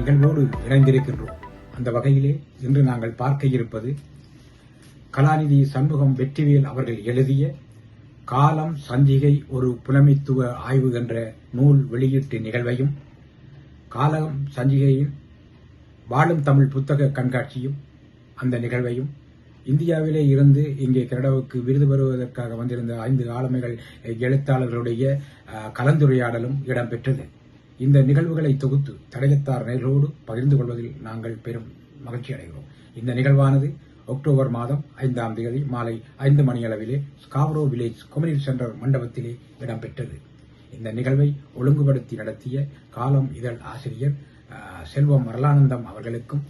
நிகழ்வோடு இணைந்திருக்கின்றோம். அந்த வகையிலே இன்று நாங்கள் பார்க்க இருப்பது கலாநிதி சண்முகம் வெற்றிவேல் அவர்கள் எழுதிய காலம் சஞ்சிகை ஒரு புலமைத்துவ ஆய்வு என்ற நூல் வெளியீட்டு நிகழ்வையும், காலம் சஞ்சிகையின் வாழும் தமிழ் புத்தக கண்காட்சியும் அந்த நிகழ்வையும், இந்தியாவிலே இருந்து இங்கே கனடாவுக்கு விருது பெறுவதற்காக வந்திருந்த 5 ஆளுமைகள் எழுத்தாளர்களுடைய கலந்துரையாடலும் இடம்பெற்றது. இந்த நிகழ்வுகளை தொகுத்து தடயத்தார் நேர்களோடு பகிர்ந்து கொள்வதில் நாங்கள் பெரும் மகிழ்ச்சி அடைகிறோம். இந்த நிகழ்வானது அக்டோபர் மாதம் 5ஆம் தேதி மாலை 5 மணியளவிலே ஸ்காப்ரோ வில்லேஜ் கம்யூனிட்டி சென்டர் மண்டபத்திலே இடம்பெற்றது. இந்த நிகழ்வை ஒழுங்குபடுத்தி நடத்திய காலம் இதழ் ஆசிரியர் செல்வம் மரளானந்தம் அவர்களுக்கும்,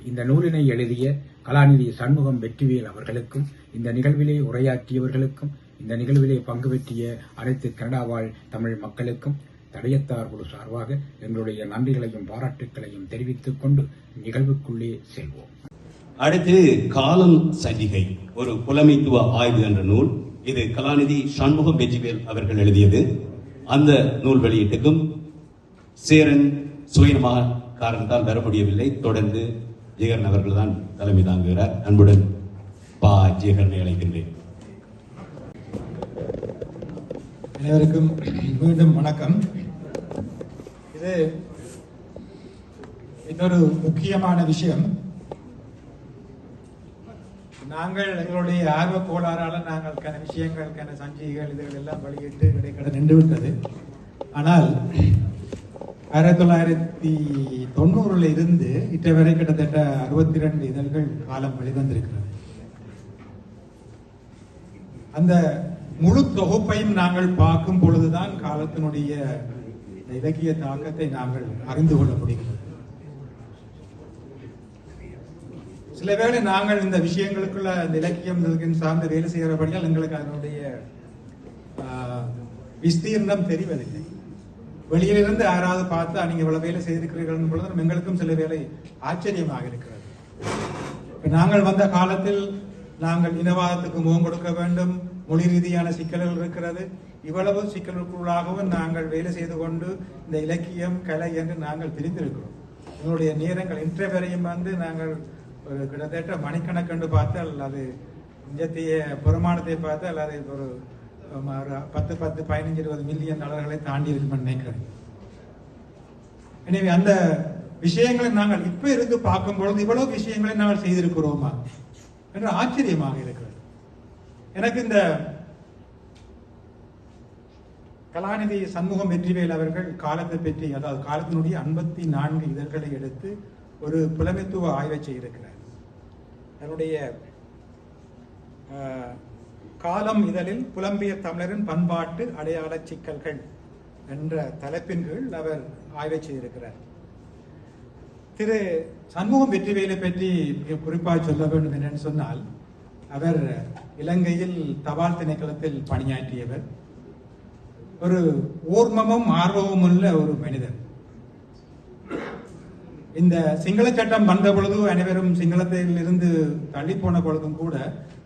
இந்த நூலினை எழுதிய கலாநிதி சண்முகம் வெற்றிவேல் அவர்களுக்கும், இந்த நிகழ்விலே உரையாற்றியவர்களுக்கும், இந்த நிகழ்விலே பங்கு பெற்றிய அனைத்து கனடா வாழ் தமிழ் மக்களுக்கும் தடயத்தார் குழு சார்பாக எங்களுடைய நன்றிகளையும் பாராட்டுகளையும் தெரிவித்துக் கொண்டு நிகழ்வுக்குள்ளே செல்வோம். அடுத்து காலம் சஞ்சிகை ஒரு புலமைத்துவ ஆய்வு என்ற நூல். இது கலாநிதி சண்முகம் வெற்றிவேல் அவர்கள் எழுதியது. அந்த நூல் வெளியீட்டுக்கும் சேரன் சுயமாக காரணத்தால் வர முடியவில்லை. தொடர்ந்து ஜெகன் அவர்கள் தான் தலைமை தாங்குகிறார். அன்புடன் பா ஜெகனை அழைக்கின்றேன். அனைவருக்கும் மீண்டும் வணக்கம். இது இன்னொரு முக்கியமான விஷயம். நாங்கள் எங்களுடைய ஆர்வ கோளாறால நாங்கள் விஷயங்கள் சஞ்சிகைகள் இதுகள் எல்லாம் வெளியிட்டு இடைக்கட நின்று விட்டது. ஆனால் 1990 இருந்து இட்டவரை கிட்டத்தட்ட 62 இதழ்கள் காலம் வெளிவந்திருக்கிறது. அந்த முழு தொகுப்பையும் நாங்கள் பார்க்கும் பொழுதுதான் காலத்தினுடைய இலக்கிய தாக்கத்தை நாங்கள் அறிந்து கொள்ள முடிகிறது. சில வேளை நாங்கள் இந்த விஷயங்களுக்குள்ள அந்த இலக்கியம் சார்ந்த வேலை செய்கிறபடியால் எங்களுக்கு அதனுடைய விஸ்தீர்ணம் தெரிவதில்லை. வெளியிலிருந்து யாராவது பார்த்தா நீங்க இவ்வளவு வேலை செய்திருக்கிறீர்கள் பொழுது எங்களுக்கும் சில வேலை ஆச்சரியமாக இருக்கிறது. நாங்கள் வந்த காலத்தில் நாங்கள் இனவாதத்துக்கு முகம் கொடுக்க வேண்டும், மொழி ரீதியான சிக்கல்கள் இருக்கிறது. இவ்வளவு சிக்கலுக்குள்ளாகவும் நாங்கள் வேலை செய்து கொண்டு இந்த இலக்கியம் கலை என்று நாங்கள் பிரிந்திருக்கிறோம். எங்களுடைய நேரங்கள் இன்றைய வரையும் நாங்கள் கிட்டத்தட்ட மணிக்கணக்கென்று பார்த்தால் அது இந்திய பெருமானத்தை பார்த்தால் அது ஒரு 10, 15, 20 மில்லியன் டாலர்களை தாண்டி இருக்கும் நினைக்கிறேன். எனவே அந்த விஷயங்களை நாங்கள் இப்ப இருந்து பார்க்கும் பொழுது இவ்வளவு விஷயங்களை நாங்கள் செய்திருக்கிறோமா என்று ஆச்சரியமாக இருக்கிறது. எனக்கு இந்த கலாநிதி சண்முகம் வெற்றிவேல் அவர்கள் காலத்தை பற்றி, அதாவது காலத்தினுடைய 54 இதழ்களை எடுத்து ஒரு புலமைத்துவ ஆய்வை செய்திருக்கிறார். அதனுடைய காலம் இதழில் புலம்பிய தமிழரின் பண்பாட்டு அடையாள சிக்கல்கள் என்ற தலைப்பின் கீழ் அவர் ஆய்வை செய்திருக்கிறார். திரு சண்முகம் வெற்றிவேலை பற்றி குறிப்பாக சொல்ல வேண்டும் என்னன்னு சொன்னால், அவர் இலங்கையில் தபால் திணைக்களத்தில் பணியாற்றியவர். ஒரு ஊர்மமும் ஆர்வமும் உள்ள ஒரு மனிதர். இந்த சிங்கள சட்டம் வந்த பொழுது அனைவரும் சிங்களத்தில் இருந்து தள்ளி போன பொழுதும் கூட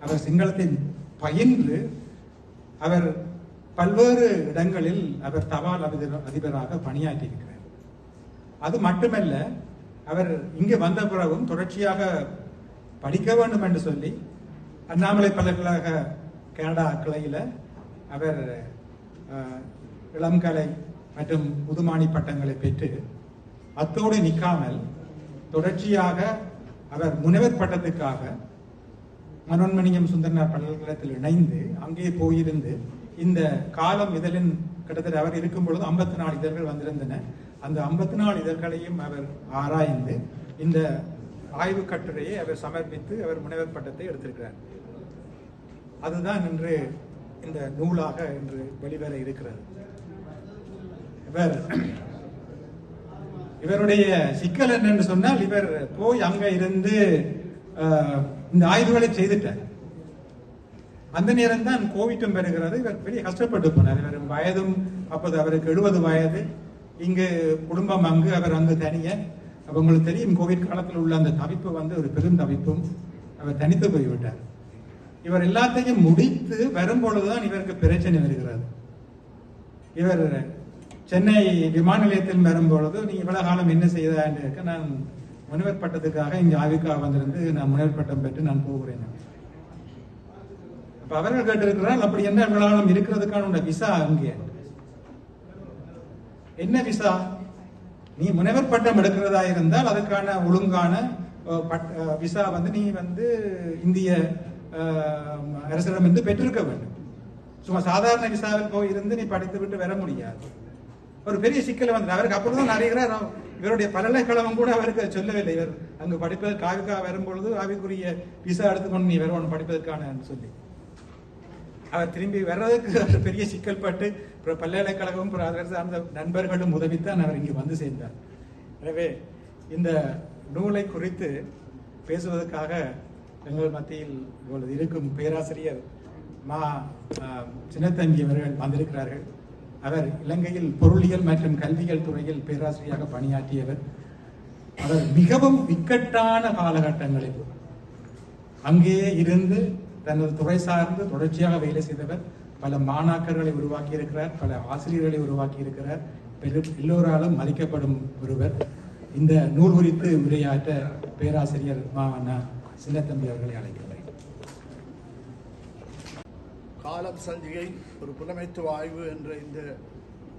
அவர் சிங்களத்தை பயின்று அவர் பல்வேறு இடங்களில் அவர் தபால் அதிபராக பணியாற்றியிருக்கிறார். அது மட்டுமல்ல, அவர் இங்கு வந்த பிறகும் தொடர்ச்சியாக படிக்க வேண்டும் என்று சொல்லி அண்ணாமலை பல்கலைக்கழக கனடா கிளையில அவர் இளங்கலை மற்றும் முதுமானி பட்டங்களை பெற்று அத்தோடு நிற்காமல் தொடர்ச்சியாக அவர் முனைவர் பட்டத்துக்காக மனோன்மணியம் சுந்தரனார் பல்கலைக்கழகத்தில் இணைந்து அங்கே போயிருந்து இந்த காலம் இதழின் கிட்டத்தட்ட அவர் இருக்கும் பொழுது 54 இதழ்கள் வந்திருந்தன. அந்த 54 இதழ்களையும் அவர் ஆராய்ந்து இந்த ஆய்வு கட்டுரையை அவர் சமர்ப்பித்து அவர் முனைவர் பட்டத்தை எடுத்திருக்கிறார். அதுதான் இன்று இந்த நூலாக இன்று வெளிவர இருக்கிறது. இவருடைய சிக்கல் என்னன்னு சொன்னால், இவர் போய் அங்க இருந்து இந்த ஆய்வுகளை செய்துட்டார். அந்த நேரம் தான் கோவிட்டும் பெறுகிறது. இவர் பெரிய கஷ்டப்பட்டு போனார். இவர் வயதும் அப்போது அவருக்கு 70 வயது. இங்கு குடும்பம் அங்கு, அவர் அங்கு தனிய. அப்ப உங்களுக்கு தெரியும், கோவிட் காலத்தில் உள்ள அந்த தவிப்பு ஒரு பெரும் தவிப்பும். அவர் தனித்து போய்விட்டார். இவர் எல்லாத்தையும் முடித்து வரும்பொழுதுதான் இவருக்கு பிரச்சனை வருகிறது. இவர் சென்னை விமான நிலையத்தில் வரும்பொழுது நீ இவ்வளவு காலம் என்ன செய்தான்னு இருக்க, நான் முனைவர் பட்டத்துக்காக இங்க ஆய்வுக்காக வந்திருந்து நான் முனைவர் பட்டம் பெற்று நான் போகிறேன். அப்ப அவர்கள் கேட்டிருக்கிறார், அப்படி என்ன இவ்வளவு காலம் இருக்கிறதுக்கான விசா அங்கே என்ன விசா? நீ முனைவர் பட்டம் எடுக்கிறதா இருந்தால் அதுக்கான ஒழுங்கான விசா நீ இந்திய அரசிடம் பெற்றிருக்க வேண்டும். சும்மா சாதாரண விசாவில் போய் இருந்து நீ படித்து விட்டு வர முடியாது. ஒரு பெரிய சிக்கல் அவருக்கு அப்பொழுதுதான் அறிகிறார். இவருடைய பல்கலைக்கழகம் கூட அவருக்கு சொல்லவில்லை, இவர் அங்கு படிப்பதற்காக வரும்பொழுது ஆவிக்குரிய விசா எடுத்துக்கொண்டு நீ வரணும் படிப்பதற்கான சொல்லி அவர் திரும்பி வர்றதுக்கு பெரிய சிக்கல் பட்டு பல்கலைக்கழகம் சார்ந்த நண்பர்களும் உதவித்தான் அவர் இங்கு வந்து சேர்ந்தார். எனவே இந்த நூலை குறித்து பேசுவதற்காக எங்கள் மத்தியில் இருக்கும் பேராசிரியர் மா சின்னத்தம்பி அவர்கள் வந்திருக்கிறார்கள். அவர் இலங்கையில் பொருளியல் மற்றும் கல்வியியல் துறையில் பேராசிரியராக பணியாற்றியவர். அவர் மிகவும் இக்கட்டான காலகட்டங்களில் அங்கேயே இருந்து தனது துறை சார்ந்து தொடர்ச்சியாக வேலை செய்தவர். பல மாணாக்கர்களை உருவாக்கி இருக்கிறார், பல ஆசிரியர்களை உருவாக்கி இருக்கிறார். எல்லோராலும் மதிக்கப்படும் ஒருவர். இந்த நூல் குறித்து உரையாற்ற பேராசிரியர் சின்னத்தம்பி அவர்களை அழைக்கிறேன். காலம் சஞ்சிகை ஒரு புலமைத்துவ ஆய்வு என்ற இந்த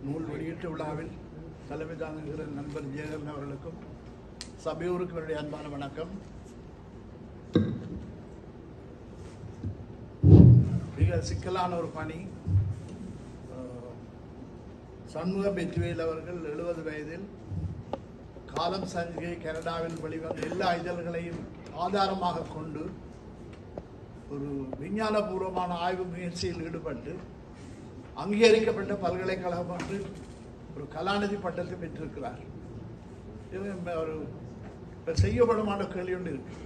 நூல் வெளியீட்டு விழாவில் தலைமை தாங்குகிற நண்பர் ஜெயகரன் அவர்களுக்கும் சபையூருக்கு என்னுடைய அன்பான வணக்கம். மிக சிக்கலான ஒரு பணி. சண்முக வெற்றிவேல் அவர்கள் 70 வயதில் காலம் சஞ்சிகை கனடாவில் வெளிவந்த எல்லா இதழ்களையும் ஆதாரமாக கொண்டு ஒரு விஞ்ஞானபூர்வமான ஆய்வு முயற்சியில் ஈடுபட்டு அங்கீகரிக்கப்பட்ட பல்கலைக்கழகம் ஒன்று ஒரு கலாநிதி பட்டத்தை பெற்றிருக்கிறார். ஒரு செய்யப்படுமான கேள்வி ஒன்று இருக்கு.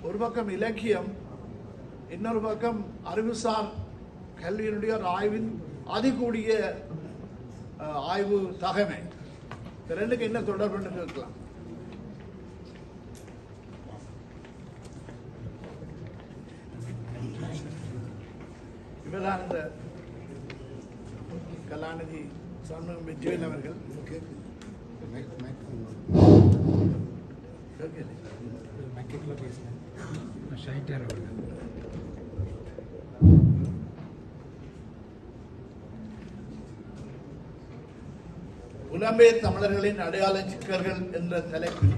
ஒரு பக்கம் இலக்கியம், இன்னொரு பக்கம் அறிவுசார் கல்வியினுடைய ஒரு ஆய்வின் அதிகூடிய ஆய்வு தகமை. இந்த ரெண்டுக்கு என்ன தொடர்புன்னு கேட்கலாம். இவர்தான் இந்த கலாநிதி சண்முகம் வெற்றிவேல் அவர்கள். புலம்பெயர் தமிழர்களின் அடையாள சிக்கல்கள் என்ற தலைப்பில்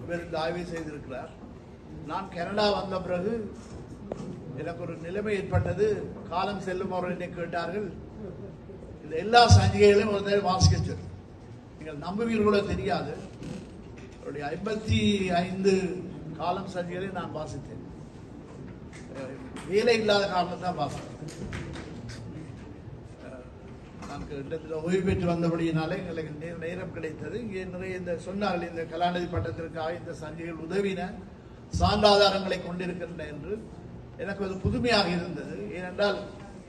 இவர் இந்த ஆய்வை செய்திருக்கிறார். நான் கனடா வந்த பிறகு எனக்கு ஒரு நிலைமை ஏற்பட்டது. காலம் செல்லும் அவர்களை கேட்டார்கள், இந்த எல்லா சஞ்சிகைகளையும் ஒரு நேரம் வாசிக்க சொல்லி. நீங்கள் நம்புவீர்களோ தெரியாது, அவருடைய 55 காலம் சஞ்சிகைகளை நான் வாசித்தேன். வேலை இல்லாத காரணத்தான் வாசித்தேன். நான் இடத்துல ஓய்வு பெற்று வந்தபடியினாலே எங்களுக்கு நேரம் கிடைத்தது. இங்கே நிறைய இந்த சொன்னார்கள், இந்த கலாநிதி பட்டத்திற்காக இந்த சஞ்சிகைகள் உதவின, சான்றாதாரங்களை கொண்டிருக்கின்றன என்று. எனக்கு அது புதுமையாக இருந்தது. ஏனென்றால்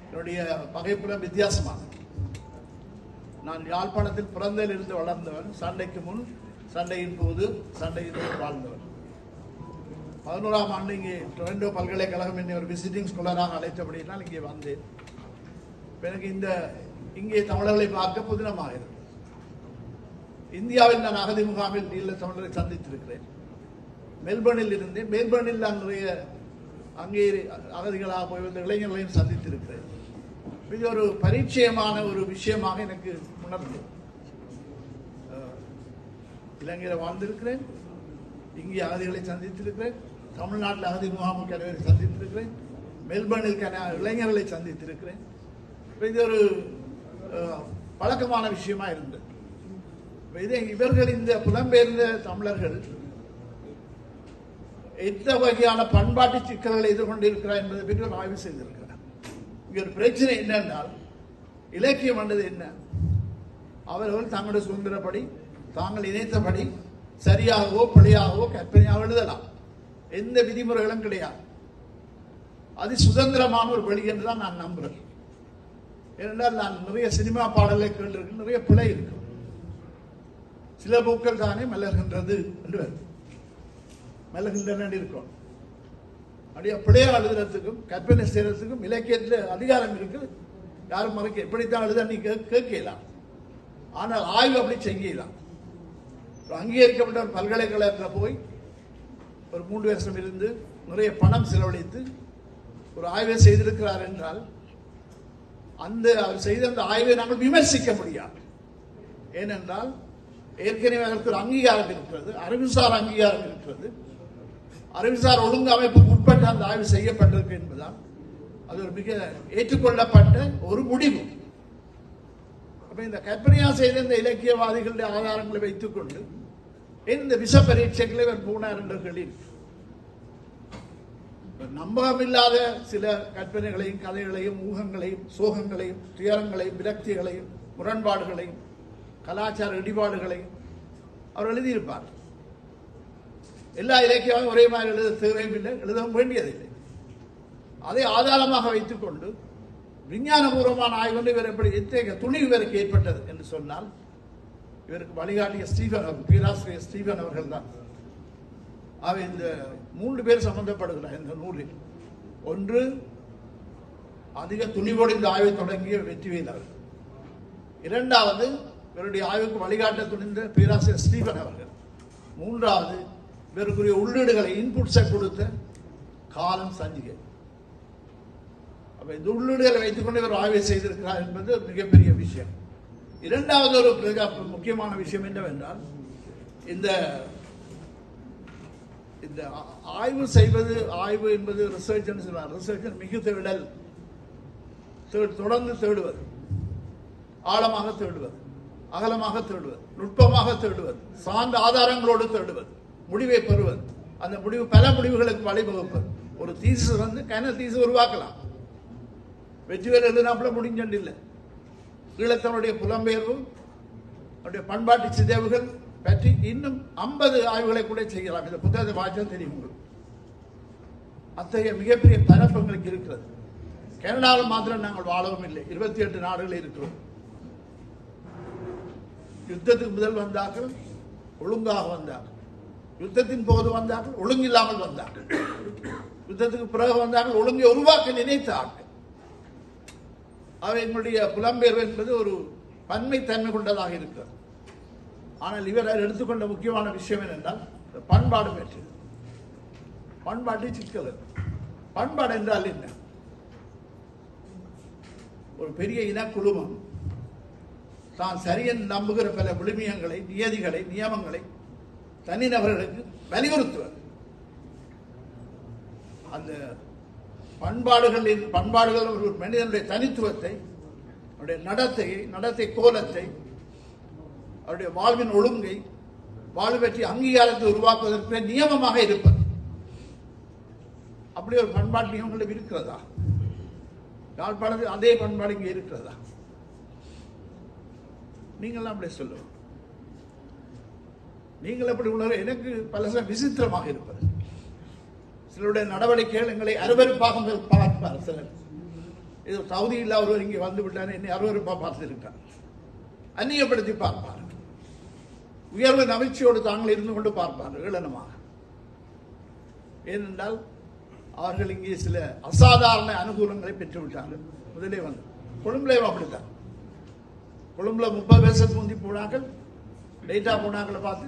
என்னுடைய பகைப்புலம் வித்தியாசமானது. நான் யாழ்ப்பாணத்தில் பிறந்ததில் இருந்து வளர்ந்தவன். சண்டைக்கு முன், சண்டையின் போது, சண்டையின் போது வாழ்ந்தவன். 11ஆம் ஆண்டு இங்கே டொரண்டோ பல்கலைக்கழகம் என்னை ஒரு விசிட்டிங் ஸ்காலராக அழைத்தபடியினால் இங்கே வந்தேன். எனக்கு இங்கே தமிழர்களை பார்க்க புதினமாக இருந்தது. இந்தியாவில் நான் அகதி முகாமில் ஈழ தமிழரை சந்தித்திருக்கிறேன். மெல்பர்னில் இருந்தேன். மெல்பர்னில் நான் நிறைய அங்கே அகதிகளாக போய் வந்த இளைஞர்களையும் சந்தித்திருக்கிறேன். இது ஒரு பரிச்சயமான ஒரு விஷயமாக எனக்கு உணர்ந்தது. இலங்கையில் வாழ்ந்திருக்கிறேன், இங்கே அகதிகளை சந்தித்திருக்கிறேன், தமிழ்நாட்டில் அகதி முகாம் கனவை சந்தித்திருக்கிறேன், மெல்பர்னில் இளைஞர்களை சந்தித்திருக்கிறேன். இது ஒரு பழக்கமான விஷயமா இருந்தது. இவர்கள் இந்த புலம்பெயர்ந்த தமிழர்கள் எந்த வகையான பண்பாட்டு சிக்கல்களை எதிர்கொண்டிருக்கிறார் என்பதை பற்றி ஒரு ஆய்வு செய்திருக்கிறார். இங்க ஒரு பிரச்சனை என்னென்றால், இலக்கியம் என்றது என்ன? அவர்கள் தங்களுடைய சுதந்திரப்படி, தாங்கள் இணைத்தபடி சரியாகவோ பிழையாகவோ கற்பனையாக எழுதலாம். எந்த விதிமுறைகளும் கிடையாது. அது சுதந்திரமான ஒரு வழி என்றுதான் நான் நம்புறேன். ஏனென்றால் நான் நிறைய சினிமா பாடலை கேட்டிருக்கேன், நிறைய பிழை இருக்கு. சில பூக்கள் தானே மலர்கின்றது என்று மலர்கின்றன இருக்கும். அப்படியே பிழையா எழுதுறதுக்கும் கற்பனை செய்யறதுக்கும் இலக்கியத்தில் அதிகாரம் இருக்கு. யாரும் மறைக்க எப்படித்தான் எழுத நீ கேட்கலாம். ஆனால் ஆய்வு அப்படி செய்யலாம். அங்கீகரிக்கப்பட்ட ஒரு பல்கலைக்கழகத்தில் போய் ஒரு 3 வருஷம் இருந்து நிறைய பணம் செலவழித்து ஒரு ஆய்வை செய்திருக்கிறார் என்றால் அவர் செய்த அந்த ஆய்வை நாங்கள் விமர்சிக்க முடியாது. ஏனென்றால் ஏற்கனவே அதற்கு ஒரு அங்கீகாரம் இருக்கிறது, அறிவுசார் அங்கீகாரம் இருக்கிறது, அறிவுசார் ஒழுங்கமைப்புக்கு உட்பட்ட அந்த ஆய்வு செய்யப்பட்டிருக்கு என்பதால் அது ஒரு மிக ஏற்றுக்கொள்ளப்பட்ட ஒரு முடிவு. அப்ப இந்த கற்பனையா செய்த இந்த இலக்கியவாதிகளுடைய ஆதாரங்களை வைத்துக் கொண்டு இந்த விஷ பரீட்சைகளை இவர் போனார் என்ற கேள்வி. நம்பகமில்லாத சில கற்பனைகளையும் கதைகளையும் ஊகங்களையும் சோகங்களையும் துயரங்களையும் விரக்திகளையும் முரண்பாடுகளையும் கலாச்சார இடிபாடுகளையும் அவர் எழுதியிருப்பார். எல்லா இலக்கியமும் ஒரே மாதிரி எழுத தேவையில்லை, எழுத வேண்டியதில்லை. அதை ஆதாரமாக வைத்துக் கொண்டு விஞ்ஞானபூர்வமான ஆய்வு இவர் எப்படி எத்தகைய துணிவு இவருக்கு ஏற்பட்டது என்று சொன்னால் இவருக்கு வழிகாட்டிய பேராசிரியர் ஸ்டீபன் அவர்கள் தான். அவை இந்த 3 பேர் சம்பந்தப்படுகிறார் இந்த நூலில். ஒன்று, அதிக துணிவோடு இந்த ஆய்வை தொடங்கிய வெற்றிவேல் அவர்கள். இரண்டாவது, இவருடைய ஆய்வுக்கு வழிகாட்ட துணிந்த பேராசிரியர் ஸ்டீபன் அவர்கள். மூன்றாவது, இவருக்குரிய உள்ளீடுகளை இன்புட்ஸை கொடுத்த காலம் சஞ்சிகை. அப்ப இந்த உள்ளீடுகளை வைத்துக் கொண்டு இவர் ஆய்வு செய்திருக்கிறார் என்பது ஒரு மிகப்பெரிய விஷயம். இரண்டாவது ஒரு முக்கியமான விஷயம் என்னவென்றால் இந்த ஆய்வு செய்வது, ஆய்வு என்பது ரிசர்ச் என்று சொல்வார். ரிசர்ச் மிக தேடல், தொடர்ந்து தேடுவது, ஆழமாக தேடுவது, அகலமாக தேடுவது, நுட்பமாக தேடுவது, சார்ந்த ஆதாரங்களோடு தேடுவது, முடிவை பெறுவது, அந்த முடிவு பல முடிவுகளுக்கு வழிவகுப்பது. ஒரு தீசிஸ் வந்து தீசிஸ் உருவாக்கலாம். வெற்றிவேல் எழுதினாப்புல முடிஞ்சண்டு இல்லை. ஈழத்தனுடைய புலம்பெயர்வு, அவருடைய பண்பாட்டு சிதைவுகள் பற்றி இன்னும் 50 ஆய்வுகளை கூட செய்யலாம். இந்த புத்தகத்தை வாய்ச்சா தெரியும் உங்களுக்கு. அத்தகைய மிகப்பெரிய பரப்பு எங்களுக்கு இருக்கிறது. கனடாவில் மாத்திரம் நாங்கள் வாழவும் இல்லை, 28 நாடுகள் இருக்கிறோம். யுத்தத்துக்கு முதல் வந்தார்கள், ஒழுங்காக வந்தார்கள். யுத்தத்தின் போது வந்தார்கள், ஒழுங்கில்லாமல் வந்தார்கள். யுத்தத்துக்கு பிறகு வந்தார்கள், ஒழுங்கை உருவாக்க நினைத்தார்கள். அவை எங்களுடைய புலம்பெயர்வு என்பது ஒரு பன்மை தன்மை கொண்டதாக இருக்கிறது. ஆனால் இவர் எடுத்துக்கொண்ட முக்கியமான விஷயம் என்னென்றால் பண்பாடு பற்றி. பண்பாட்டு சிக்கல். பண்பாடு என்றால் என்ன? ஒரு பெரிய இனக்குழுமம் தான் சரியன் நம்புகிற பல விழுமியங்களை, நியதிகளை, நியமங்களை தனிநபர்களுக்கு வலியுறுத்துவது. அந்த பண்பாடுகள் ஒரு மனிதனுடைய தனித்துவத்தை, அவருடைய நடத்தை கோலத்தை, அவருடைய வாழ்வின் ஒழுங்கை, வாழ்வு பற்றி அங்கீகாரத்தை உருவாக்குவதற்கு நியமமாக இருப்பது. அப்படி ஒரு பண்பாட்டு நியமங்கள் இருக்கிறதா? யாழ்ப்பாணத்தில் அதே பண்பாடு இங்கே இருக்கிறதா? நீங்கள்லாம் அப்படி சொல்லுவோம். நீங்கள் எப்படி உணர எனக்கு பல விசித்திரமாக இருப்பது. சிலருடைய நடவடிக்கைகள் எங்களை அருவருப்பாக பார்ப்பார். சிலர் இது தகுதி இல்ல ஒருவர் இங்கே வந்து விட்டார், என்னை அருவருப்பாக பார்த்திருக்கார். அந்நியப்படுத்தி பார்ப்பார். உயர்வு நம்பிக்கையோடு தாங்கள் இருந்து கொண்டு பார்ப்பார் ஏளனமாக. ஏனென்றால் அவர்கள் இங்கே சில அசாதாரண அனுகூலங்களை பெற்றுவிட்டார்கள். முதலே வந்து கொழும்புல அப்படித்தான். கொழும்புல 30 வருஷத்துக்கு முந்தி போனார்கள், டேட்டா போனாக்களை பார்த்து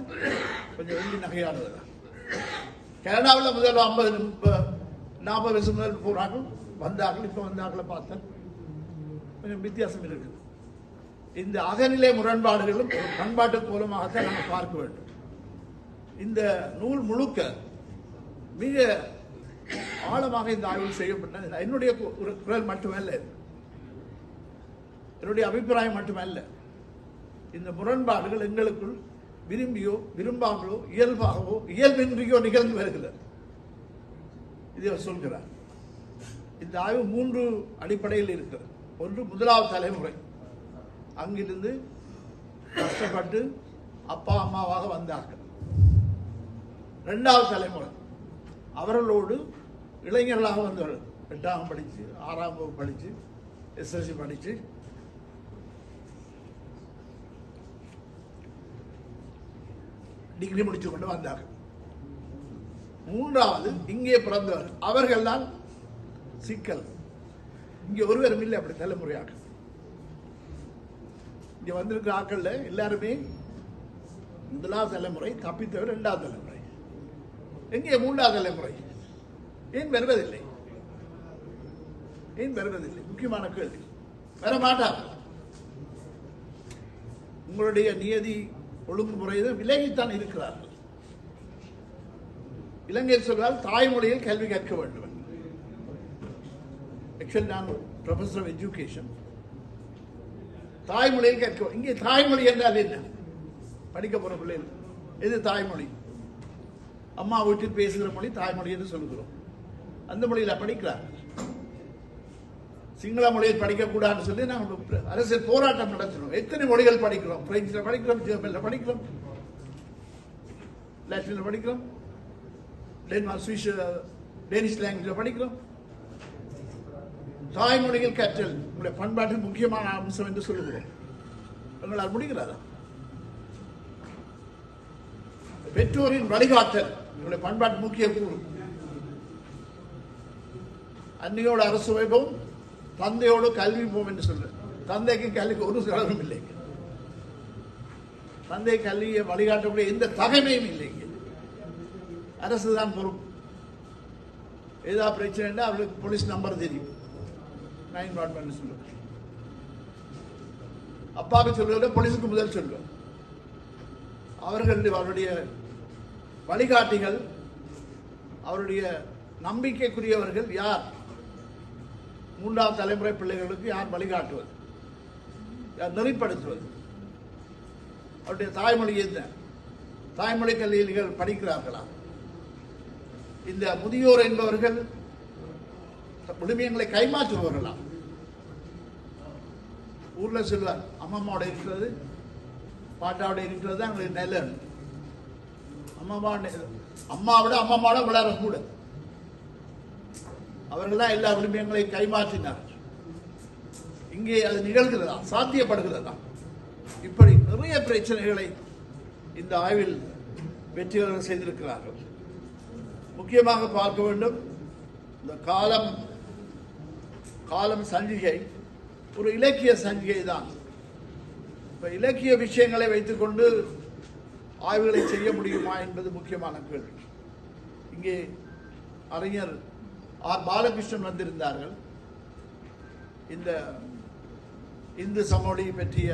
கொஞ்சம் வெள்ளி நகையாடுவதா. கனடாவில் முதல் 40 வருஷம் முதல் போறார்கள், வந்தார்கள். இப்ப வந்தாக்களை பார்த்தா கொஞ்சம் வித்தியாசம் இருக்குது. இந்த அகநிலை முரண்பாடுகளும் பண்பாட்டு மூலமாகத்தான் நம்ம பார்க்க வேண்டும். இந்த நூல் முழுக்க மிக ஆழமாக இந்த ஆய்வு செய்யப்பட்டது. என்னுடைய குரல் மட்டுமல்ல, என்னுடைய அபிப்பிராயம் மட்டுமல்ல. இந்த முரண்பாடுகள் எங்களுக்குள் விரும்பியோ விரும்பாமலோ இயல்பாகவோ இயல்பின்றியோ நிகழ்ந்து வருகிறது. இதை சொல்கிறார். இந்த ஆய்வு 3 அடிப்படையில் இருக்கிறது. ஒன்று, முதலாவது தலைமுறை அங்கிருந்து கஷ்டப்பட்டு அப்பா அம்மாவாக வந்தார்கள். 2வது தலைமுறை அவர்களோடு இளைஞர்களாக வந்தவர்கள். 8ஆம் படிச்சு, 6ஆம் வகுப்பு படிச்சு, SSLC படிச்சு டிகிரி முடிச்சு கொண்டு வந்தார்கள். 3வது இங்கே பிறந்தவர்கள். அவர்கள் தான் சிக்கல். இங்கே ஒருவரும் இல்லை அப்படி தலைமுறையாக. இங்க வந்திருக்கிற ஆட்கள்ல எல்லாருமே முதலாவது தலைமுறை தப்பித்தவர், இரண்டாவது தலைமுறை. எங்கே மூன்றாவது தலைமுறை? ஏன் வருவதில்லை? ஏன் வருவதில்லை? முக்கியமான கேள்வி. வர மாட்டார்கள். உங்களுடைய நியதி ஒழுங்குமுறையில் விலகித்தான் இருக்கிறார்கள். இலங்கையில் சொல்றால் தாய்மொழியில் கல்வி கற்க வேண்டும். ஆக்சுவலி நான் ப்ரொஃபஸர் ஆஃப் எஜுகேஷன். தாய்மொழியில் கற்க, இங்கே தாய்மொழி என்றால் என்ன? படிக்க போற பிள்ளைகள் எது தாய்மொழி? அம்மா வீட்டில் பேசுகிற மொழி தாய்மொழி என்று சொல்கிறோம். அந்த மொழியில படிக்கிறார்கள். சிங்கள மொழியில் படிக்கக்கூடாதுன்னு சொல்லி நாங்கள் அரசியல் போராட்டம் நடத்தினோம். எத்தனை மொழிகள் படிக்கிறோம்? பிரெஞ்சில் படிக்கிறோம், ஜெர்மனில் படிக்கிறோம், லாட்டினில் படிக்கிறோம், டென்மார்க், சுவிஸ், டேனிஷ் லாங்குவேஜில் படிக்கிறோம். தாய்மொழியில் கற்றல் உங்களுடைய பண்பாட்டில் முக்கியமான அம்சம் என்று சொல்லுகிறோம். உங்களால் முடிகிறதா? பெற்றோரின் வழிகாட்டல் உங்களுடைய பண்பாட்டு முக்கிய கூறு. அன்னையோட அரசு வைபவம், தந்தையோடு கல்வி போம் என்று சொல்ல. தந்தைக்கு கல்விக்கு ஒரு செலவும் இல்லை. தந்தை கல்வியை வழிகாட்டக்கூடிய எந்த தகமையும் இல்லை. அரசு தான் பொறுப்பு. ஏதாவது பிரச்சனை அவர்களுக்கு போலீஸ் நம்பர் தெரியும், 911 சொல்லுவாங்க. அப்பாவுக்கு சொல்லுவதை போலீஸுக்கு முதல் சொல்லுவார். அவருடைய வழிகாட்டிகள், அவருடைய நம்பிக்கைக்குரியவர்கள் யார்? மூன்றாவது தலைமுறை பிள்ளைகளுக்கு யார் வழிகாட்டுவது, யார் நெறிப்படுத்துவது? அவருடைய தாய்மொழி என்ன? தாய்மொழி கல்விகள் படிக்கிறார்களா? இந்த முதியோர் என்பவர்கள் விடுமியங்களை கைமாற்றுபவர்களா? ஊர்ல சொல்வார், அம்மம்மாவோட இருக்கிறது, பாட்டாவோட இருக்கிறது தான் எங்களுக்கு நல்லது. அம்மாவோட அம்மம்மாவோட விளையாட கூட அவர்கள் தான் எல்லா விடுமியங்களையும் கைமாற்றினார். இங்கே அது நிகழ்கிறதா? சாத்தியப்படுகிறதா? இப்படி நிறைய பிரச்சனைகளை இந்த ஆய்வில் வெற்றியாளர்கள் செய்திருக்கிறார்கள். முக்கியமாக பார்க்க வேண்டும், இந்த காலம் சஞ்சிகை ஒரு இலக்கிய சஞ்சிகை தான். இப்ப இலக்கிய விஷயங்களை வைத்துக்கொண்டு ஆய்வுகளை செய்ய முடியுமா என்பது முக்கியமான கேள்வி. இங்கே அறிஞர் ஆர் பாலகிருஷ்ணன் வந்திருந்தார்கள். இந்த இந்து சமவெளி பற்றிய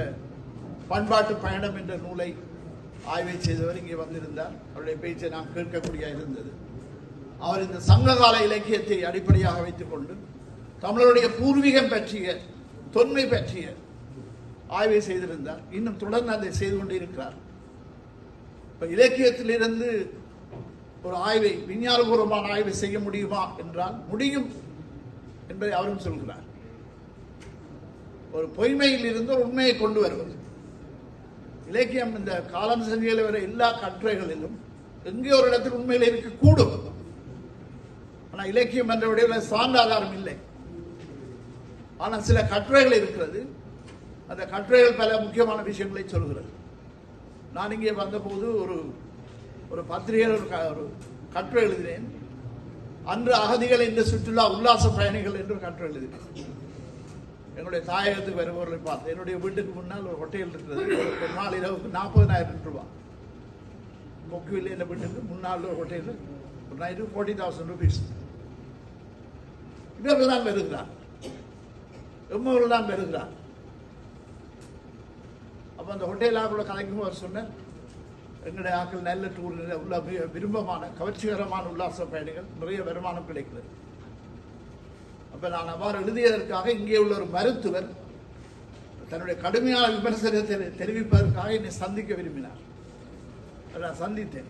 பண்பாட்டு பயணம் என்ற நூலை ஆய்வை செய்தவர் இங்கே வந்திருந்தார். அவருடைய பேச்சை நாம் கேட்கக்கூடிய இருந்தது. அவர் இந்த சங்ககால இலக்கியத்தை அடிப்படையாக வைத்துக் கொண்டு தமிழருடைய பூர்வீகம் பற்றிய, தொன்மை பற்றிய ஆய்வை செய்திருந்தார். இன்னும் தொடர்ந்து அதை செய்து கொண்டிருக்கிறார். இப்ப இலக்கியத்திலிருந்து ஒரு ஆய்வை, விஞ்ஞானபூர்வமான ஆய்வை செய்ய முடியுமா என்றால் முடியும் என்பதை அவரும் சொல்கிறார். ஒரு பொய்மையில் இருந்து ஒரு உண்மையை கொண்டு வருவது. இலக்கியம் இந்த காலம் சஞ்சிகையில் வர எல்லா கட்டுரைகளிலும் எங்கே ஒரு இடத்தில் உண்மையில் இருக்கக்கூடும். ஆனால் இலக்கியம் என்ற விடையில் சார்ந்த ஆதாரம் இல்லை. ஆனால் சில கட்டுரைகள் இருக்கிறது. அந்த கட்டுரைகள் பல முக்கியமான விஷயங்களை சொல்கிறது. நான் இங்கே வந்தபோது ஒரு பத்திரிகையில் ஒரு கட்டுரை எழுதினேன். அன்று அகதிகள் இந்த சுற்றுலா உல்லாச பயணிகள் என்று கட்டுரை எழுதினேன். என்னுடைய தாயகத்துக்கு வருபவர்களை பார்த்து, என்னுடைய வீட்டுக்கு முன்னால் ஒரு ஹோட்டல் இருக்கிறது. ஒரு நாள் இரவுக்கு 40,000 ரூபாய். கொக்குவில் என்ற வீட்டுக்கு முன்னால் ஒரு ஹோட்டல், ஒரு நைட்டு 40,000 rupees. இவர்கள் தான் வருகிறார், எம்மவர்கள் தான் வருகிறார். அப்போ அந்த ஹோட்டல் ஆக்களோட கலைக்கும் அவர் சொன்னார், எங்களுடைய ஆக்கள் நல்ல டூர் உள்ள விரும்பமான கவர்ச்சிகரமான உல்லாச பயணிகள், நிறைய வருமானம் கிடைக்கிறது. அப்ப நான் அவ்வாறு எழுதியதற்காக இங்கே உள்ள ஒரு மருத்துவர் தன்னுடைய கடுமையான விமர்சனத்தை தெரிவிப்பதற்காக என்னை சந்திக்க விரும்பினார். நான் சந்தித்தேன்.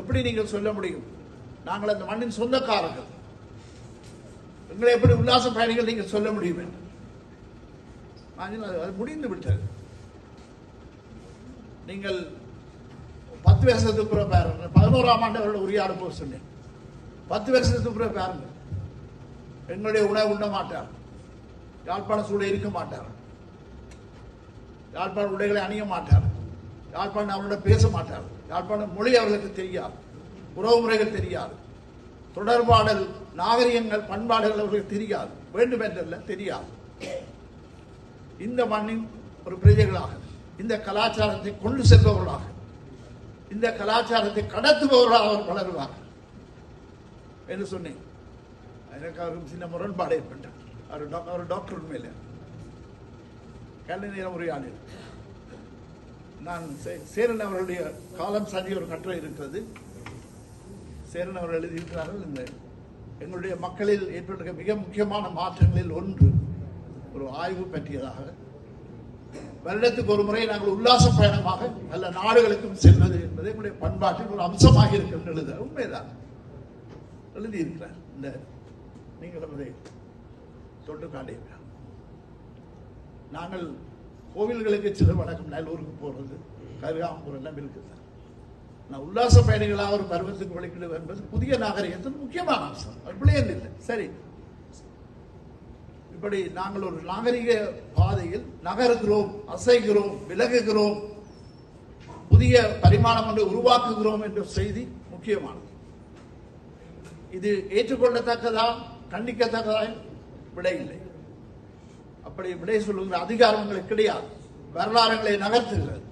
எப்படி நீங்கள் சொல்ல முடியும், நாங்கள் அந்த மண்ணின் சொந்தக்காரர்கள், எங்களை எப்படி உல்லாச பயணிகள் நீங்கள் சொல்ல முடியும் என்று. அது முடிந்து விட்டது. நீங்கள் 10 வருஷத்துக்கு பிறகு பாருங்க, 11ஆம் ஆண்டு அவரோட உரையாட போக சொன்னேன். 10 வருஷத்துக்கு பிறகு பாருங்க, எங்களுடைய உணவு உண்ண மாட்டார், யாழ்ப்பாண சூழ இருக்க மாட்டார், யாழ்ப்பாண உடைகளை அணிய மாட்டார், யாழ்ப்பாணம் அவரோட பேச மாட்டார், யாழ்ப்பாண மொழி அவர்களுக்கு தெரியாது, உறவு முறைகள் தெரியாது, தொடர்பாடல் நாகரிகங்கள் பண்பாடுகள் அவர்களுக்கு தெரியாது, வேண்டும் என்றல்ல தெரியாது. இந்த மண்ணின் ஒரு பிரஜைகளாக இந்த கலாச்சாரத்தை கொண்டு செல்பவர்களாக இந்த கலாச்சாரத்தை கடத்துபவர்களாக அவர் வளருவார் என்று சொன்னேன். எனக்கு அவருக்கு சின்ன முரண்பாடு ஏற்பட்டார். அவர் டாக்டர் மேல கல்வி நேரம் உரையாடி நான் சேரன் அவர்களுடைய காலம் சந்தி ஒரு கட்டுரை இருக்கிறது. சேரன் அவர்கள் எழுதியிருக்கிறார்கள். இந்த எங்களுடைய மக்களில் ஏற்பட்ட மிக முக்கியமான மாற்றங்களில் ஒன்று ஒரு ஆய்வு பற்றியதாக. வருடத்துக்கு ஒரு முறை நாங்கள் உல்லாச பயணமாக நல்ல நாடுகளுக்கும் செல்வது என்பது எங்களுடைய பண்பாட்டில் ஒரு அம்சமாக இருக்கிறது எழுத உண்மைதான் எழுதியிருக்கிறார். இந்த நீங்களும் அதை தொட்டு காட்டுகிறார். நாங்கள் கோவில்களுக்கு சில வழக்கம் நல்லூருக்கு போறது கருகாம்பூர் எல்லாம் இருக்குது. நான் உல்லாச பயணிகளாக ஒரு பருவத்துக்கு வழிக்கிடுவது என்பது புதிய நாகரிகத்தின் முக்கியமான அம்சம். பிள்ளைகள் இல்லை. சரி, இப்படி நாங்கள் ஒரு நாகரிக பாதையில் நகர்கிறோம், அசைகிறோம், விலகுகிறோம், புதிய பரிமாணம் ஒன்று உருவாக்குகிறோம் என்ற செய்தி முக்கியமானது. இது ஏற்றுக்கொள்ளத்தக்கதா கண்டிக்கத்தக்கதா விடை இல்லை. அப்படி விடை சொல்லுகிற அதிகாரங்களுக்கு கிடையாது. வரலாறுகளை நகர்த்துகிறது.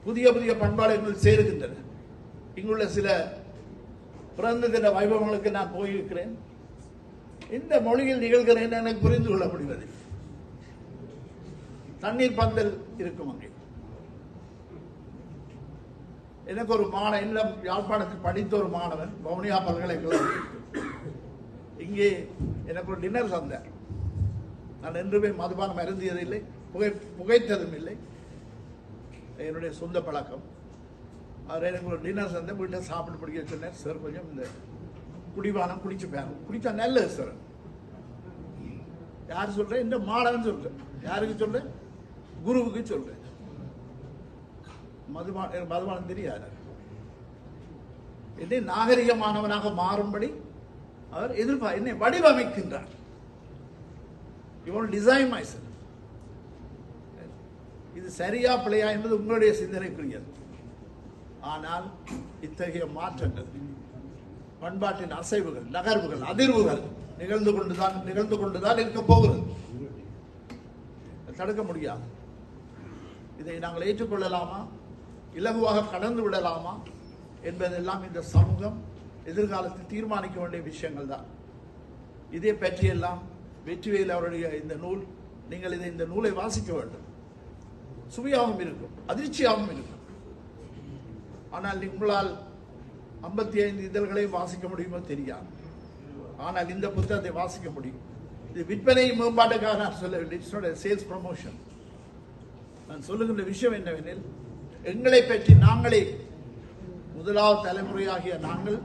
புதிய புதிய பண்பாடுகள் சேருகின்றன. இங்குள்ள சில பிறந்த தின வைபவங்களுக்கு நான் போயிருக்கிறேன். இந்த மொழியில் நிகழ்கிறேன் எனக்கு புரிந்து கொள்ள முடிவது. தண்ணீர் பந்தல் இருக்கும் அங்கே. எனக்கு ஒரு மாணவன் யாழ்ப்பாணத்தில் படித்த ஒரு மாணவன் வவுனியா பல்கலைக்கழகம் இங்கே எனக்கு ஒரு டின்னர் தந்தார். நான் என்றுமே மதுபானம் அருந்தியதில்லை, புகைத்ததும் இல்லை. என்னுடைய சொந்த பழக்கம். அவர் எனக்கு ஒரு டின்னர் தந்த வீட்டில் சாப்பிட்டு பிடிக்க சொன்னார். சார் கொஞ்சம் இந்த குடிபானம் குடிச்சு பேரும் குடிச்சா நல்லது சார். யாரு சொல்றேன்? இந்த மாணவன் சொல்றேன். யாருக்கு சொல்றேன்? குருவுக்கு சொல்றேன். மதுபானம் தெரியாது. என்னை நாகரிகமானவனாக மாறும்படி அவர் என்னை வடிவமைக்கின்றார். Design my self. இது சரியா பிழையா என்பது உங்களுடைய சிந்தனைக்குரியது. ஆனால் இத்தகைய மாற்றங்கள், பண்பாட்டின் அசைவுகள், நகர்வுகள், அதிர்வுகள் நிகழ்ந்து கொண்டுதான் இருக்க போகிறது. தடுக்க முடியாது. இதை நாங்கள் ஏற்றுக்கொள்ளலாமா, இலகுவாக கடந்து விடலாமா என்பதெல்லாம் இந்த சமூகம் எதிர்காலத்தில் தீர்மானிக்க வேண்டிய விஷயங்கள் தான். இதை பற்றியெல்லாம் வெற்றிவேல் அவருடைய இந்த நூல், நீங்கள் இந்த நூலை வாசிக்க வேண்டும். சுவையாகவும் இருக்கும், அதிர்ச்சியாகவும் இருக்கும். ஆனால் உங்களால் 55 இதழ்களை வாசிக்க முடியுமோ தெரியாது. ஆனால் இந்த புத்தகத்தை வாசிக்க முடியும். இது விற்பனை மேம்பாட்டுக்காக நான் சொல்லவில்லை. Sales promotion. நான் சொல்லுகின்ற விஷயம் என்னவெனில், எங்களை பற்றி நாங்களே, முதலாவது தலைமுறையாகிய நாங்கள்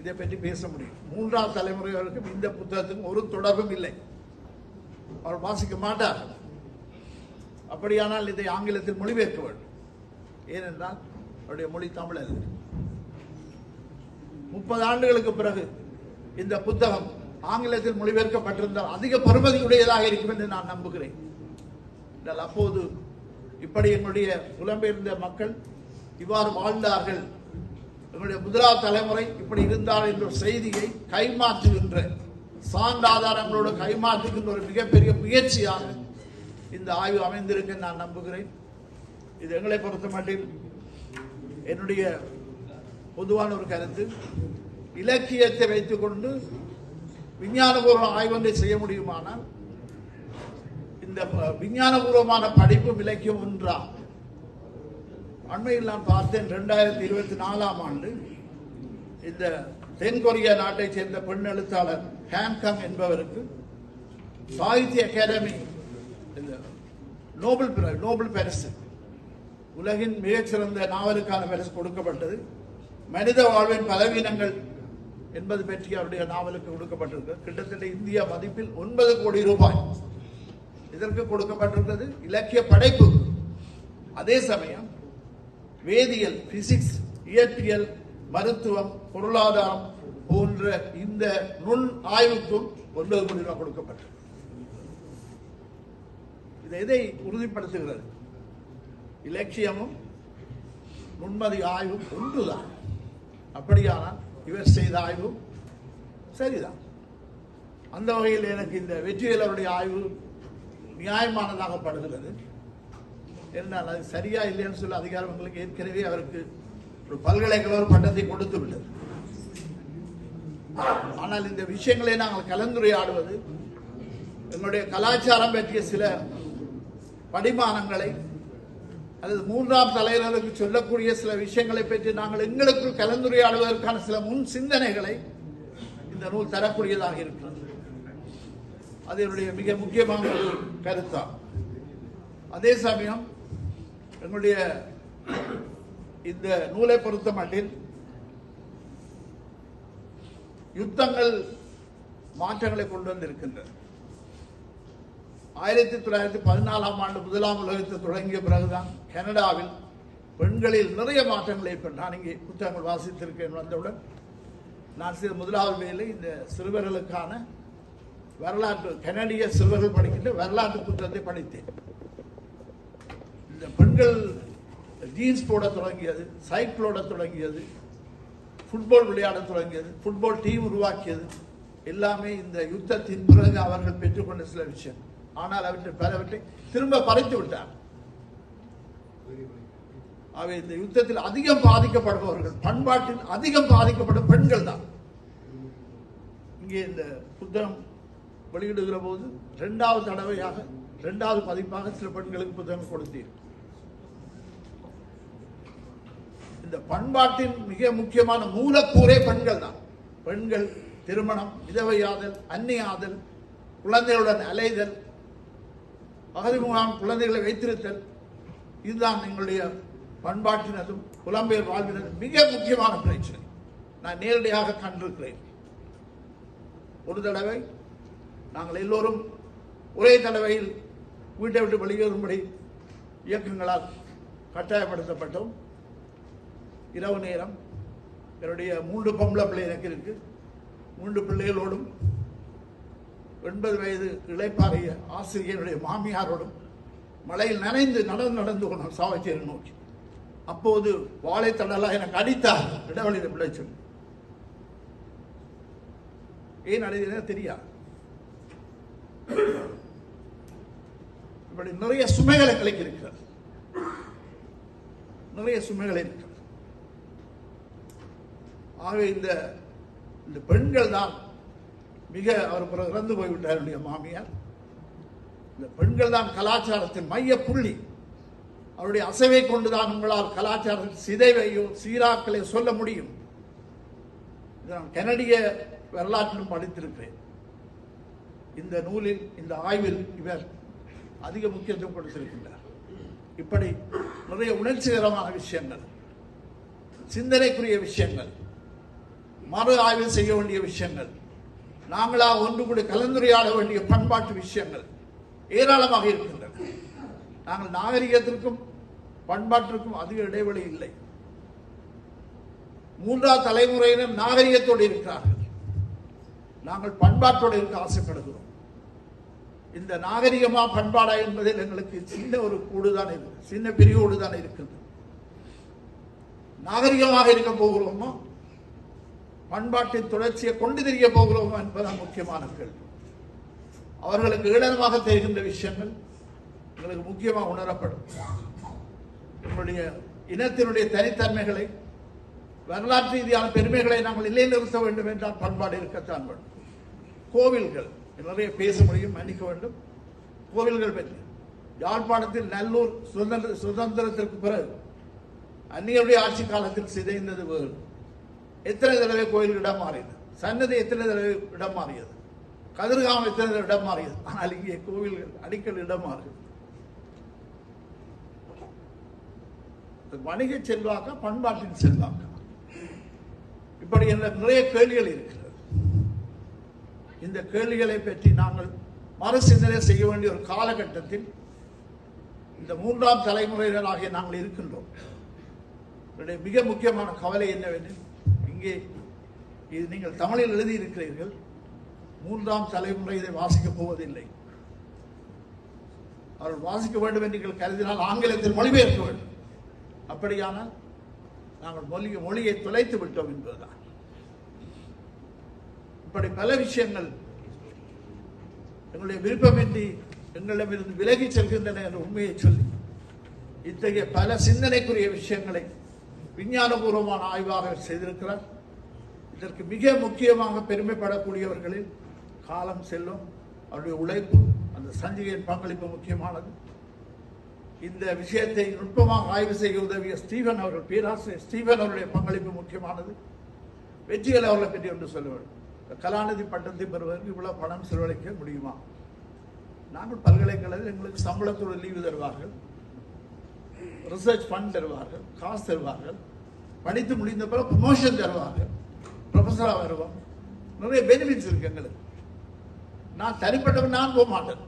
இதை பற்றி பேச முடியும். மூன்றாவது தலைமுறைகளுக்கும் இந்த புத்தகத்துக்கும் ஒரு தொடர்பும் இல்லை. அவர் வாசிக்க மாட்டார்கள். அப்படியானால் இதை ஆங்கிலத்தில் மொழிபெயர்க்க வேண்டும். ஏனென்றால் அவருடைய மொழி தமிழ் அல்ல. 30 ஆண்டுகளுக்கு பிறகு இந்த புத்தகம் ஆங்கிலத்தில் மொழிபெயர்க்கப்பட்டிருந்தால் அதிக பெறுமதியுடையதாக இருக்கும் என்று நான் நம்புகிறேன். அப்போது இப்படி எங்களுடைய புலம்பெயர்ந்த மக்கள் இவ்வாறு வாழ்ந்தார்கள், எங்களுடைய முதலாவது தலைமுறை இப்படி இருந்தார் என்ற செய்தியை கைமாற்றுகின்ற, சான்றாதாரங்களோடு கைமாற்றுகின்ற ஒரு மிகப்பெரிய முயற்சியாக இந்த ஆய்வு அமைந்திருக்கு நான் நம்புகிறேன். இது எங்களை பொறுத்த மட்டில் என்னுடைய பொதுவான ஒரு கருத்து, இலக்கியத்தை வைத்துக் கொண்டு விஞ்ஞானபூர்வ ஆய்வொன்றை செய்ய முடியுமானால் இந்த விஞ்ஞானபூர்வமான படிப்பும் இலக்கியம் ஒன்றா. அண்மையில் நான் பார்த்தேன், 2024ஆம் ஆண்டு இந்த தென்கொரியா நாட்டை சேர்ந்த பெண் எழுத்தாளர் ஹாங்காங் என்பவருக்கு சாகித்ய அகாடமி நோபல் பரிசு, உலகின் மிகச்சிறந்த நாவலுக்கான பரிசு கொடுக்கப்பட்டது. மனித வாழ்வின் பலவீனங்கள் என்பது பற்றி அவருடைய நாவலுக்கு கொடுக்கப்பட்டிருக்கு. கிட்டத்தட்ட இந்திய மதிப்பில் 9 கோடி ரூபாய் இதற்கு கொடுக்கப்பட்டிருக்கிறது, இலக்கிய படைப்பு. அதே சமயம் வேதியியல், பிசிக்ஸ், இயற்பியல், மருத்துவம், பொருளாதாரம் போன்ற இந்த நுண் ஆய்வுக்கும் 9 கோடி ரூபாய் கொடுக்கப்பட்டது. இதை உறுதிப்படுத்துகிறது. இலக்கியமும் நுண்மதி ஆய்வும் ஒன்றுதான். அப்படியானால் இவர் செய்த ஆய்வும் சரிதான். அந்த வகையில் எனக்கு இந்த வெற்றிவேல் அவருடைய ஆய்வு நியாயமானதாகப்படுகிறது. என்றால் அது சரியா இல்லைன்னு சொல்ல அதிகாரம் எங்களுக்கு ஏற்கனவே அவருக்கு ஒரு பல்கலைக்கழக பட்டத்தை கொடுத்து விட்டது. ஆனால் இந்த விஷயங்களை நாங்கள் கலந்துரையாடுவது எங்களுடைய கலாச்சாரம் பற்றிய சில படிமானங்களை அல்லது மூன்றாம் தலைவர்களுக்கு சொல்லக்கூடிய சில விஷயங்களை பற்றி நாங்கள் எங்களுக்குள் கலந்துரையாடுவதற்கான சில முன் சிந்தனைகளை இந்த நூல் தரக்கூடியதாக இருக்கிறது. அது என்னுடைய மிக முக்கியமான ஒரு கருத்தாகும். அதே சமயம் எங்களுடைய இந்த நூலை பொறுத்த மட்டில் யுத்தங்கள் மாற்றங்களை கொண்டு வந்திருக்கின்றன. 1914ஆம் ஆண்டு முதலாம் உலகத்தை தொடங்கிய பிறகுதான் கனடாவில் பெண்களில் நிறைய மாற்றங்களை ஏற்பட்டன. நான் இங்கே புத்தகங்கள் வாசித்திருக்கேன். வந்தவுடன் நான் செய்த முதலாவது வேலை இந்த சிறுவர்களுக்கான வரலாற்று கனடிய சிறுவர்கள் படிக்கின்ற வரலாற்று புத்தகத்தை படித்தேன். இந்த பெண்கள் ஜீன்ஸ் போட தொடங்கியது, சைக்கிளோட தொடங்கியது, ஃபுட்பால் விளையாட தொடங்கியது, ஃபுட்பால் டீம் உருவாக்கியது எல்லாமே இந்த யுத்தத்தின் பிறகு அவர்கள் பெற்றுக்கொண்ட சில விஷயம். ஆனால் அவற்றை பலவற்றை திரும்ப பறித்து விட்டார். அவை இந்த யுத்தத்தில் அதிகம் பாதிக்கப்படுபவர்கள், பண்பாட்டில் அதிகம் பாதிக்கப்படும் பெண்கள் தான். இங்கே இந்த புத்தகம் வெளியிடுகிற போது இரண்டாவது பதிப்பாக சில பெண்களுக்கு புத்தகம் கொடுத்தீர். இந்த பண்பாட்டின் மிக முக்கியமான மூலக்கூறே பெண்கள் தான். பெண்கள் திருமணம், விதவையாதல், அந்நியாதல், குழந்தைகளுடன் அலைதல், பகுதிமுகாம் குழந்தைகளை வைத்திருத்தல், இதுதான் எங்களுடைய பண்பாட்டினதும் புலம்பெயர் வாழ்வினதும் மிக முக்கியமான பிரச்சனை. நான் நேரடியாக கண்டிருக்கிறேன். ஒரு தடவை நாங்கள் எல்லோரும் ஒரே தடவையில் வீட்டை விட்டு வெளியேறும்படி இயக்கங்களால் கட்டாயப்படுத்தப்பட்டோம். இரவு நேரம் என்னுடைய 3 பொம்பளை பிள்ளை எனக்கு இருக்கு. 3 பிள்ளைகளோடும் 80 வயது இளைப்பாறைய ஆசிரியருடைய மாமியாரோடும் மழையில் நனைந்து நடந்து கொண்டோம் சாவச்சேரி நோக்கி. அப்போது வாழைத்தடலா எனக்கு அடித்தார். இடைவெளியில் பிள்ளை சொல்லி ஏன் அடித்தே தெரியாது. இப்படி நிறைய சுமைகளை கிளைக்கு இருக்கிறது. நிறைய சுமைகளை இருக்கிறது. ஆகவே இந்த பெண்கள் தான் மிக அவர் இறந்து போய்விட்டார் என்னுடைய மாமியார். இந்த பெண்கள் தான் கலாச்சாரத்தின் மைய புள்ளி. அவருடைய அசைவை கொண்டுதான் உங்களால் கலாச்சாரத்தின் சிதைவையோ சீராக்களை சொல்ல முடியும். நான் கனடிய வரலாற்றிலும் படித்திருக்கிறேன். இந்த நூலில், இந்த ஆய்வில் இவர் அதிக முக்கியத்துவம் கொடுத்திருக்கின்றார். இப்படி நிறைய உணர்ச்சிகரமான விஷயங்கள், சிந்தனைக்குரிய விஷயங்கள், மறு ஆய்வு செய்ய வேண்டிய விஷயங்கள், நாங்களாக ஒன்று கூட கலந்துரையாட வேண்டிய பண்பாட்டு விஷயங்கள் ஏராளமாக இருக்கின்றன. நாங்கள் நாகரிகத்திற்கும் பண்பாட்டிற்கும் அதிக இடைவெளி இல்லை. 3ஆம் தலைமுறையினர் நாகரிகத்தோடு இருக்கிறார்கள். நாங்கள் பண்பாட்டோடு இருக்க ஆசைப்படுகிறோம். இந்த நாகரிகமா பண்பாடா என்பதில் எங்களுக்கு சின்ன ஒரு கூடுதான் இருக்கு, சின்ன பிரிவோடு தான் இருக்குது. நாகரிகமாக இருக்க போகிறோமோ, பண்பாட்டின் தொடர்ச்சியை கொண்டு திரிய போகிறோமோ என்பதுதான் முக்கியமான கேள்வி. அவர்களுக்கு ஈழமாக தெரிகின்ற விஷயங்கள் எங்களுக்கு முக்கியமாக உணரப்படும். நம்முடைய இனத்தினுடைய தனித்தன்மைகளை, வரலாற்று ரீதியான பெருமைகளை நாங்கள் நிலைநிறுத்த வேண்டும் என்றால் பண்பாடு இருக்கத்தான் வேண்டும். கோவில்கள் நிறைய பேச முடியும், மன்னிக்க வேண்டும். கோவில்கள் பற்றி யாழ்ப்பாணத்தில் நல்லூர் சுதந்திரத்திற்கு பிறகு அந்நியருடைய ஆட்சி காலத்தில் சிதைந்தது வேறு. எத்தனை தடவை கோயில் இடம் மாறியது, சன்னதி எத்தனை தடவை இடம் மாறியது, கதிர்காமம் எத்தனை தடவை இடம் மாறியது. ஆனால் இங்கே கோவில்கள் அடிக்கடி இடம் மாறுது. வணிக செல்வாக்கா, பண்பாட்டின் செல்வாக்கா, இப்படி நிறைய கேள்விகள் இருக்கிறது. இந்த கேள்விகளை பற்றி நாங்கள் மறுசிந்தனை செய்ய வேண்டிய ஒரு காலகட்டத்தில் இந்த 3ஆம் தலைமுறையினராகிய நாங்கள் இருக்கின்றோம். மிக முக்கியமான கவலை என்னவெனில், இங்கே இது நீங்கள் தமிழில் எழுதியிருக்கிறீர்கள், 3ஆம் தலைமுறை இதை வாசிக்கப் போவதில்லை. அவர்கள் வாசிக்க வேண்டும் என்று நீங்கள் கருதினால் ஆங்கிலத்தில் மொழிபெயர்க்க வேண்டும். அப்படியானால் நாங்கள் மொழியை தொலைத்து விட்டோம் என்பதுதான். இப்படி பல விஷயங்கள் எங்களுடைய விருப்பமின்றி எங்களிடமிருந்து விலகி செல்கின்றன என்ற உண்மையை சொல்லி இத்தகைய பல சிந்தனைக்குரிய விஷயங்களை விஞ்ஞானபூர்வமான ஆய்வாக செய்திருக்கிறார். இதற்கு மிக முக்கியமாக பெருமைப்படக்கூடியவர்களில் காலம் செல்லும் அவருடைய உழைப்பு, அந்த சஞ்சிகையின் பங்களிப்பு முக்கியமானது. இந்த விஷயத்தை நுட்பமாக ஆய்வு செய்ய உதவிய ஸ்டீவன் அவர்கள், பேராசிரியர் ஸ்டீவன் அவருடைய பங்களிப்பு முக்கியமானது. வெற்றிகள் அவர்களை பற்றி ஒன்று சொல்ல வேண்டும். கலாநிதி பட்டத்தை பெறுவதற்கு இவ்வளவு பணம் செலவழிக்க முடியுமா? நாங்கள் பல்கலைக்கழகத்தில் எங்களுக்கு சம்பளத்தோடு லீவு தருவார்கள், ரிசர்ச் ஃபண்ட் தருவார்கள், காசு தருவார்கள், படித்து முடிந்த பிறகு ப்ரமோஷன் தருவார்கள், ப்ரொஃபஸராக வருவோம், நிறைய பெனிஃபிட்ஸ் இருக்கு எங்களுக்கு. நான் தனிப்பட்டவன், நான் போக மாட்டேன்.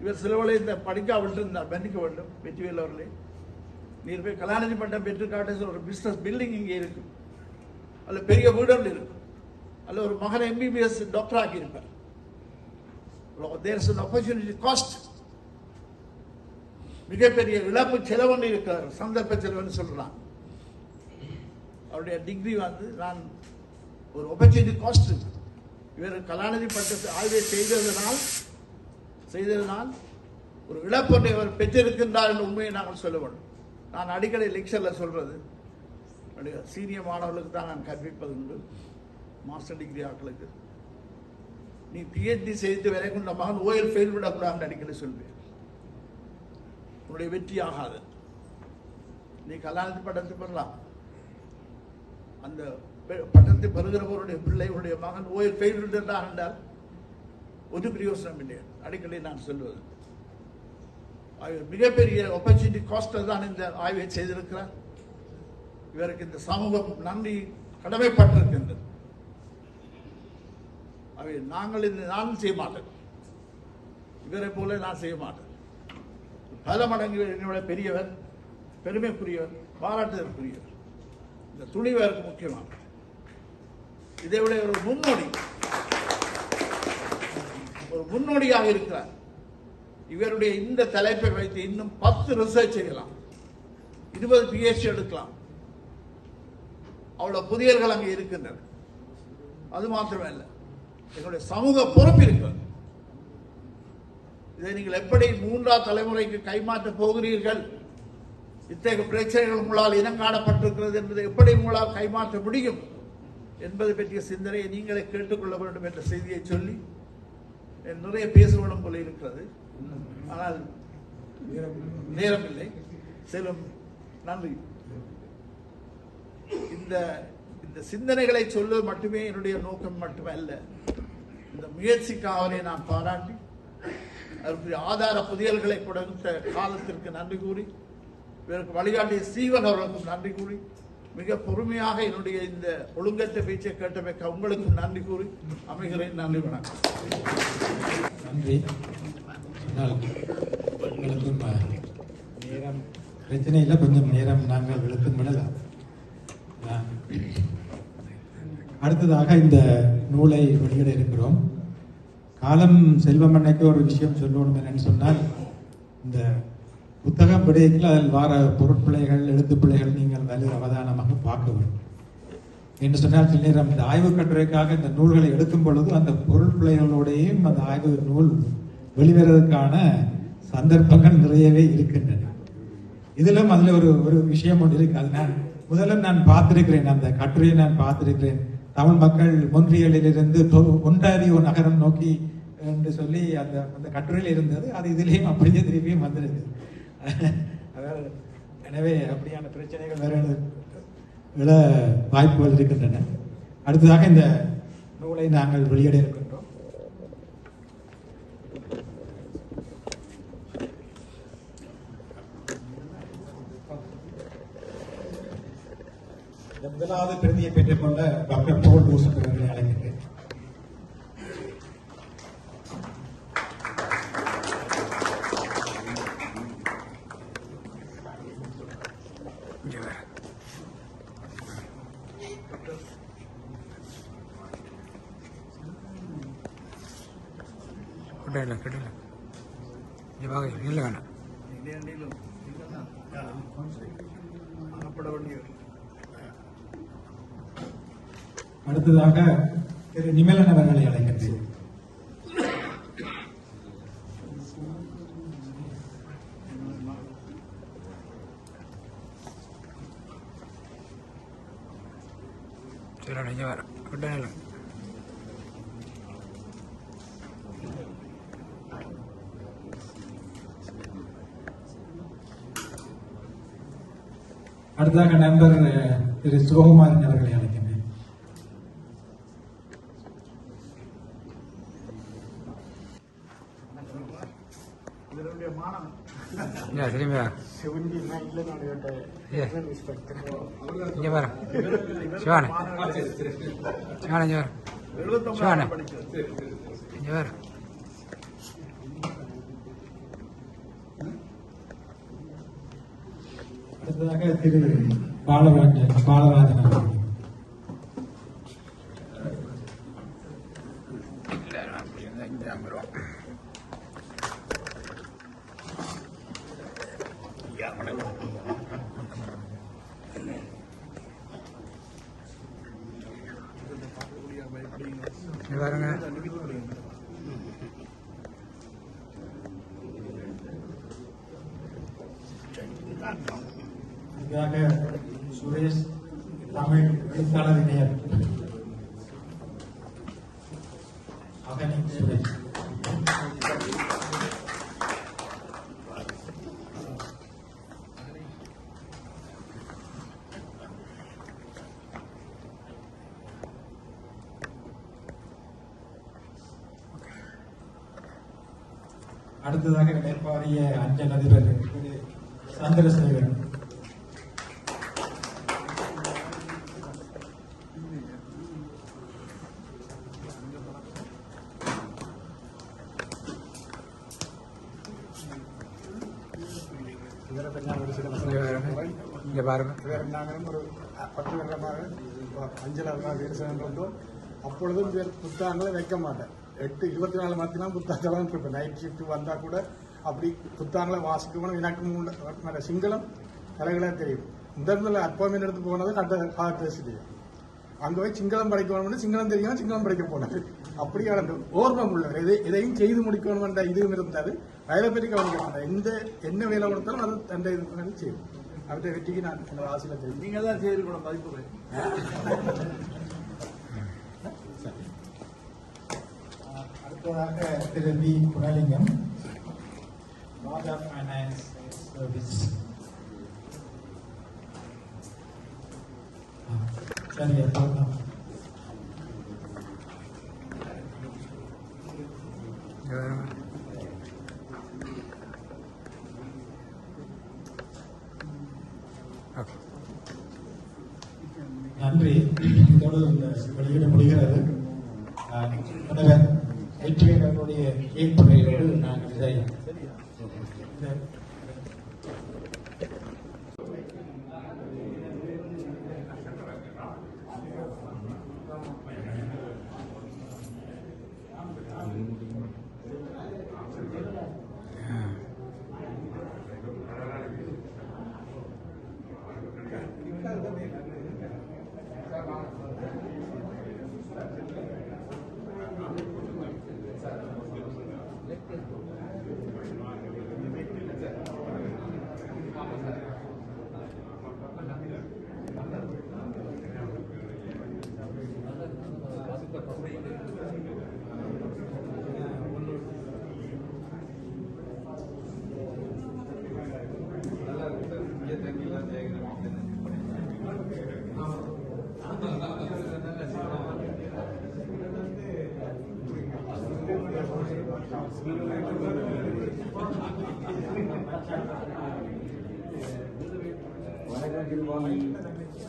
இவர் சிலவளை இந்த படிக்காவிட்டு இருந்தார், மன்னிக்க வேண்டும் வெற்றிவேல் அவர்களே. நீர் போய் கலாநிதி பட்டம் பெற்று காட்ட ஒரு பிஸ்னஸ் பில்டிங் இங்கே இருக்கு, அல்ல பெரிய வீடு இருக்கு, அல்ல ஒரு மகன் எம்பிபிஎஸ் டாக்டர் ஆக்கி இருப்பார். There is an opportunity cost. மிகப்பெரிய இழப்பு செலவுன்னு இருக்கிறார், சந்தர்ப்ப செலவுன்னு சொல்றான். அவருடைய டிகிரி வந்து நான் ஒரு opportunity cost. இவர் கலாநிதி பட்டத்தை ஆய்வை செய்ததனால் ஒரு இழப்பொன்றை அவர் பெற்றிருக்கின்றார் என்ற உண்மையை நாங்கள் சொல்ல வேண்டும். நான் அடிக்கடி லெக்சர்ல சொல்றது, சீனியர் மாணவர்களுக்கு தான் நான் கற்பிப்பது உண்டு, மாஸ்டர் டிகிரி ஆட்களுக்கு. நீ பிஹெச்டி செய்து வரைக்கும் இந்த மகன் ஓஎல் ஃபெயில் விடக்கூடாதுன்னு அடிக்கடி சொல்வேன். உன்னுடைய வெற்றி ஆகாது. நீ கலாநிதி பட்டத்தை பெறலாம், அந்த பட்டத்தை பெறுகிறவருடைய பிள்ளை உடைய மகன் ஓஎல் ஃபெயில் விட்டான் என்றால் ஒரு பிரயோசனம் இல்லை. அடிக்கடி நான் சொல்வது மிகப்பெரிய ஆப்பர்ச்சுனிட்டி காஸ்ட் தான் இந்த ஆய்வை செய்திருக்கிறார். இவருக்கு இந்த சமூகம் நன்றி கடமைப்பட்டிருக்கின்றது. நான் செய்ய மாட்டேன், இவரை போல நான் செய்ய மாட்டேன். பல மடங்கு என்னோட பெரியவர், பெருமைக்குரியவர், பாராட்டுதற்குரியவர். இந்த துணிவருக்கு முக்கியமான இதை விட ஒரு முன்னோடியாக இருக்கிறார். இவருடைய இந்த தலைப்பை வைத்து இன்னும் 10 ரிசர்ச் செய்யலாம், 20 PhD எடுக்கலாம். அவ்வளவு புதியர்கள் அங்கே இருக்கின்றனர். அது மாத்திரமல்ல, எங்களுடைய சமூக பொறுப்பு இருக்கிறது. இதை நீங்கள் எப்படி 3ஆம் தலைமுறைக்கு கைமாற்ற போகிறீர்கள், இத்தகைய பிரச்சனைகள் உங்களால் இனம் காணப்பட்டிருக்கிறது என்பதை எப்படி உங்களால் கைமாற்ற முடியும் என்பதை பற்றிய சிந்தனையை நீங்களே கேட்டுக்கொள்ள வேண்டும் என்ற செய்தியை சொல்லி நிறைய பேசணும் போல இருக்கிறது. ஆனால் நேரம் இல்லை. செல்லும் நன்றி. இந்த சிந்தனைகளை சொல்வது மட்டுமே என்னுடைய நோக்கம் மட்டுமல்ல. இந்த முயற்சிக்காக நான் பாராட்டி அதற்கு ஆதார புதியல்களை கொடுத்த காலத்திற்கு நன்றி கூறி, இவருக்கு வழிகாட்டிய ஸ்டீவன் அவர்களுக்கும் நன்றி கூறி, மிக பொறுமையாக என்னுடைய இந்த ஒழுங்கற்ற பேச்சை கேட்டமைக்க உங்களுக்கும் நன்றி கூறி அமைகிறேன். நன்றி, வணக்கம். நன்றி. உங்களுக்கும் நேரம் பிரச்சனை இல்லை, கொஞ்சம் நேரம் நாங்கள் விழுத்து விடலாம். அடுத்ததாக இந்த நூலை வெளியிட இருக்கிறோம். காலம் செல்வமண்ணைக்கு ஒரு விஷயம் சொல்லணும் என்னன்னு சொன்னால், இந்த புத்தகம் விடையில் அதில் வார பொருட்பிள்ளைகள், எழுத்துப்பிள்ளைகள் நீங்கள் நல்ல அவதானமாக பார்க்க வேண்டும். என்று சொன்னால் சில நேரம் இந்த ஆய்வு கட்டுரைக்காக இந்த நூல்களை எடுக்கும் பொழுது அந்த பொருட்பிள்ளைகளோடையும் அந்த ஆய்வு நூல் வெளிவருவதற்கான சந்தர்ப்பங்கள் நிறையவே இருக்கின்றன. இதிலும் அதுல ஒரு விஷயம் ஒன்று இருக்கு. அது முதல்ல நான் பார்த்திருக்கிறேன், அந்த கட்டுரையை நான் பார்த்திருக்கிறேன். தமிழ் மக்கள் மொன்றியலிலிருந்து ஒன்டாரியோ நகரம் நோக்கி என்று சொல்லி அந்த கட்டுரையில் இருந்தது. அது இதுலேயும் அப்படியே திருப்பியும் வந்திருக்கு. எனவே அப்படியான பிரச்சனைகள் வேற வாய்ப்புகள் இருக்கின்றன. அடுத்ததாக இந்த நூலை நாங்கள் வெளியிட இருக்கின்றோம். முதலாவது பிரதியை பெற்றுக்கொண்ட டாக்டர் போல் ஜோசப் அவர்களை அழைக்கிறேன். அடுத்ததாக திரு நிமலன் அவர்களை அழைக்கின்றேன். அடுத்ததாக நண்பர் திரு சிவகுமாரன் அவர்களை அழைக்கின்றேன். அடுத்ததாக திரு பாலராஜன் அவர்கள். இதுக்காக சுரேஷ் தமிழ் எழுத்தாளர் இணையர் அகனி சுரேஷ். அடுத்ததாக மேற்பாரிய அஞ்சல் அதிபர் சந்திரசேகரன். நாங்களும் ஒரு 10 வருடமாக அஞ்சலாக வேறு சென்றோம். அப்பொழுதும் புத்தகங்களை வைக்க மாட்டேன். 24 மணி நேரம் புத்தகங்களாம் இருப்பேன். நைட் ஷிஃப்ட் வந்தால் கூட அப்படி புத்தகங்களை வாசிக்கணும். எனக்கு சிங்களம் கலைகளாக தெரியும். முதல் அப்பாயின்மெண்ட் எடுத்து போனது கட்ட அங்கே போய் சிங்களம் படிக்கணும்னு சிங்களம் தெரியும், சிங்களம் படிக்க போனது. அப்படியே ஓர்வம் உள்ளவர் எதையும் செய்து முடிக்கணும்ன்ற இதுவும் இருந்தாரு. வயலை பற்றி கவனிக்க மாட்டேன். என்ன வேலை கொடுத்தாலும் அது தண்டை இது செய்யும். அவற்றை வெற்றிக்கு நான் என்னோட ஆசையில் தெரியும். நீங்க தான் செய்திருக்கணும் மதிப்பு. அடுத்ததாக Thiru V Gunalingam, Raja finance service. சரி, அப்புறம் நன்றி. இதோடு வெளியிட முடிகிறது. வெற்றிகளுடைய ஏற்புரையோடு நாங்கள் இதை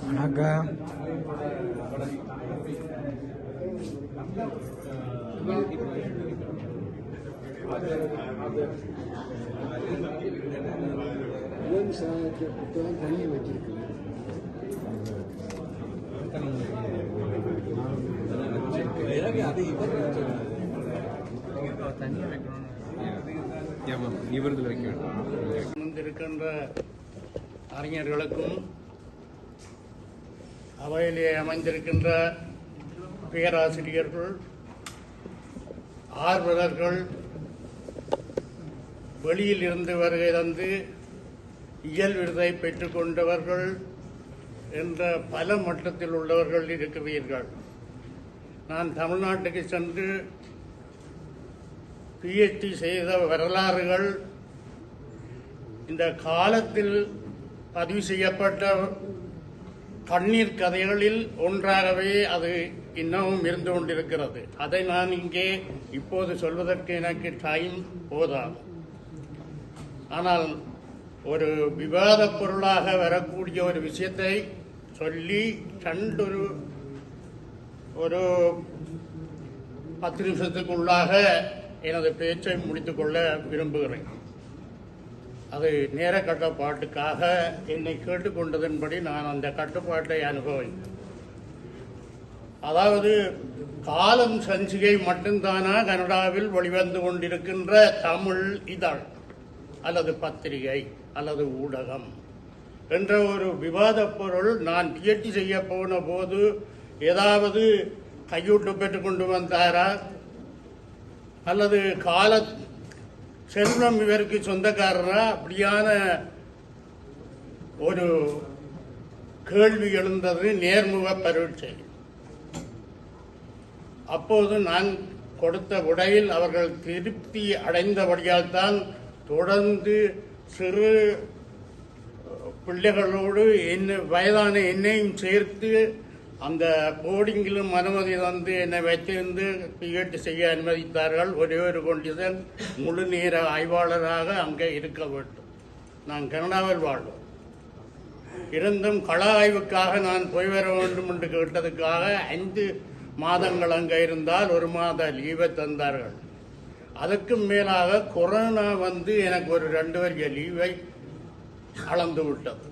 வணக்கம். புத்தகம் தனியாக வச்சிருக்கு. இருக்கின்ற அறிஞர்களுக்கும் அவையிலே அமைந்திருக்கின்ற பேராசிரியர்கள், ஆர்வலர்கள், வெளியில் இருந்து வருகை தந்து இயல் விருதை பெற்றுக்கொண்டவர்கள் என்ற பல மட்டத்தில் உள்ளவர்கள் இருக்கிறீர்கள். நான் தமிழ்நாட்டுக்கு சென்று PhD செய்த வரலாறுகள் இந்த காலத்தில் பதிவு செய்யப்பட்ட கண்ணீர் கதைகளில் ஒன்றாகவே அது இன்னமும் இருந்து கொண்டிருக்கிறது. அதை நான் இங்கே இப்போது சொல்வதற்கு எனக்கு டைம் போதாது. ஆனால் ஒரு விவாத பொருளாக வரக்கூடிய ஒரு விஷயத்தை சொல்லி ஒரு 10 நிமிஷத்துக்குள்ளாக எனது பேச்சை முடித்துக் கொள்ள விரும்புகிறேன். அது நேர கட்டுப்பாட்டுக்காக என்னை கேட்டுக்கொண்டதன்படி நான் அந்த கட்டுப்பாட்டை அனுபவித்தேன். அதாவது காலம் சஞ்சிகை மட்டும்தானா கனடாவில் வெளிவந்து கொண்டிருக்கின்ற தமிழ் இதழ் அல்லது பத்திரிகை அல்லது ஊடகம் என்ற ஒரு விவாத பொருள் நான் PhD செய்ய போன போது ஏதாவது கையூட்டு பெற்றுக் கொண்டு வந்தாரா அல்லது கால செல்வம் இவருக்கு சொந்தக்காரரா அப்படியான ஒரு கேள்வி எழுந்தது நேர்முக பரீட்சை. அப்போது நான் கொடுத்த விடையில் அவர்கள் திருப்தி அடைந்தபடியால் தான் தொடர்ந்து சிறு பிள்ளைகளோடு வயதான என்னையும் சேர்த்து அந்த போர்டிங்கிலும் அனுமதி தந்து என்னை வைத்திருந்து PhD செய்ய அனுமதித்தார்கள். ஒரே ஒரு கண்டிஷன், முழு நேர ஆய்வாளராக அங்கே இருக்க வேண்டும். நான் கனடாவில் வாழ்வோம். இருந்தும் கள ஆய்வுக்காக நான் போய் வர வேண்டும் என்று கேட்டதுக்காக 5 மாதங்கள் அங்கே இருந்தால் 1 மாத லீவை தந்தார்கள். அதுக்கும் மேலாக கொரோனா வந்து எனக்கு ஒரு 2 வருஷ லீவை அளந்து விட்டது.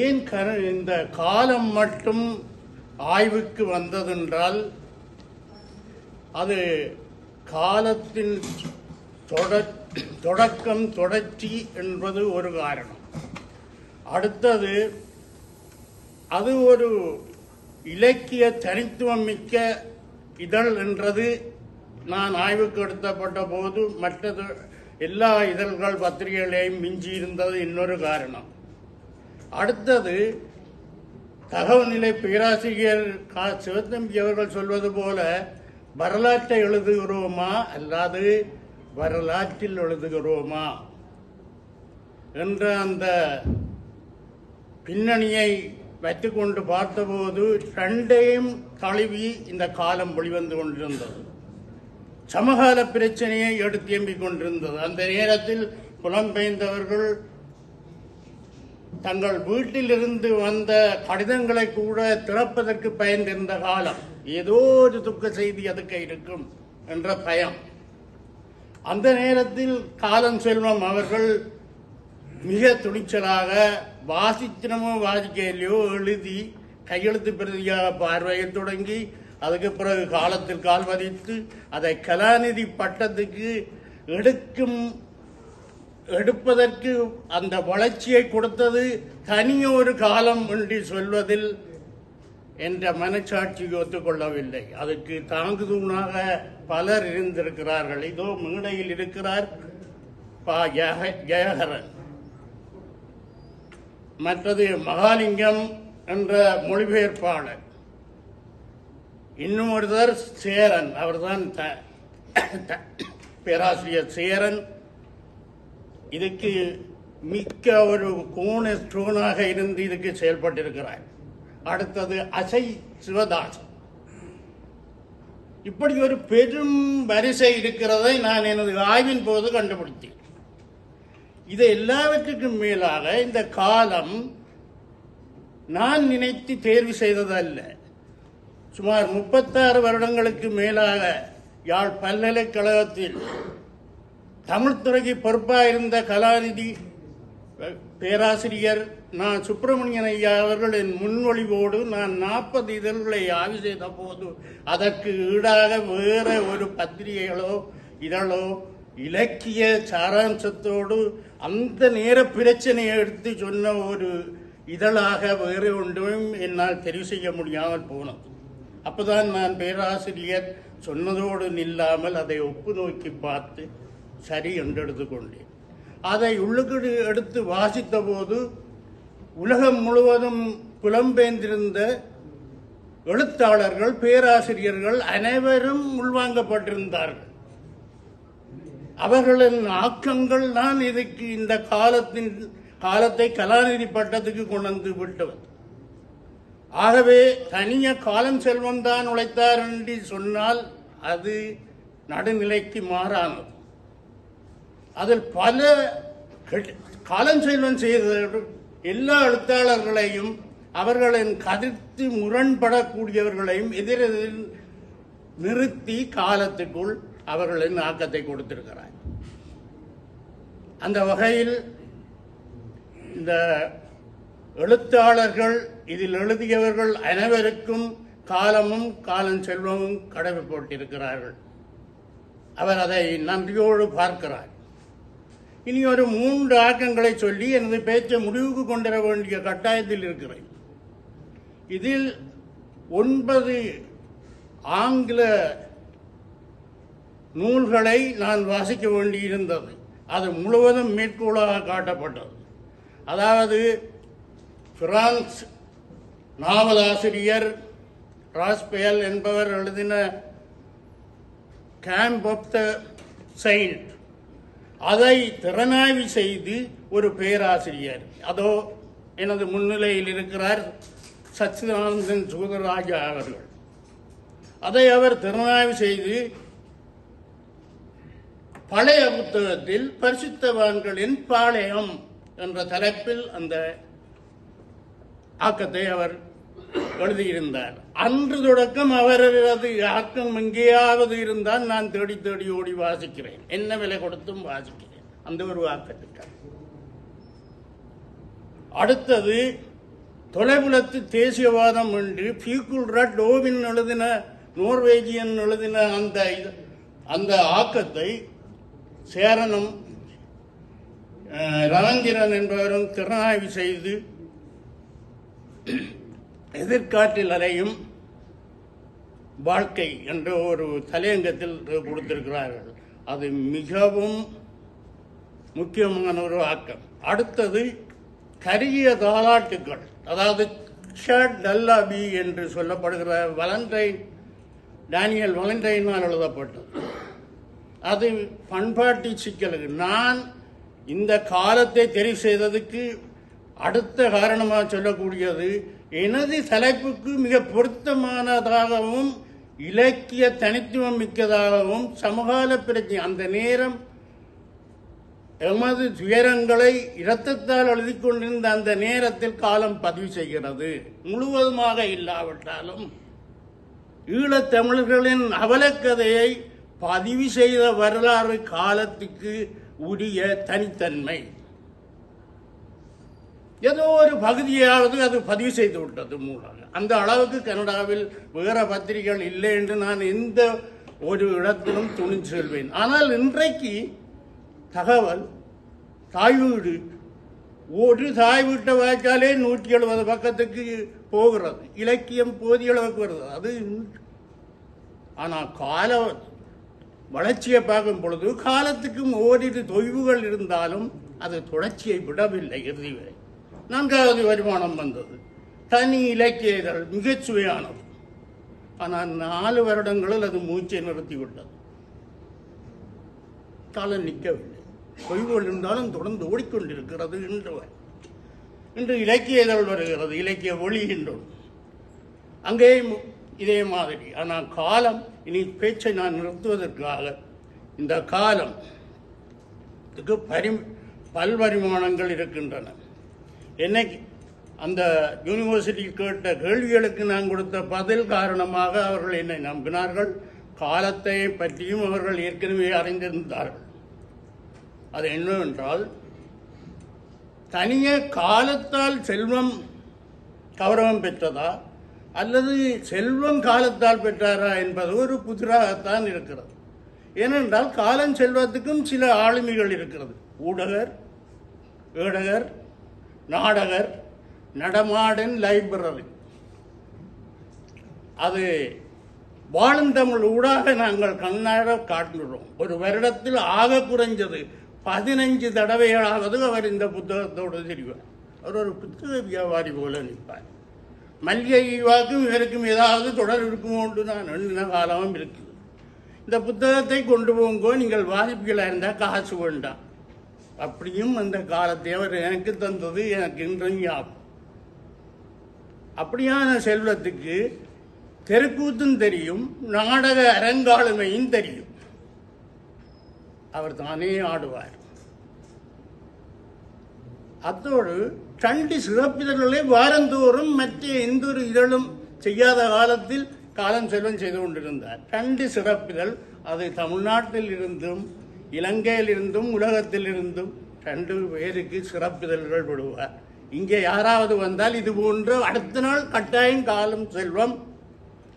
ஏன் இந்த காலம் மட்டும் ஆய்வுக்கு வந்ததென்றால் அது காலத்தின் தொடக்கம் தொடர்ச்சி என்பது ஒரு காரணம். அடுத்தது அது ஒரு இலக்கிய தனித்துவம் மிக்க இதழ் என்றது நான் ஆய்வுக்கு எடுத்தப்பட்ட போது மற்றது எல்லா இதழ்கள் பத்திரிகைகளையும் மிஞ்சி இருந்தது இன்னொரு காரணம். அடுத்தது தகவல்நிலை பேராசிரியர் சிவத்தம்பி அவர்கள் சொல்வது போல வரலாற்றை எழுதுகிறோமா அல்லாது வரலாற்றில் எழுதுகிறோமா என்ற அந்த பின்னணியை வைத்துக்கொண்டு பார்த்தபோது 2ஐயும் தழுவி இந்த காலம் வெளிவந்து கொண்டிருந்தது. சமகால பிரச்சனையை எடுத்து எம்பிக் கொண்டிருந்தது. அந்த நேரத்தில் புலம்பெயர்ந்தவர்கள் தங்கள் வீட்டிலிருந்து வந்த கடிதங்களை கூட திறப்பதற்கு பயந்திருந்த காலம். ஏதோ ஒரு துக்க செய்தி அதுக்கு இருக்கும் என்ற பயம். அந்த நேரத்தில் காலம் செல்வம் அவர்கள் மிக துணிச்சலாக வாசித்தினமோ வாசிக்கையிலையோ எழுதி கையெழுத்து பிரதியாக பார்வையில் தொடங்கி அதுக்கு பிறகு காலத்தில் கால் பதித்து அதை கலாநிதி பட்டத்துக்கு எடுப்பதற்கு அந்த வளர்ச்சியை கொடுத்தது தனியொரு காலம் என்று சொல்வதில் என்ற மனச்சாட்சிக்கு ஒத்துக்கொள்ளவில்லை. அதுக்கு தாங்கு தூணாக பலர் இருந்திருக்கிறார்கள். இதோ மேடையில் இருக்கிறார் ஜெயஹரன், மற்றது மகாலிங்கம் என்ற மொழிபெயர்ப்பாளர், இன்னும் ஒருத்தர் சேரன், அவர்தான் பேராசிரியர் சேரன். இதுக்கு மிக்க ஒரு கோண ஸ்டோனாக இருந்து இதுக்கு செயல்பட்டிருக்கிறார். அடுத்தது அசை சிவதாஸ். இப்படி ஒரு பெரும் வரிசை இருக்கிறதை நான் எனது ஆய்வின் போது கண்டுபிடித்தேன். இது எல்லாவற்றுக்கும் மேலாக இந்த காலம் நான் நினைத்து தேர்வு செய்ததல்ல. சுமார் 36 வருடங்களுக்கு மேலாக யாழ் பல்கலைக்கழகத்தில் தமிழ்துறைக்கு பொறுப்பாக இருந்த கலாநிதி பேராசிரியர் நான் சுப்பிரமணியன் ஐயா அவர்களின் முன்மொழிவோடு நான் 40 இதழ்களை ஆய்வு செய்த போது அதற்கு ஈடாக வேற ஒரு பத்திரிகைகளோ இதழோ இலக்கிய சாராம்சத்தோடு அந்த நேர பிரச்சனையை எடுத்து சொன்ன ஒரு இதழாக வேறு ஒன்றும் என்னால் தெரிவு செய்ய முடியாமல் போனது. அப்போதான் நான் பேராசிரியர் சொன்னதோடு நில்லாமல் அதை ஒப்பு நோக்கி பார்த்து சரி என்று எடுத்துக்கொண்டேன். அதை உள்ளுக்கு எடுத்து வாசித்த போது உலகம் முழுவதும் புலம்பெயர்ந்திருந்த எழுத்தாளர்கள், பேராசிரியர்கள் அனைவரும் உள்வாங்கப்பட்டிருந்தார்கள். அவர்களின் ஆக்கங்கள் தான் இதுக்கு இந்த காலத்தை கலாநிதி பட்டத்துக்கு கொண்டு வந்து விட்டவர். ஆகவே தனிய காலம் செல்வம் தான் உழைத்தார் என்று சொன்னால் அது நடுநிலைக்கு மாறானது. அதில் பல காலம் செல்வம் செய்த எல்லா எழுத்தாளர்களையும் அவர்களின் கருத்து முரண்படக்கூடியவர்களையும் எதிரெதிர் நிறுத்தி காலத்துக்குள் அவர்களின் ஆக்கத்தை கொடுத்திருக்கிறார். அந்த வகையில் இந்த எழுத்தாளர்கள், இதில் எழுதியவர்கள் அனைவருக்கும் காலமும் காலம் செல்வமும் கடமைப்பட்டிருக்கிறார்கள். அவர் அதை நன்றியோடு பார்க்கிறார். இனி ஒரு 3 ஆக்கங்களை சொல்லி எனது பேச்சை முடிவுக்கு கொண்டுவர வேண்டிய கட்டாயத்தில் இருக்கிறேன். இதில் 9 ஆங்கில நூல்களை நான் வாசிக்க வேண்டியிருந்தது. அது முழுவதும் மேற்கோளாக காட்டப்பட்டது. அதாவது பிரான்ஸ் நாவலாசிரியர் ராஸ்பெயல் என்பவர் எழுதின கேம்ப் ஆஃப் த செயின்ட், அதை திறனாய்வு செய்து ஒரு பேராசிரியர், அதோ எனது முன்னிலையில் இருக்கிறார், சச்சிதானந்தன் சூதராஜா அவர்கள். அதை அவர் திறனாய்வு செய்து பழைய புத்தகத்தில் பரிசுத்தவான்களின் பாளையம் என்ற தலைப்பில் அந்த ஆக்கத்தை அவர் எழுதியிருந்தார். அன்று தொடக்கம் அவரது ஆக்கம் எங்கேயாவது இருந்தால் நான் தேடி தேடி ஓடி வாசிக்கிறேன், என்ன விலை கொடுத்தும் வாசிக்கிறேன் அந்த ஒரு ஆக்கத்துக்காக. அடுத்தது தொலைபுலத்து தேசியவாதம் என்று பியூகுல்ராட் டோவின் எழுதின, நோர்வேஜியன் எழுதின அந்த ஆக்கத்தை சேரனும் ரவந்திரன் என்பவரும் திறனாய்வு செய்து எதிர்காற்றில் அலையும் வாழ்க்கை என்ற ஒரு தலையங்கத்தில் கொடுத்திருக்கிறார்கள். அது மிகவும் முக்கியமான ஒரு ஆக்கம். அடுத்தது கருகிய தாலாட்டுக்கள், அதாவது ஷர்ட் டல்லாபி என்று சொல்லப்படுகிற டேனியல் வலண்டைனால் எழுதப்பட்டது. அது பண்பாட்டு சிக்கலுக்கு நான் இந்த காலத்தை தெரிவு செய்ததுக்கு அடுத்த காரணமாக சொல்லக்கூடியது, எனது தலைப்புக்கு மிக பொருத்தமானதாகவும் இலக்கிய தனித்துவம் மிக்கதாகவும் சமகால பிரச்சனை, அந்த நேரம் எமது துயரங்களை இரத்தத்தால் எழுதி கொண்டிருந்த அந்த நேரத்தில் காலம் பதிவு செய்கிறது. முழுவதுமாக இல்லாவிட்டாலும் ஈழத்தமிழர்களின் அவலக்கதையை பதிவு செய்த வரலாறு காலத்துக்கு உரிய தனித்தன்மை, ஏதோ ஒரு பகுதியாவது அது பதிவு செய்து விட்டது மூலம். அந்த அளவுக்கு கனடாவில் வேற பத்திரிகைகள் இல்லை என்று நான் எந்த ஒரு இடத்திலும் துணிந்து செல்வேன். ஆனால் இன்றைக்கு தகவல் தாய் வீடு, ஒரு தாய் வீட்டை வாய்ச்சாலே 170 பக்கத்துக்கு போகிறது, இலக்கியம் போதிய அளவுக்கு வருது. அது ஆனால் கால வளர்ச்சியை பார்க்கும் பொழுது காலத்துக்கும் ஓரிரு தொய்வுகள் இருந்தாலும் அது தொடர்ச்சியை விடவில்லை. இறுதி வரை 4வது வருமானம் வந்தது, தனி இலக்கிய இதழ் மிகச்சுவையானது. ஆனால் 4 வருடங்களில் அது மூச்சை நிறுத்திவிட்டது. காலம் நிற்கவில்லை, தொய்வுகள் இருந்தாலும் தொடர்ந்து ஓடிக்கொண்டிருக்கிறது. இன்று இலக்கிய இதழ் வருகிறது, இலக்கிய ஒளி என்றும் அங்கேயும் இதே மாதிரி. ஆனால் காலம், இனி பேச்சை நான் நிறுத்துவதற்காக, இந்த காலம் பல்பரிமாணங்கள் இருக்கின்றன. என்னைக்கு அந்த யூனிவர்சிட்டி கேட்ட கேள்விகளுக்கு நான் கொடுத்த பதில் காரணமாக அவர்கள் என்னை நம்பினார்கள். காலத்தை பற்றியும் அவர்கள் ஏற்கனவே அறிந்திருந்தார்கள். அது என்னவென்றால், தனிய காலத்தால் செல்வம் கௌரவம் பெற்றதா அல்லது செல்வம் காலத்தால் பெற்றாரா என்பது ஒரு புதிராகத்தான் இருக்கிறது. ஏனென்றால் காலம் செல்வத்துக்கும் சில ஆளுமைகள் இருக்கிறது. ஊடகர், ஏடகர், நாடகர், நடமாடன் லைப்ரரி. அது வாழும் தமிழ் ஊடாக நாங்கள் கண்ணாட காட்டுகிறோம். ஒரு வருடத்தில் ஆக குறைஞ்சது 15 தடவைகளாவது அவர் இந்த புத்தகத்தோடு தெரிவார். அவர் ஒரு புத்தக வியாபாரி போல நிற்பார். மல்லிகைவாக்கும் இவருக்கும் ஏதாவது தொடர் இருக்குமோன்று நான் எண்ணின காலமும் இருக்குது. இந்த புத்தகத்தை கொண்டு போங்கோ, நீங்கள் வாசிப்புகளாக இருந்தால் காசு வேண்டாம். அப்படியும் அந்த காலத்தை அவர் எனக்கு தந்தது எனக்கு இன்றும் ஞாபகம். அப்படியான செல்வத்துக்கு தெருக்கூத்தும் தெரியும், நாடக அரங்காளுமையும் தெரியும். அவர் தானே ஆடுவார். அத்தோடு 2 சிறப்பிதழ்களை வாரந்தோறும் மற்ற எந்த ஒரு இதழும் செய்யாத காலத்தில் காலம் செல்வம் செய்து கொண்டிருந்தார். 2 சிறப்பிதழ், அது தமிழ்நாட்டில் இருந்தும் இலங்கையில் இருந்தும் உலகத்தில் இருந்தும் 2 பேருக்கு சிறப்பிதழ்கள் விடுவார். இங்கே யாராவது வந்தால் இது போன்ற அடுத்த நாள் கட்டாயம் காலம் செல்வம்,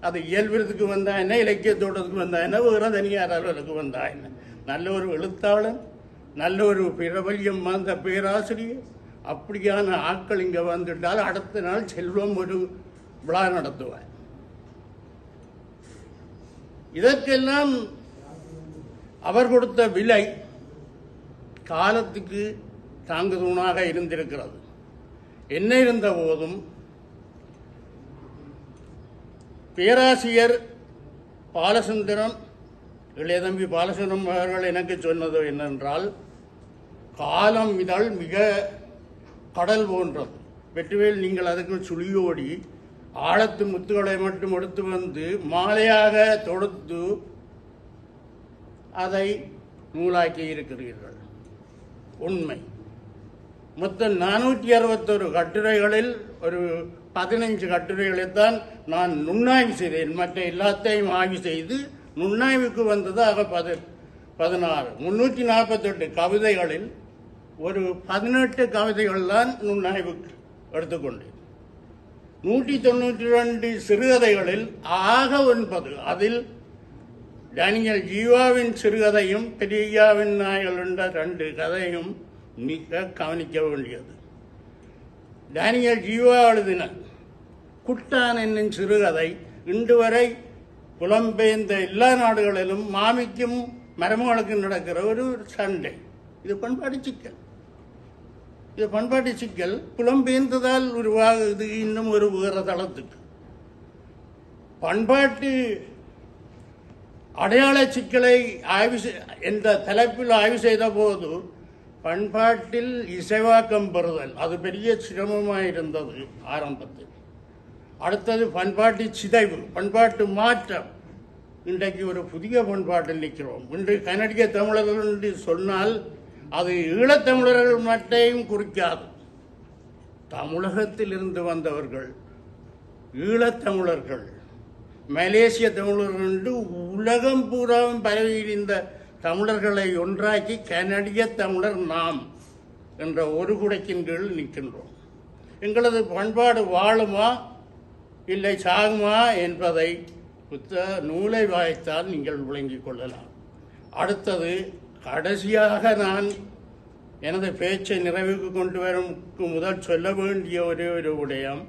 அது இயல்பிற்கு வந்தா என்ன, இலக்கியத்தோட்டத்துக்கு வந்தா என்ன, வேறு தனியார் அலுவலுக்கு வந்தா என்ன, நல்ல ஒரு எழுத்தாளன், நல்ல ஒரு பிரபல்யம் வந்த பேராசிரியர், அப்படியான ஆட்கள் இங்கே வந்துட்டால் அடுத்த நாள் செல்வம் ஒரு விழா நடத்துவார். இதற்கெல்லாம் அவர் கொடுத்த விலை காலத்துக்கு தாங்கு தூணாக இருந்திருக்கிறது. என்ன இருந்த போதும் பேராசிரியர் பாலசுந்தரம், இளைய தம்பி பாலசுந்தரம் அவர்கள் எனக்கு சொன்னது என்னென்றால், காலம் இதழ் மிக கடல் போன்றது. வெற்றிவேல், நீங்கள் அதுக்கு சுழியோடி ஆழத்து முத்துக்களை மட்டும் எடுத்து வந்து மாலையாக தொடுத்து அதை நூலாக்கி இருக்கிறீர்கள். உண்மை. மொத்தம் 461 கட்டுரைகளில் ஒரு 15 கட்டுரைகளைத்தான் நான் நுண்ணாய்வு செய்தேன். மற்ற எல்லாத்தையும் ஆய்வு செய்து நுண்ணாய்வுக்கு வந்தது ஆக 16. 348 கவிதைகளில் ஒரு 18 கவிதைகள் தான் நுண்ணாய்வுக்கு எடுத்துக்கொண்டேன். 192 சிறுகதைகளில் ஆக 9. அதில் டேனியல் ஜீவாவின் சிறுகதையும் பெரியாவின் நாய்கள் என்ற 2 கதையும் மிக கவனிக்க வேண்டியது. டேனியல் ஜீவா எழுதின குட்டான் என்னும் சிறுகதை இன்று வரை புலம்பெயர்ந்த எல்லா நாடுகளிலும் மாமிக்கும் மருமகளுக்கும் நடக்கிற ஒரு சண்டை. இது பண்பாட்டு சிக்கல். இது பண்பாட்டு சிக்கல் புலம்பெயர்ந்ததால் உருவாகுது. இன்னும் ஒரு வேறு தளத்துக்கு பண்பாட்டு அடையாள சிக்கலை ஆய்வு என்ற தலைப்பில் ஆய்வு செய்த போது பண்பாட்டில் இசைவாக்கம் பெறுதல் அது பெரிய சிரமமாக இருந்தது ஆரம்பத்தில். அடுத்தது பண்பாட்டு சிதைவு, பண்பாட்டு மாற்றம். இன்றைக்கு ஒரு புதிய பண்பாட்டில் நிற்கிறோம். இன்று கனடிய தமிழர்கள் என்று சொன்னால் அது ஈழத்தமிழர்கள் மட்டும் குறிக்காது. தமிழகத்தில் இருந்து வந்தவர்கள், ஈழத்தமிழர்கள், மலேசிய தமிழர்கள் என்று உலகம் பூராவும் பரவியிருந்த தமிழர்களை ஒன்றாக்கி கனடிய தமிழர் நாம் என்ற ஒரு குடைக்கின் கீழ் நிற்கின்றோம். எங்களது பண்பாடு வாழுமா இல்லை சாகுமா என்பதை நூலை வாய்த்தால் நீங்கள் விளங்கிக் கொள்ளலாம். அடுத்தது, கடைசியாக நான் எனது பேச்சை நிறைவுக்கு கொண்டு வரும் முதல் சொல்ல வேண்டிய ஒரே ஒரு விடயம்,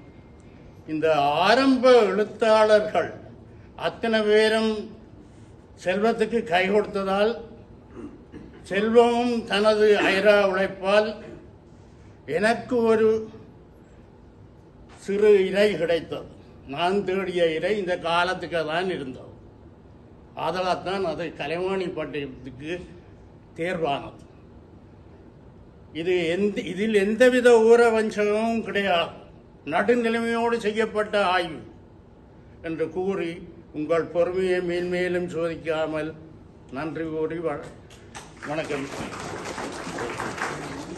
இந்த ஆரம்ப எழுத்தாளர்கள் அத்தனை பேரும் செல்வத்துக்கு கை கொடுத்ததால், செல்வமும் தனது அயரா உழைப்பால் எனக்கு ஒரு சிறு இறை கிடைத்தது. நான் தேடிய இறை இந்த காலத்துக்கு தான் இருந்தது. ஆதலாத்தான் அது கலைவாணி பட்டயத்துக்கு தேர்வானது. இதில் எந்தவித ஊர வஞ்சகமும் கிடையாது, நடுநிலைமையோடு செய்யப்பட்ட ஆய்வு என்று கூறி உங்கள் பொறுமையை மேன்மேலும் சோதிக்காமல் நன்றி கூறி வணக்கம்.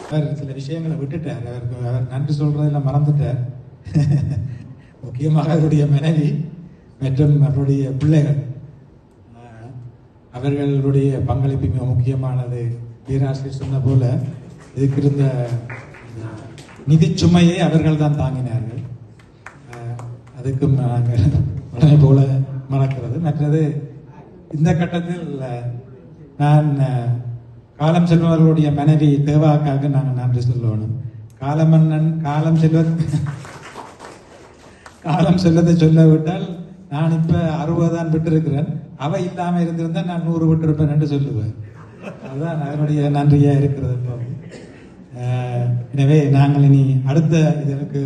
அவர் சில விஷயங்களை விட்டுட்டார். அவர் நன்றி சொல்றதெல்லாம் மறந்துட்டார். முக்கியமாக அவருடைய மனைவி மற்றும் அவருடைய பிள்ளைகள், அவர்களுடைய பங்களிப்பு மிக முக்கியமானது. பேராசிரியர் சொன்ன போல இதுக்கு இருந்த நிதி சுமையை அவர்கள் தான் தாங்கினார்கள். அதுக்கும் நாங்கள் உடனே போல மறக்கிறது. மற்றது, இந்த கட்டத்தில் நான் காலம் செல்வர்களுடைய மனைவி தேவாக்காக நாங்கள் நன்றி சொல்லணும். காலமன்னன் காலம் செல்வதை சொல்லவிட்டால் நான் இப்ப 60 தான் விட்டிருக்கிறேன். அவை இல்லாம இருந்திருந்தா நான் 100 விட்டிருப்பேன் என்று சொல்லுவேன். அதுதான் அதனுடைய நன்றியா இருக்கிறது. எனவே நாங்கள் இனி அடுத்த இதற்கு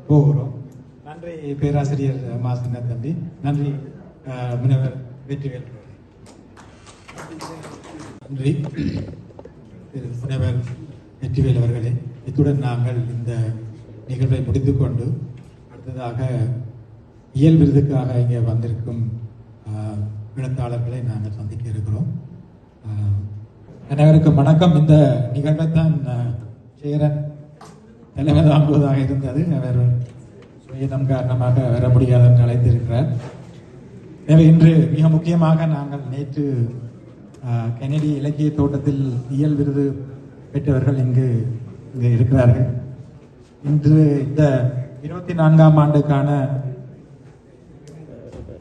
போகிறோம். நன்றி பேராசிரியர் மா சின்னத்தம்பி. நன்றி முனைவர் வெற்றிவேல். நன்றி திரு முனைவர் வெற்றிவேல் அவர்களே. இத்துடன் நாங்கள் இந்த நிகழ்வை முடித்துக்கொண்டு அடுத்ததாக இயல் விருதுக்காக இங்கே வந்திருக்கும் எழுத்தாளர்களை நாங்கள் சந்திக்க இருக்கிறோம். அனைவருக்கும் வணக்கம். இந்த நிகழ்வை தான் சேரன் தலைமை தாங்குவதாக இருந்தது. அவர் சுயநம் காரணமாக வர முடியாத அழைத்திருக்கிறார். எனவே இன்று மிக முக்கியமாக நாங்கள் நேற்று கெனடி இலக்கிய தோட்டத்தில் இயல் விருது பெற்றவர்கள் இங்கு இருக்கிறார்கள். இன்று இந்த 24ஆம் ஆண்டுக்கான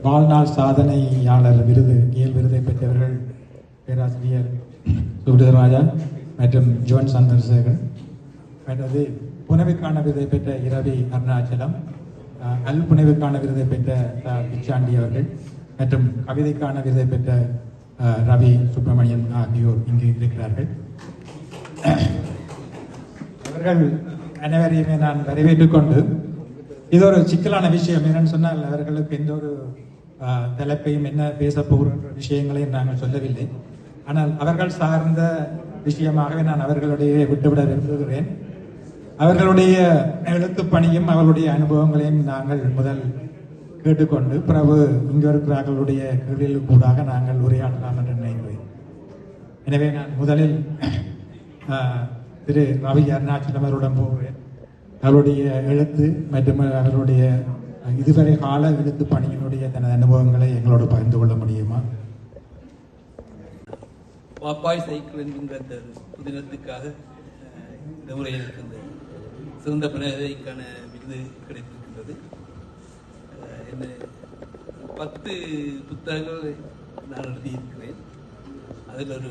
வாழ்நாள் சாதனையாளர் விருது இயல் விருதை பெற்றவர்கள் பேராசிரியர் சுப்ரதராஜா மற்றும் ஜோன் சந்திரசேகர். மற்றது புனைவுக்கான விருதை பெற்ற இரவி அருணாச்சலம், புனைவுக்கான விருதை பெற்ற பிச்சாண்டி அவர்கள் மற்றும் கவிதைக்கான விருதை பெற்ற ரவி சுப்பிரமணியன் ஆகியோர் இங்கு இருக்கிறார்கள். அவர்கள் அனைவரையுமே நான் வரவேற்றுக் கொண்டு, இது ஒரு சிக்கலான விஷயம். என்னன்னு சொன்னால் அவர்களுக்கு எந்த ஒரு தலைப்பையும் என்ன பேச போகிற விஷயங்களையும் நாங்கள் சொல்லவில்லை. ஆனால் அவர்கள் சார்ந்த விஷயமாகவே நான் அவர்களுடைய விட்டுவிட விரும்புகிறேன். அவர்களுடைய எழுத்து பணியும் அவர்களுடைய அனுபவங்களையும் நாங்கள் முதல் கேட்டுக்கொண்டு பிறகு இங்கு இருக்கிறவர்களுடைய கேள்விகளுக்கு கூடாக நாங்கள் உரையாடலாம் என்று நினைக்கிறேன். எனவே நான் முதலில் திரு ரவி அருணாச்சலம் அவருடன் போகிறேன். அவருடைய எழுத்து மற்றும் அவருடைய இதுவரை கால எழுத்து பணியினுடைய தனது அனுபவங்களை எங்களோடு பகிர்ந்து கொள்ள முடியுமா? பாப்பாய் சைக்கிள் என்கின்ற அந்த புதினத்துக்காக இந்த முறையில் இருக்கின்ற சிறந்த பிணைக்கான விருது கிடைத்திருக்கின்றது. என்ன 10 புத்தகங்கள் நான் எழுதியிருக்கிறேன். அதில் ஒரு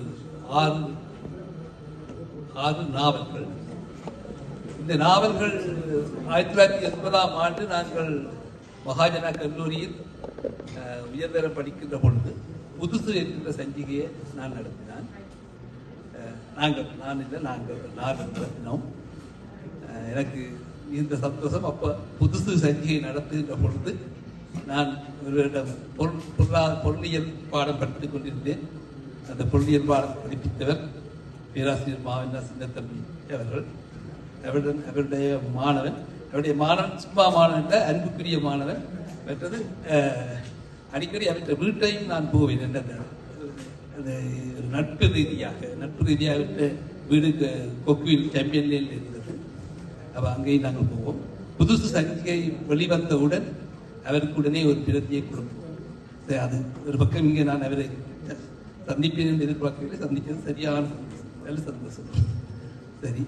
6 நாவல்கள். இந்த நாவல்கள் 1980ஆம் ஆண்டு நாங்கள் மகாஜனா கல்லூரியில் உயர்தரம் படிக்கின்ற பொழுது புதுசு என்கின்ற சஞ்சிகையை நான் நடத்தினேன். நாங்கள் நடத்தினோம். எனக்கு இந்த சந்தோஷம். அப்போ புதுசு சஞ்சிகை நடத்துகின்ற பொழுது நான் ஒருவரிடம் பொருளியல் பாடம் படித்துக் கொண்டிருந்தேன். அந்த பொருளியல் பாடம் படிப்பித்தவர் பேராசிரியர் மாவட்ட சின்னத்தம்பி அவர்கள். அவருடைய மாணவன் சும்மா மாணவன் இல்லை, அன்புக்குரிய மாணவன். மற்றது அடிக்கடி அவற்றை வீட்டையும் நான் போவேன். அது நட்பு ரீதியாக வீடு கொக்குவில் சாம்பியன்லேயில் இருந்தது. அப்போ அங்கேயும் நாங்கள் போவோம். புதுசு சஞ்சிகை வெளிவந்தவுடன் அவருக்கு உடனே ஒரு பிரதியை கொடுப்போம். அது ஒரு பக்கம் இங்கே நான் அவரை சந்திப்பேன் என்று எதிர்பார்க்கவில்லை. சந்திக்கிறது சரியான நல்ல சந்தோஷம். சரி,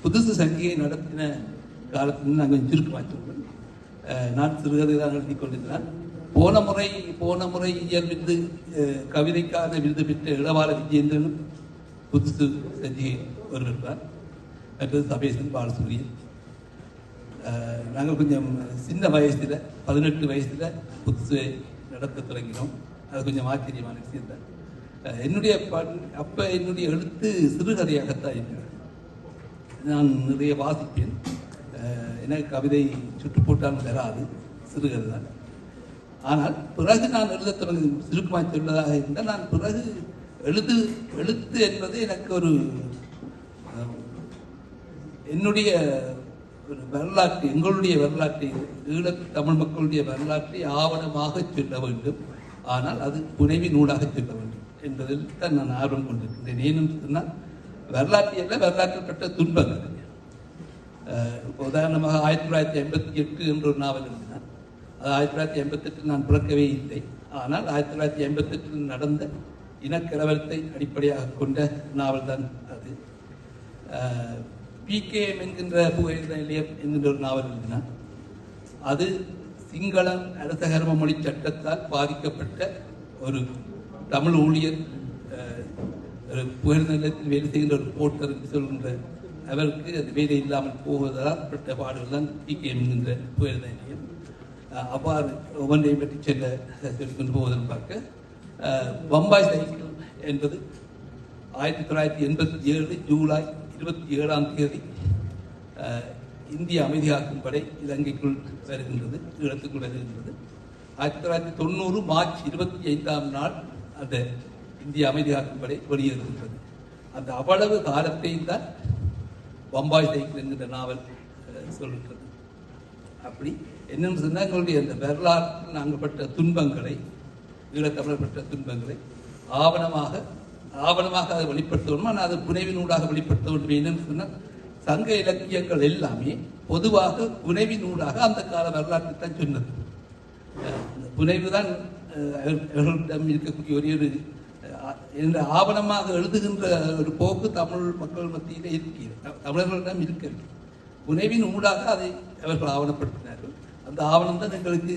புதுசு சஞ்சிகை நடத்தின காலத்தில் நாங்கள் சுருக்கமாக சொல்றோம். நான் சிறுகதை தான் எழுதி கொண்டிருந்தேன். போன முறை இயல் விருது கவிதைக்கான விருது பெற்ற இளவால விஜயேந்திரனும் புதுசு சஞ்சிகை ஒருவர். மற்றது சபேசன் பாலசூரியன். நாங்கள் கொஞ்சம் சின்ன வயசில் 18 வயசில் புதுசு நடத்த தொடங்கினோம். அது கொஞ்சம் ஆச்சரியமான விஷயம் தான். என்னுடைய எழுத்து சிறுகதையாகத்தான் இருக்கிறது. நான் நிறைய வாசிப்பேன். எனக்கு கவிதை சுட்டு போட்டாலும் வராது, சிறுகதை தான். ஆனால் பிறகு நான் எழுத தொடங்கி சுருக்கமாக சொல்லதாக இருந்தால், நான் பிறகு எழுத்து என்பது எனக்கு ஒரு என்னுடைய ஒரு வரலாற்று, எங்களுடைய வரலாற்றை, ஈழத் தமிழ் மக்களுடைய வரலாற்றை ஆவணமாக சொல்ல வேண்டும். ஆனால் அது புனைவி நூலாக சொல்ல வேண்டும் என்பதில் தான் நான் ஆர்வம் கொண்டிருக்கின்றேன். ஏனும் சொன்னால் வரலாற்றில் பட்ட துன்பங்கள். உதாரணமாக 1988 என்ற ஒரு நாவல் எழுதினார். அது 1988 நான் பிறக்கவே இல்லை. ஆனால் 1988 நடந்த இனக்கலவரத்தை அடிப்படையாக கொண்ட நாவல் தான் அது. PKM என்கின்ற புகையிரத நிலையம் என்கின்ற ஒரு நாவல் எழுதினார். அது சிங்கள அரசகர்ம மொழி சட்டத்தால் பாதிக்கப்பட்ட ஒரு தமிழ் ஊழியர், ஒரு புகையிரத நிலையத்தில் வேலை செய்கின்ற ஒரு போர்ட்டர் என்று சொல்கின்ற அவருக்கு அது வேலை இல்லாமல் போவதால் பட்ட பாடுகள் தான் PKM என்கின்ற புகையிரத நிலையம். அவ்வாறு ஒவ்வொன்றையும் பற்றி சொல்லிக்கொண்டு போவதன் பார்க்க பம்பாய் சைக்கிள் என்பது 1987 ஜூலை 27ஆம் தேதி இந்திய அமைதி காக்கும் படை இலங்கைக்குள் வருகின்றது, ஈழத்துக்குள் வருகின்றது. 1990 மார்ச் 25ஆம் நாள் அந்த இந்திய அமைதி காக்கும் படை வெளியேறுகின்றது. அந்த அவ்வளவு காலத்தையும் தான் பம்பாய் சைக்கிள் என்கிற நாவல் சொல்கின்றது. அப்படி என்னென்னு சொன்னால் எங்களுடைய அந்த வரலாற்றில் நாங்கள் பட்ட துன்பங்களை, ஈழத்தமிழர் பட்ட துன்பங்களை ஆவணமாக அதை வெளிப்படுத்தணும். ஆனால் அது புனைவினூடாக வெளிப்படுத்த வேண்டும். என்னென்னு சொன்னால் சங்க இலக்கியங்கள் எல்லாமே பொதுவாக புனைவினூடாக அந்த கால வரலாற்றை தான் சொன்னது. புனைவு தான் அவர்களிடம் இருக்கக்கூடிய ஒரே ஒரு ஆவணமாக எழுதுகின்ற ஒரு போக்கு தமிழ் மக்கள் மத்தியிலே இருக்கிறது, தமிழர்களிடம் இருக்கிறது. புனைவின் ஊடாக அதை அவர்கள் ஆவணப்படுத்தினார்கள். அந்த ஆவணம் தான் எங்களுக்கு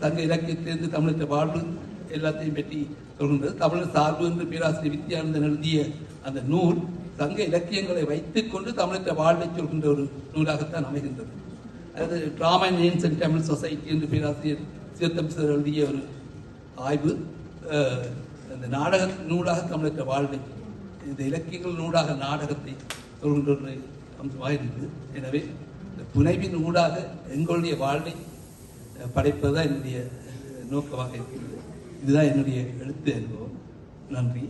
சங்க இலக்கியத்திலிருந்து தமிழக வாழ்வு எல்லாத்தையும் பற்றி சொல்கின்றது. தமிழர் சார்பு என்று பேராசிரியர் வித்யானந்தன் எழுதிய அந்த நூல் சங்க இலக்கியங்களை வைத்துக் கொண்டு தமிழக வாழ்வை சொல்கின்ற ஒரு நூலாகத்தான் அமைகின்றது. அதாவது டிராமா அண்ட் ஏன்சென்ட் தமிழ் சொசைட்டி என்று பேராசிரியர் சிவத்தமிழர் எழுதிய ஒரு ஆய்வு அந்த நாடக நூலாக தமிழக வாழ்வை, இந்த இலக்கியங்கள் நூலாக நாடகத்தை சொல்கின்ற ஒரு அம்சமாக இருக்குது. எனவே இந்த புனைவின் ஊடாக எங்களுடைய வாழ்வை படைப்பதுதான் என்னுடைய நோக்கமாக இருக்கிறது. இதுதான் என்னுடைய எழுத்து அனுபவம். நன்றி.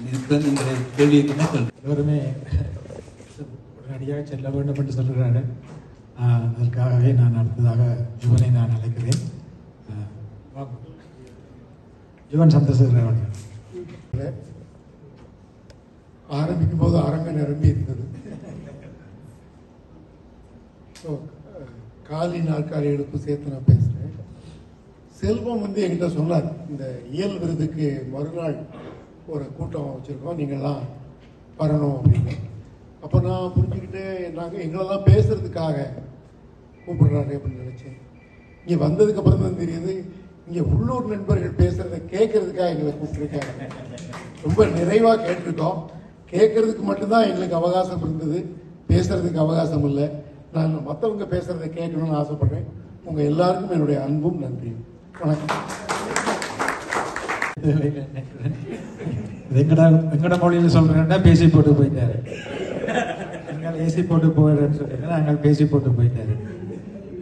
நீங்களை கேள்வியை எல்லோருமே உடனடியாக செல்ல வேண்டும் என்று சொல்கிறார்கள். அதற்காகவே நான் அடுத்ததாக ஜுவனை நான் அழைக்கிறேன். ஜுவன் சந்திரசேகரன் அவர்கள். ஆரம்பிக்கும் போது அரங்கம் நிரம்பி இருந்தது. காலி நாற்காலிகளுக்கு சேர்த்து நான் பேசுகிறேன். செல்வம் என்கிட்ட சொன்னார், இந்த இயல் விருதுக்கு மறுநாள் ஒரு கூட்டம் வச்சுருக்கோம், நீங்கள்லாம் வரணும் அப்படின்னு. அப்போ நான் புரிஞ்சுக்கிட்டு எங்களெல்லாம் பேசுறதுக்காக கூப்பிடுறாரு அப்படின்னு நினச்சேன். இங்கே வந்ததுக்கப்புறம் தான் தெரியுது, இங்கே உள்ளூர் நண்பர்கள் பேசுகிறத கேட்கறதுக்காக எங்களை கூப்பிட்டுருக்காங்க. ரொம்ப நிறைவாக கேட்டிருக்கோம். கேட்கறதுக்கு மட்டும்தான் எங்களுக்கு அவகாசம் இருந்தது, பேசுறதுக்கு அவகாசம் இல்லை. நான் மற்றவங்க பேசுறதை கேட்கணும்னு ஆசைப்படுறேன். உங்கள் எல்லாருக்கும் என்னுடைய அன்பும் நன்றியும். வணக்கம். எங்கட மொழியில் சொல்றேன்னா பேசி போட்டு போயிட்டாரு. எங்கள் ஏசி போட்டு போயிடுறேன்னு சொல்லிட்டு நாங்கள் பேசி போட்டு போயிட்டாரு.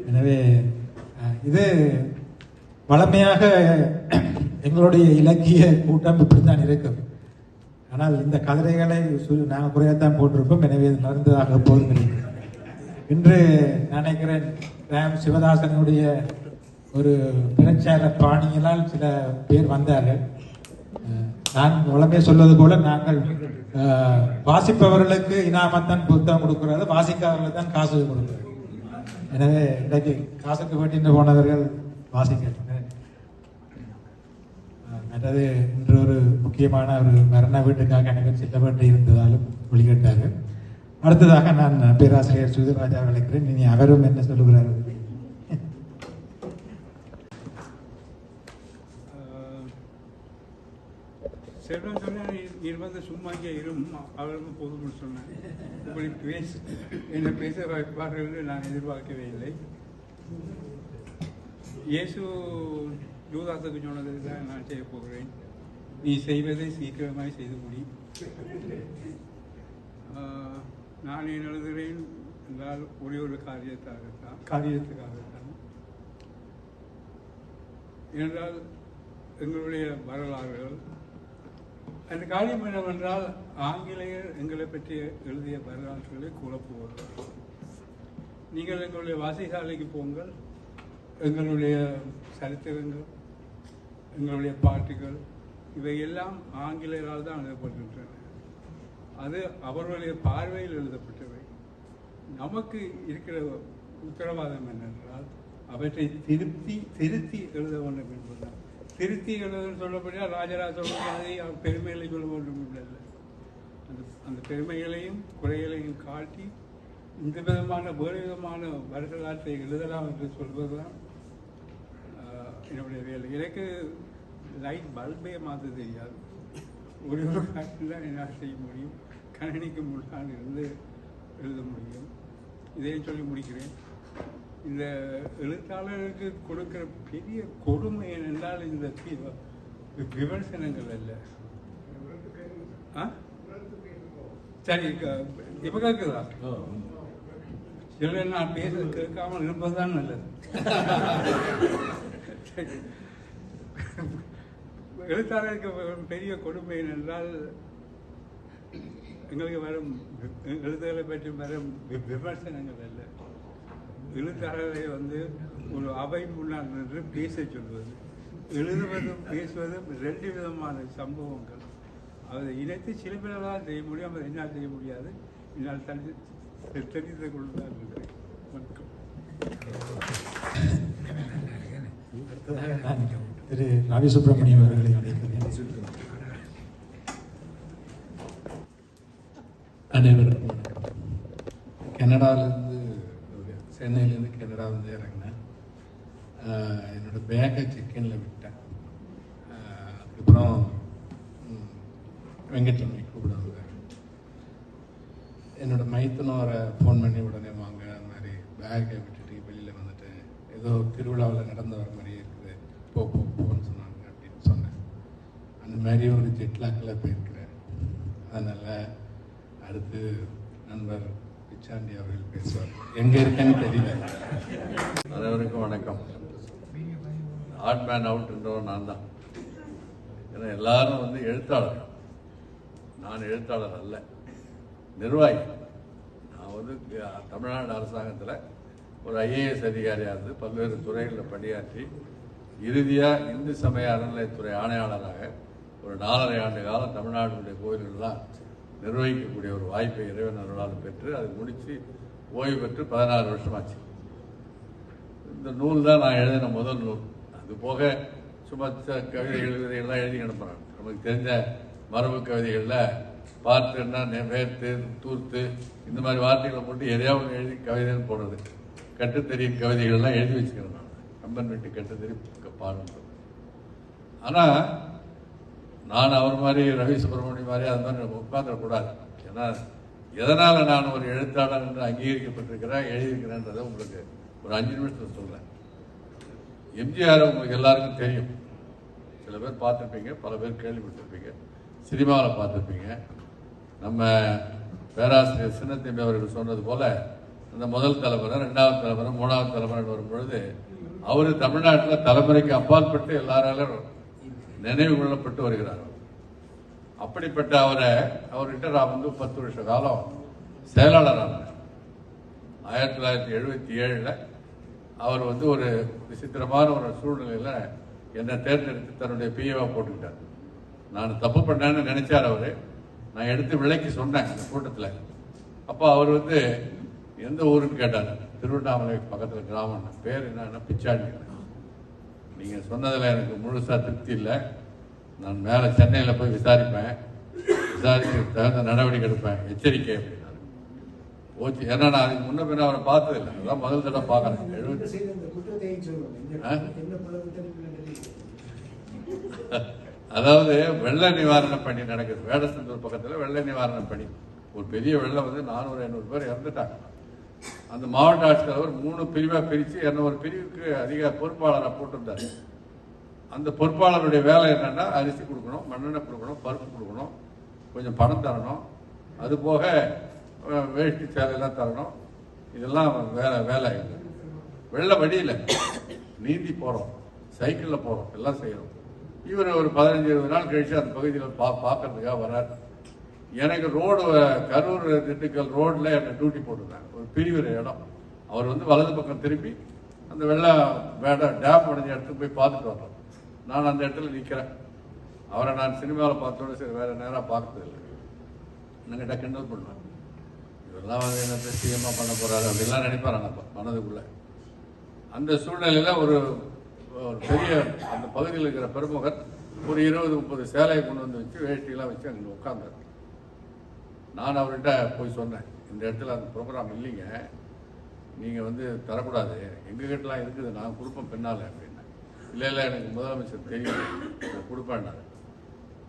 எனவே இது வளமையாக எங்களுடைய இலக்கிய கூட்டம் இப்படித்தான் இருக்கும். ஆனால் இந்த கதிரைகளை நாங்கள் குறையத்தான் போட்டிருப்போம். எனவே இது நடந்ததாக போதும். இன்று நினைக்கிறேன் ராம் சிவதாசனுடைய ஒரு பிரச்சார பாணியினால் சில பேர் வந்தார்கள். நான் வளமே சொல்வது போல நாங்கள் வாசிப்பவர்களுக்கு இனாமத்தான் புத்தகம் கொடுக்கிறது, வாசிக்காதவர்களுக்கு தான் காசு கொடுக்கிறது. எனவே இன்றைக்கு காசுக்கு வேண்டிட்டு போனவர்கள் வாசிக்க. மற்றது இன்று ஒரு முக்கியமான ஒரு மரண வீட்டுக்காக நிகழ்ச்சி செல்ல வேண்டி இருந்ததாலும் ஒளிகட்டார்கள். அடுத்ததாக நான் பேராசிரியர் சுதராஜா அழைக்கிறேன். இனி அவரும் என்ன சொல்லுகிறார்? செல்வம் சொன்னால் நீ வந்து சும்மா இங்கே இரும் அவர்களுக்கு போதும்னு சொன்னேன். இப்படி என்னை பேச வைப்பார்கள் நான் எதிர்பார்க்கவே இல்லை. இயேசு யூதாசுக்கு சொன்னதை தான் நான் செய்ய போகிறேன். நீ செய்வதை சீக்கிரமாய் செய்து முடி. நான் ஏன் எழுதுகிறேன் என்றால் ஒரே ஒரு காரியத்துக்காகத்தான். ஏனென்றால் எங்களுடைய வரலாறுகள் அந்த காரியம் என்னவென்றால் ஆங்கிலேயர் எங்களை பற்றி எழுதிய வரலாற்றுகளை குழப்புவார்கள். நீங்கள் எங்களுடைய வாசிசாலைக்கு போங்கள், எங்களுடைய சரித்திரங்கள், எங்களுடைய பாட்டுகள் இவையெல்லாம் ஆங்கிலேயரால் தான் எழுதப்பட்டிருக்கின்றன. அது அவர்களுடைய பார்வையில் எழுதப்பட்டவை. நமக்கு இருக்கிற உத்தரவாதம் என்னென்றால் அவற்றை திருத்தி எழுத வேண்டும் என்பதுதான். திருத்தி எழுதுன்னு சொல்லப்பட்டால் ராஜராஜ சோழனை பெருமைகளை சொல்ல வேண்டும் இல்லை. அந்த பெருமைகளையும் குறைகளையும் காட்டி இந்த விதமான வேறு விதமான வரலாற்றை எழுதலாம் என்று சொல்வதுதான் என்னுடைய வேலை. எனக்கு லைட் பல்பே மாற்ற தெரியாது. ஒரு காட்டில் தான் என்னால் செய்ய முடியும். கணினிக்கு முன்னால் இருந்து எழுத முடியும். இதையும் சொல்லி முடிக்கிறேன். இந்த எழுத்தாளருக்கு கொடுக்கிற பெரிய கொடுமை என்னென்றால் இந்த விமர்சனங்கள் அல்ல. சரி, இப்ப கேட்குதா? இல்லை, நான் பேசுறது கேட்காமல் இருப்பதுதான் நல்லது. எழுத்தாளருக்கு பெரிய கொடுமை என்றால் எங்களுக்கு வரும் எழுத்துக்களை பற்றி வரும் விமர்சனங்கள் அல்ல. எழுத்தாளரை ஒரு அவை முன்னால் நின்று பேச சொல்வது, எழுதுவதும் பேசுவதும் 2 விதமான சம்பவங்கள். அதை இணைத்து சில பேரால் செய்ய முடியும், அதை என்னால் செய்ய முடியாது. என்னால் தெரிந்து கொண்டுதான் இருக்கிறேன். திரு ரவி சுப்பிரமணியம் அவர்களை அழைக்கிறேன். அனைவருக்கும் கனடாவிலேருந்து சென்னையிலேருந்து கனடா வந்து இறங்கினேன். என்னோடய பேக்கை செக்கின்ல விட்டேன். அதுக்கப்புறம் வெங்கட்லமை கூப்பிடுவாங்க. என்னோட மைத்தனோரை ஃபோன் பண்ணி உடனே வாங்க, அந்த மாதிரி பேக்கை விட்டுட்டு வெளியில் வந்துட்டு ஏதோ திருவிழாவில் நடந்து வர மாதிரி இருக்குது, போன்னு சொன்னாங்க அப்படின்னு சொன்னேன். அந்த மாதிரி ஒரு ஜெட்லாக்கில் போயிருக்கிறேன். அதனால் அடுத்து நண்பர் பிச்சாண்டி அவர்கள் பேசுவார். எங்கே இருக்கேன்னு தெரியல. அனைவருக்கும் வணக்கம். ஆட் மேன் அவுட்ன்றவர் நான் தான். ஏன்னா எல்லாரும் எழுத்தாளர். நான் எழுத்தாளர் அல்ல, நிர்வாகி. நான் தமிழ்நாடு அரசாங்கத்தில் ஒரு IAS அதிகாரியாக இருந்து பல்வேறு துறைகளில் பணியாற்றி இறுதியாக இந்து சமய அறநிலையத்துறை ஆணையாளராக ஒரு 4.5 ஆண்டு காலம் தமிழ்நாடுடைய கோயில்கள்லாம் நிர்வகிக்கக்கூடிய ஒரு வாய்ப்பை இறைவன் அருளால் பெற்று அதை முடித்து ஓய்வு பெற்று 16 வருஷமாச்சு. இந்த நூல் தான் நான் எழுதின முதல் நூல். அது போக சும்மா கவிதைகள் எல்லாம் எழுதி அனுப்புகிறேன். நமக்கு தெரிஞ்ச மரபு கவிதைகளில் பார்த்துன்னா வேர்த்து தூர்த்து இந்த மாதிரி வார்த்தைகளை போட்டு எதையாவது எழுதி கவிதைன்னு போடுறது. கட்டுத்தெரியும் கவிதைகள்லாம் எழுதி வச்சுக்கிறேன். நான் கம்பன் வீட்டு கட்டுத்தறி பாடுறது. ஆனால் நான் அவர் மாதிரி ரவி சுப்பிரமணியம் மாதிரி அது மாதிரி உட்காந்துடக்கூடாது. ஏன்னா எதனால் நான் ஒரு எழுத்தாளர் என்று அங்கீகரிக்கப்பட்டிருக்கிறேன், எழுதியிருக்கிறேன்றதை உங்களுக்கு ஒரு 5 நிமிஷத்தில் சொல்கிறேன். எம்ஜிஆர் உங்களுக்கு எல்லாருக்கும் தெரியும். சில பேர் பார்த்துருப்பீங்க, பல பேர் கேள்விப்பட்டிருப்பீங்க, சினிமாவில் பார்த்துருப்பீங்க. நம்ம பேராசிரியர் சின்னத்தம்பி அவர்கள் சொன்னது போல அந்த முதல் தலைமுறை, 2வது தலைமுறை, 3வது தலைமுறை வரும்பொழுது அவர் தமிழ்நாட்டில் தலைமுறைக்கு அப்பாற்பட்டு எல்லாராலும் நினைவு கொள்ளப்பட்டு வருகிறார். அப்படிப்பட்ட அவர்கிட்ட நான் 10 வருஷ காலம் செயலாளராக 1977 அவர் ஒரு விசித்திரமான ஒரு சூழ்நிலையில் என்னை தேர்ந்தெடுத்து தன்னுடைய பிஏவா போட்டுக்கிட்டார். நான் தப்பு பண்ணேன்னு நினைச்சார் அவர். நான் எடுத்து விலைக்கு சொன்னேன் இந்த கூட்டத்தில். அப்போ அவர் எந்த ஊருன்னு கேட்டார். திருவண்ணாமலை பக்கத்தில் கிராமம். பேர் என்னன்னா பிச்சாண்டி. நீங்கள் சொன்னதில் எனக்கு முழுசாக திருப்தி இல்லை. நான் மேலே சென்னையில் போய் விசாரிப்பேன், விசாரிக்க தகுந்த நடவடிக்கை எடுப்பேன், எச்சரிக்கை அப்படின்னாரு. போச்சு. ஏன்னா நான் அதுக்கு முன்ன பின்ன அவரை பார்த்ததில்லை, அதான் முதல் தடவை பார்க்குறேன். அதாவது வெள்ள நிவாரண பணி நடக்குது வேடசந்தூர் பக்கத்தில். வெள்ள நிவாரண பணி ஒரு பெரிய வெள்ளம் 400-500 பேர் இறந்துட்டாங்க. அந்த மாவட்ட ஆட்சித்தலைவர் 3 பிரிவாக பிரித்து என்ன ஒரு பிரிவுக்கு அதிக பொறுப்பாளராக போட்டிருந்தார். அந்த பொறுப்பாளருடைய வேலை என்னன்னா அரிசி கொடுக்கணும், மண்ணெண்ணெய் கொடுக்கணும், பருப்பு கொடுக்கணும், கொஞ்சம் பணம் தரணும், அது போக வேஷ்டி சேலையெல்லாம் தரணும். இதெல்லாம் வேலை. வெள்ள வழியில் நீந்தி போகிறோம், சைக்கிளில் போகிறோம், எல்லாம் செய்கிறோம். இவர் ஒரு 15-20 நாள் கழிச்சு அந்த பகுதியில் பார்க்கறதுக்காக வரார். எனக்கு ரோடு கரூர் திண்டுக்கல் ரோடில் என்னை டியூட்டி போட்டுருந்தாங்க. ஒரு பிரிவு இடம். அவர் வலது பக்கம் திரும்பி அந்த டேம் உடஞ்ச இடத்துக்கு போய் பார்த்துட்டு வர்றோம். நான் அந்த இடத்துல நிற்கிறேன். அவரை நான் சினிமாவில் பார்த்தோட சரி வேறு நேராக பார்த்ததில்லை. என்கிட்ட கிண்டல் பண்ணுவேன், இதெல்லாம் என்ன சிஎம்மாக பண்ண போகிறாரு அப்படின்லாம் நினைப்பார் நான் மனதுக்குள்ளே. அந்த சூழ்நிலையில் ஒரு பெரிய அந்த பகுதியில் இருக்கிற பெருமுகர் ஒரு 20-30 சேலையை கொண்டு வந்து வச்சு வேஷ்டியெல்லாம் வச்சு அங்கே உட்காந்தார். நான் அவர்கிட்ட போய் சொன்னேன், இந்த இடத்துல அந்த ப்ரோக்ராம் இல்லைங்க, நீங்கள் தரக்கூடாது, எங்கள் கிட்டலாம் இருக்குது, நான் கொடுப்பேன் பின்னால் அப்படின்னா. இல்லை எனக்கு முதலமைச்சர் தெரியும், நான் கொடுப்பேன்னாரு.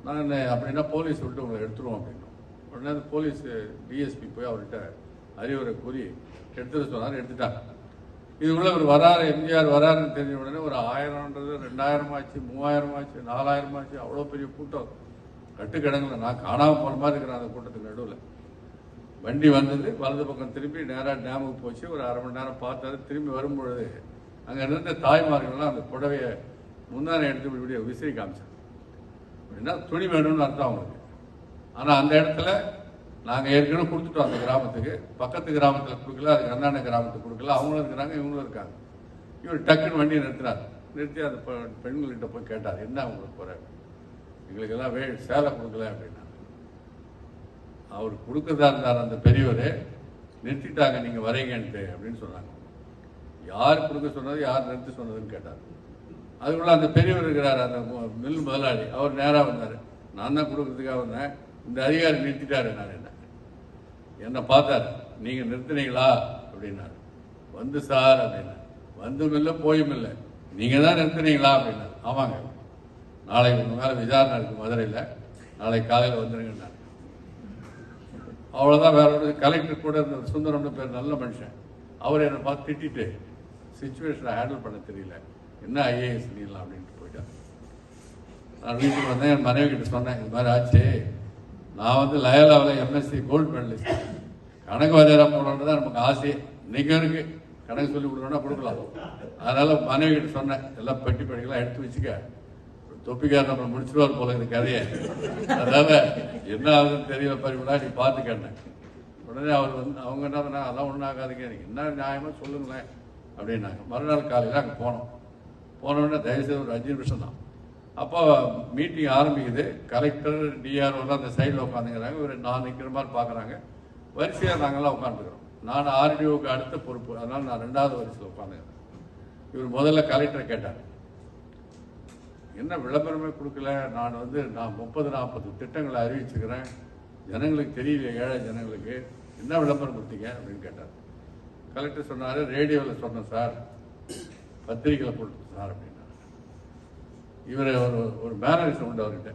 நான் அப்படின்னா போலீஸ் விட்டு உங்களை எடுத்துருவோம் அப்படின்னோம். உடனே அந்த போலீஸ் டிஎஸ்பி போய் அவர்கிட்ட அறிவுரை கூறி எடுத்துட சொன்னார். எடுத்துட்டாங்க. இதுக்குள்ள ஒரு வராரு, எம்ஜிஆர் வராருன்னு தெரிஞ்ச உடனே ஒரு 1000ன்றது 2000 ஆச்சு, 3000 ஆச்சு, 4000 ஆச்சு. அவ்வளோ பெரிய கூட்டம் கட்டுக்கிடங்குல. நான் காணாமல் போன மாதிரி இருக்கிறேன் அந்த கூட்டத்துக்கு நடுவில். வண்டி வந்தது, வலது பக்கம் திரும்பி நேராக டேமுக்கு போச்சு. ஒரு அரை மணி நேரம் பார்த்தாரு. திரும்பி வரும்பொழுது அங்கே இருந்த தாய்மார்கள்லாம் அந்த புடவையை முந்தானை எடுத்து இப்படி விசிறி காமிச்சாங்க. அப்படின்னா துணி வேணும்னு அர்த்தம் அவங்களுக்கு. ஆனால் அந்த இடத்துல நாங்கள் ஏற்கனவே கொடுத்துட்டோம் அந்த கிராமத்துக்கு. பக்கத்து கிராமத்தில் கொடுக்கல, அதுக்கு அந்தாண்ட கிராமத்துக்கு கொடுக்கல. அவங்களும் இருக்கிறாங்க, இவங்களும் இருக்காங்க. இவர் டக்குன்னு வண்டியை நிறுத்தினார். நிறுத்தி அந்த பெண்கள்கிட்ட போய் கேட்டார், என்ன அவங்களுக்கு போகிறாரு, எங்களுக்கெல்லாம் சேலை கொடுக்கல அப்படின்னா. அவர் கொடுக்கறதா இருந்தார் அந்த பெரியவர். நிறுத்திட்டாங்க நீங்கள் வரீங்கன்ட்டு அப்படின்னு சொன்னாங்க. யார் கொடுக்க சொன்னது, யார் நிறுத்தி சொன்னதுன்னு கேட்டார். அதுக்குள்ள அந்த பெரியவர் இருக்கிறார், அந்த மில் முதலாளி. அவர் நேராக வந்தார். நான் தான் கொடுக்கறதுக்காக வந்தேன், இந்த அதிகாரி நிறுத்திட்டாரு. நான் என்னை பார்த்தார். நீங்கள் நிறுத்தினீங்களா அப்படின்னாரு. வந்து சார் அப்படின்னா. வந்தும் இல்லை போயும் இல்லை, நீங்கள் தான் நிறுத்தினீங்களா அப்படின்னா. ஆமாங்க, நாளைக்கு உங்கள் மேலே விசாரணை இருக்குது மதுரையில், நாளைக்கு காலையில் வந்துருங்கன்னாரு. அவ்வளோதான். வேற ஒரு கலெக்டர் கூட இருந்த சுந்தரம்னு பேர், நல்ல மனுஷன். அவர் என்னை பார்த்து திட்டிட்டு சுச்சுவேஷனை ஹேண்டில் பண்ண தெரியல, என்ன ஐஏஎஸ் நீலாம் அப்படின்ட்டு போயிட்டார். நான் வீட்டுக்கு வந்தேன். என் மனைவி கிட்ட சொன்னேன், இது மாதிரி ஆச்சு. நான் வந்து லயோலாவில் எம்எஸ்சி கோல்டு மெடலிஸ்ட். கணக்கு வாத்தியாராக போனோன்னு தான் நமக்கு ஆசை. இன்னைக்கும் இருக்கு, கணக்கு சொல்லி கொடுக்கணும்னா கொடுக்கலாம். அதனால மனைவி கிட்ட சொன்னேன், எல்லாம் பெட்டி படிக்கலாம் எடுத்து வச்சுக்க, தொப்பிக்கார நம்ம முடிச்சுடுவார் போல இந்த கதையை. அதனால என்ன ஆகுதுன்னு தெரியல பரிவிடா, நீ பார்த்து கேட்டேன். உடனே அவர் வந்து அவங்க என்ன பண்ணாங்க, அதெல்லாம் ஒன்றும் ஆகாதுங்க, எனக்கு என்ன நியாயமாக சொல்லுங்களேன் அப்படின்னாங்க. மறுநாள் காலையில் அங்கே போனோடனே தயவுசெய்து ஒரு 5 நிமிஷம் தான். அப்போ மீட்டிங் ஆரம்பிக்குது. கலெக்டர் டிஆர்ஓலாம் அந்த சைடில் உட்காந்துக்கிறாங்க. ஒரு 4 நிற்கிற மாதிரி பார்க்குறாங்க. வரிசையாக நாங்கள்லாம் உட்காந்துக்கிறோம். நான் ஆர்டிஓக்கு அடுத்த பொறுப்பு, அதனால் நான் 2வது வரிசையில் உட்காந்துக்கிறேன். இவர் முதல்ல கலெக்டரை கேட்டார், என்ன விளம்பரமே கொடுக்கல, நான் 30-40 திட்டங்களை அறிவிச்சுக்கிறேன், ஜனங்களுக்கு தெரியல, ஏழை ஜனங்களுக்கு என்ன விளம்பரம் கொடுத்தீங்க அப்படின்னு கேட்டார். கலெக்டர் சொன்னார், ரேடியோவில் சொன்னேன் சார், பத்திரிகையில் கொடுத்தேன் சார் அப்படின்னா. இவர் ஒரு மேனரிசம் உண்டு அவர்கிட்ட.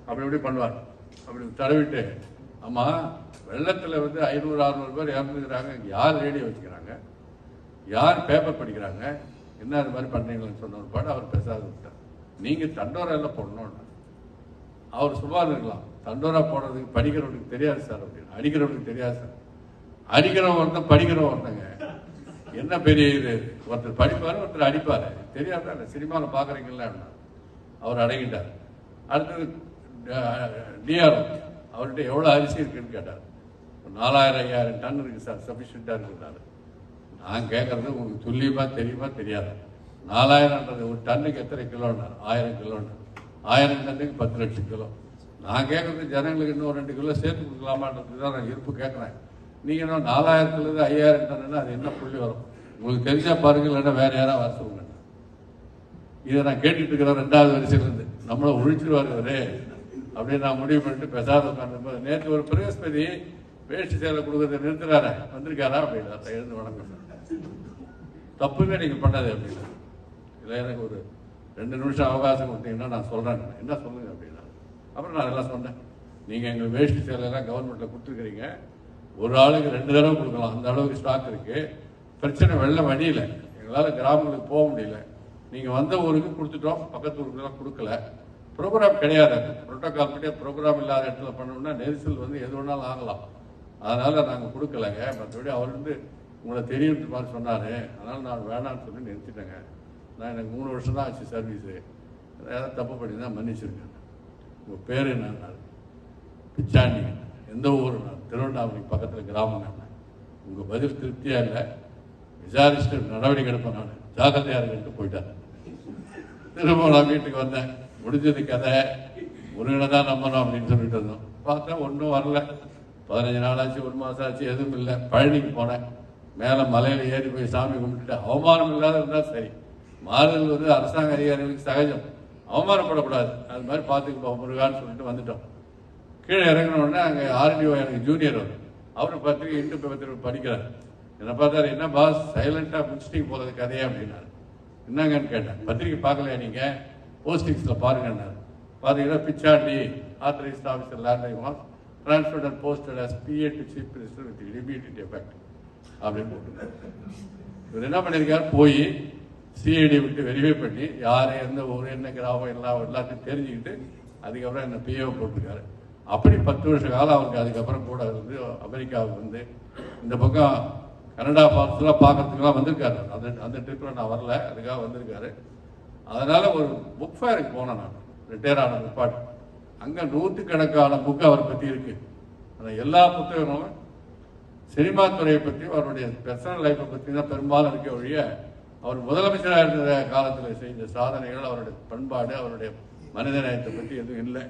அப்படி இப்படி பண்ணுவார். அப்படி தடவிட்டு, ஆமாம் வெள்ளத்தில் 500-600 பேர் இறந்துக்கிறாங்க, யார் ரேடியோ வச்சுக்கிறாங்க, யார் பேப்பர் படிக்கிறாங்க, என்ன அது மாதிரி பண்ணுறீங்கன்னு சொன்ன ஒரு பாடு அவர் பேசாத விட்டார். நீங்கள் தண்டோரா எல்லாம் போடணும்னு. அவர் சுமார் இருக்கலாம், தண்டோரா போடுறதுக்கு படிக்கிறவனுக்கு தெரியாது சார் அப்படின்னு. அடிக்கிறவனுக்கு தெரியாது சார். அடிக்கிறவன் ஒருத்தன், படிக்கிறவன் ஒருத்தங்க. என்ன பெரிய இது, ஒருத்தர் படிப்பார், ஒருத்தர் அடிப்பார். தெரியாத சினிமாவில் பார்க்குறீங்களா அப்படின்னா. அவர் அடங்கிட்டார். அடுத்தது டிஆர்ஓ, அவர்கிட்ட எவ்வளோ அரிசி இருக்குன்னு கேட்டார். 4000-5000 டன் இருக்குது சார், சஃபிஷியண்ட்டாக இருக்குனாரு. நான் கேட்குறது உங்களுக்கு துல்லியமாக தெரியுமா தெரியாது. 4000ன்றது ஒரு டன்னுக்கு எத்தனை கிலோன்னாரு. 1000 கிலோன்னு. 1000 டன்னுக்கு 10 லட்சம் கிலோ. நான் கேட்குறது ஜனங்களுக்கு இன்னும் 2 கிலோ சேர்த்து கொடுக்கலாமான்றது தான் நான் இருப்பு கேட்குறேன். நீங்கள் இன்னும் 4000 5000 டன்னுன்னா அது என்ன புள்ளி வரும் உங்களுக்கு தெரிஞ்சா பாருங்க, இல்லைன்னா வேற யாராவது வர சொல்லுங்க. இதை நான் கேட்டுட்டு இருக்கிறேன் 2வது வரிசையிலேருந்து. நம்மளை ஒழிச்சிருவாரு இவரு அப்படின்னு நான் முடிவு பண்ணிட்டு பேசாத உட்காந்து. நேற்று ஒரு பிரகஸ்பதி வேஷ்டி சேலை கொடுக்கறத நிறுத்துறாரு, வந்திருக்காரா அப்படின்னா. எழுந்து வணக்கம், தப்புங்க நீங்கள் பண்ணாது அப்படின்னா. இல்லை எனக்கு ஒரு 2 நிமிஷம் அவகாசம் கொடுத்தீங்கன்னா நான் சொல்கிறேன், என்ன சொல்லுங்க அப்படின்னா. அப்புறம் நான் எல்லாம் சொன்னேன், நீங்கள் எங்கள் வேஷ்டி சேலையெல்லாம் கவர்மெண்ட்டில் கொடுத்துருக்குறீங்க, ஒரு ஆளுக்கு 2 தடவை கொடுக்கலாம், அந்த அளவுக்கு ஸ்டாக் இருக்குது. பிரச்சனை வெள்ள வழியில் எங்களால் கிராமங்களுக்கு போக முடியல. நீங்கள் வந்த ஊருக்கு கொடுத்துட்டோம், பக்கத்து ஊருக்குலாம் கொடுக்கல. ப்ரோக்ராம் கிடையாது, புரோட்டோகால் படி ப்ரோக்ராம் இல்லாத இடத்துல பண்ணோம்னா நெரிசல் எது வேணாலும் ஆகலாம். அதனால் நாங்கள் கொடுக்கலைங்க. மற்றபடி அவர் உங்களை தெரியுன்ற மாதிரி சொன்னார், அதனால் நான் வேணான்னு சொல்லி நிறுத்திட்டேங்க. நான் எனக்கு 3 வருஷம் தான் ஆச்சு சர்வீஸு, ஏதாவது தப்பு பண்ணி தான் மன்னிச்சிருக்கேன். உங்கள் பேர் என்ன? பிச்சாண்டி. எந்த ஊர்? நான் திருவண்ணாமலை பக்கத்தில் கிராமங்க. உங்கள் பதில் திருப்தியாக இல்லை, விசாரிச்சுட்டு நடவடிக்கை எடுப்பேன், நான் ஜாக்கிரதையாக இருக்குன்ட்டு போயிட்டேன். திரும்ப நான் வீட்டுக்கு வந்தேன். முடிஞ்சது கதை, முருகனை தான் நம்பணும் அப்படின்னு சொல்லிட்டு இருந்தோம். பார்த்தா ஒன்றும் வரல. 15 நாள் ஆச்சு, 1 மாதம் ஆச்சு, எதுவும் இல்லை. பழனிக்கு போனேன். மேலே மலையில் ஏறி போய் சாமி கும்பிட்டுட்டு அவமானம் இல்லாத இருந்தால் சரி. மாறுதல் அரசாங்க அதிகாரிகளுக்கு சகஜம், அவமானப்படக்கூடாது. அது மாதிரி பார்த்துக்கு முருகான்னு சொல்லிட்டு வந்துட்டோம். கீழே இறங்கினோடனே அங்கே ஆர்டிஓ எனக்கு ஜூனியர் அவர் பத்திரிக்கை இந்து பத்திரிக்கை படிக்கிறார். என்னை பார்த்தாரு, என்ன பாஸ் சைலண்டாக முடிச்சிட்டிங்க போகிறது கதையா அப்படின்னாரு. என்னங்கன்னு கேட்டேன். பத்திரிக்கை பார்க்கலையா நீங்கள்? போஸ்டிங்ஸில் பாருங்கன்னாரு. பார்த்தீங்கன்னா Pichandi authorised officer land was transferred and posted as PA to Chief Minister with immediate effect அப்படின்னு போட்டு. இவர் என்ன பண்ணியிருக்காரு, போய் சிஐடி விட்டு வெரிஃபை பண்ணி யார் எந்த ஊர் என்ன கிராமம் எல்லாத்தையும் தெரிஞ்சுக்கிட்டு அதுக்கப்புறம் என்ன பிஏவை போட்டிருக்காரு. அப்படி 10 வருஷ காலம் அவருக்கு அதுக்கப்புறம் கூட இருந்து அமெரிக்காவுக்கு வந்து இந்த பக்கம் கனடா ஃபால்ஸ்லாம் பார்க்கறதுக்குலாம் வந்திருக்காரு. அந்த ட்ரிப்பில் நான் வரல, அதுக்காக வந்திருக்காரு. அதனால் ஒரு புக் ஃபேருக்கு போனேன் நான், ரிட்டையர் ஆன பிற்பாடு. அங்கே 100கணக்கான புக்கு அவரை பற்றி இருக்குது. அந்த எல்லா புத்தகங்களும் சினிமா துறையை பற்றி, அவருடைய பர்சனல் லைஃப்பை பற்றி தான் பெரும்பாலும் இருக்க ஒழிய அவர் முதலமைச்சராக இருந்த காலத்தில் செய்த சாதனைகள், அவருடைய பண்பாடு, அவருடைய மனிதநேயத்தை பற்றி எதுவும் இல்லை.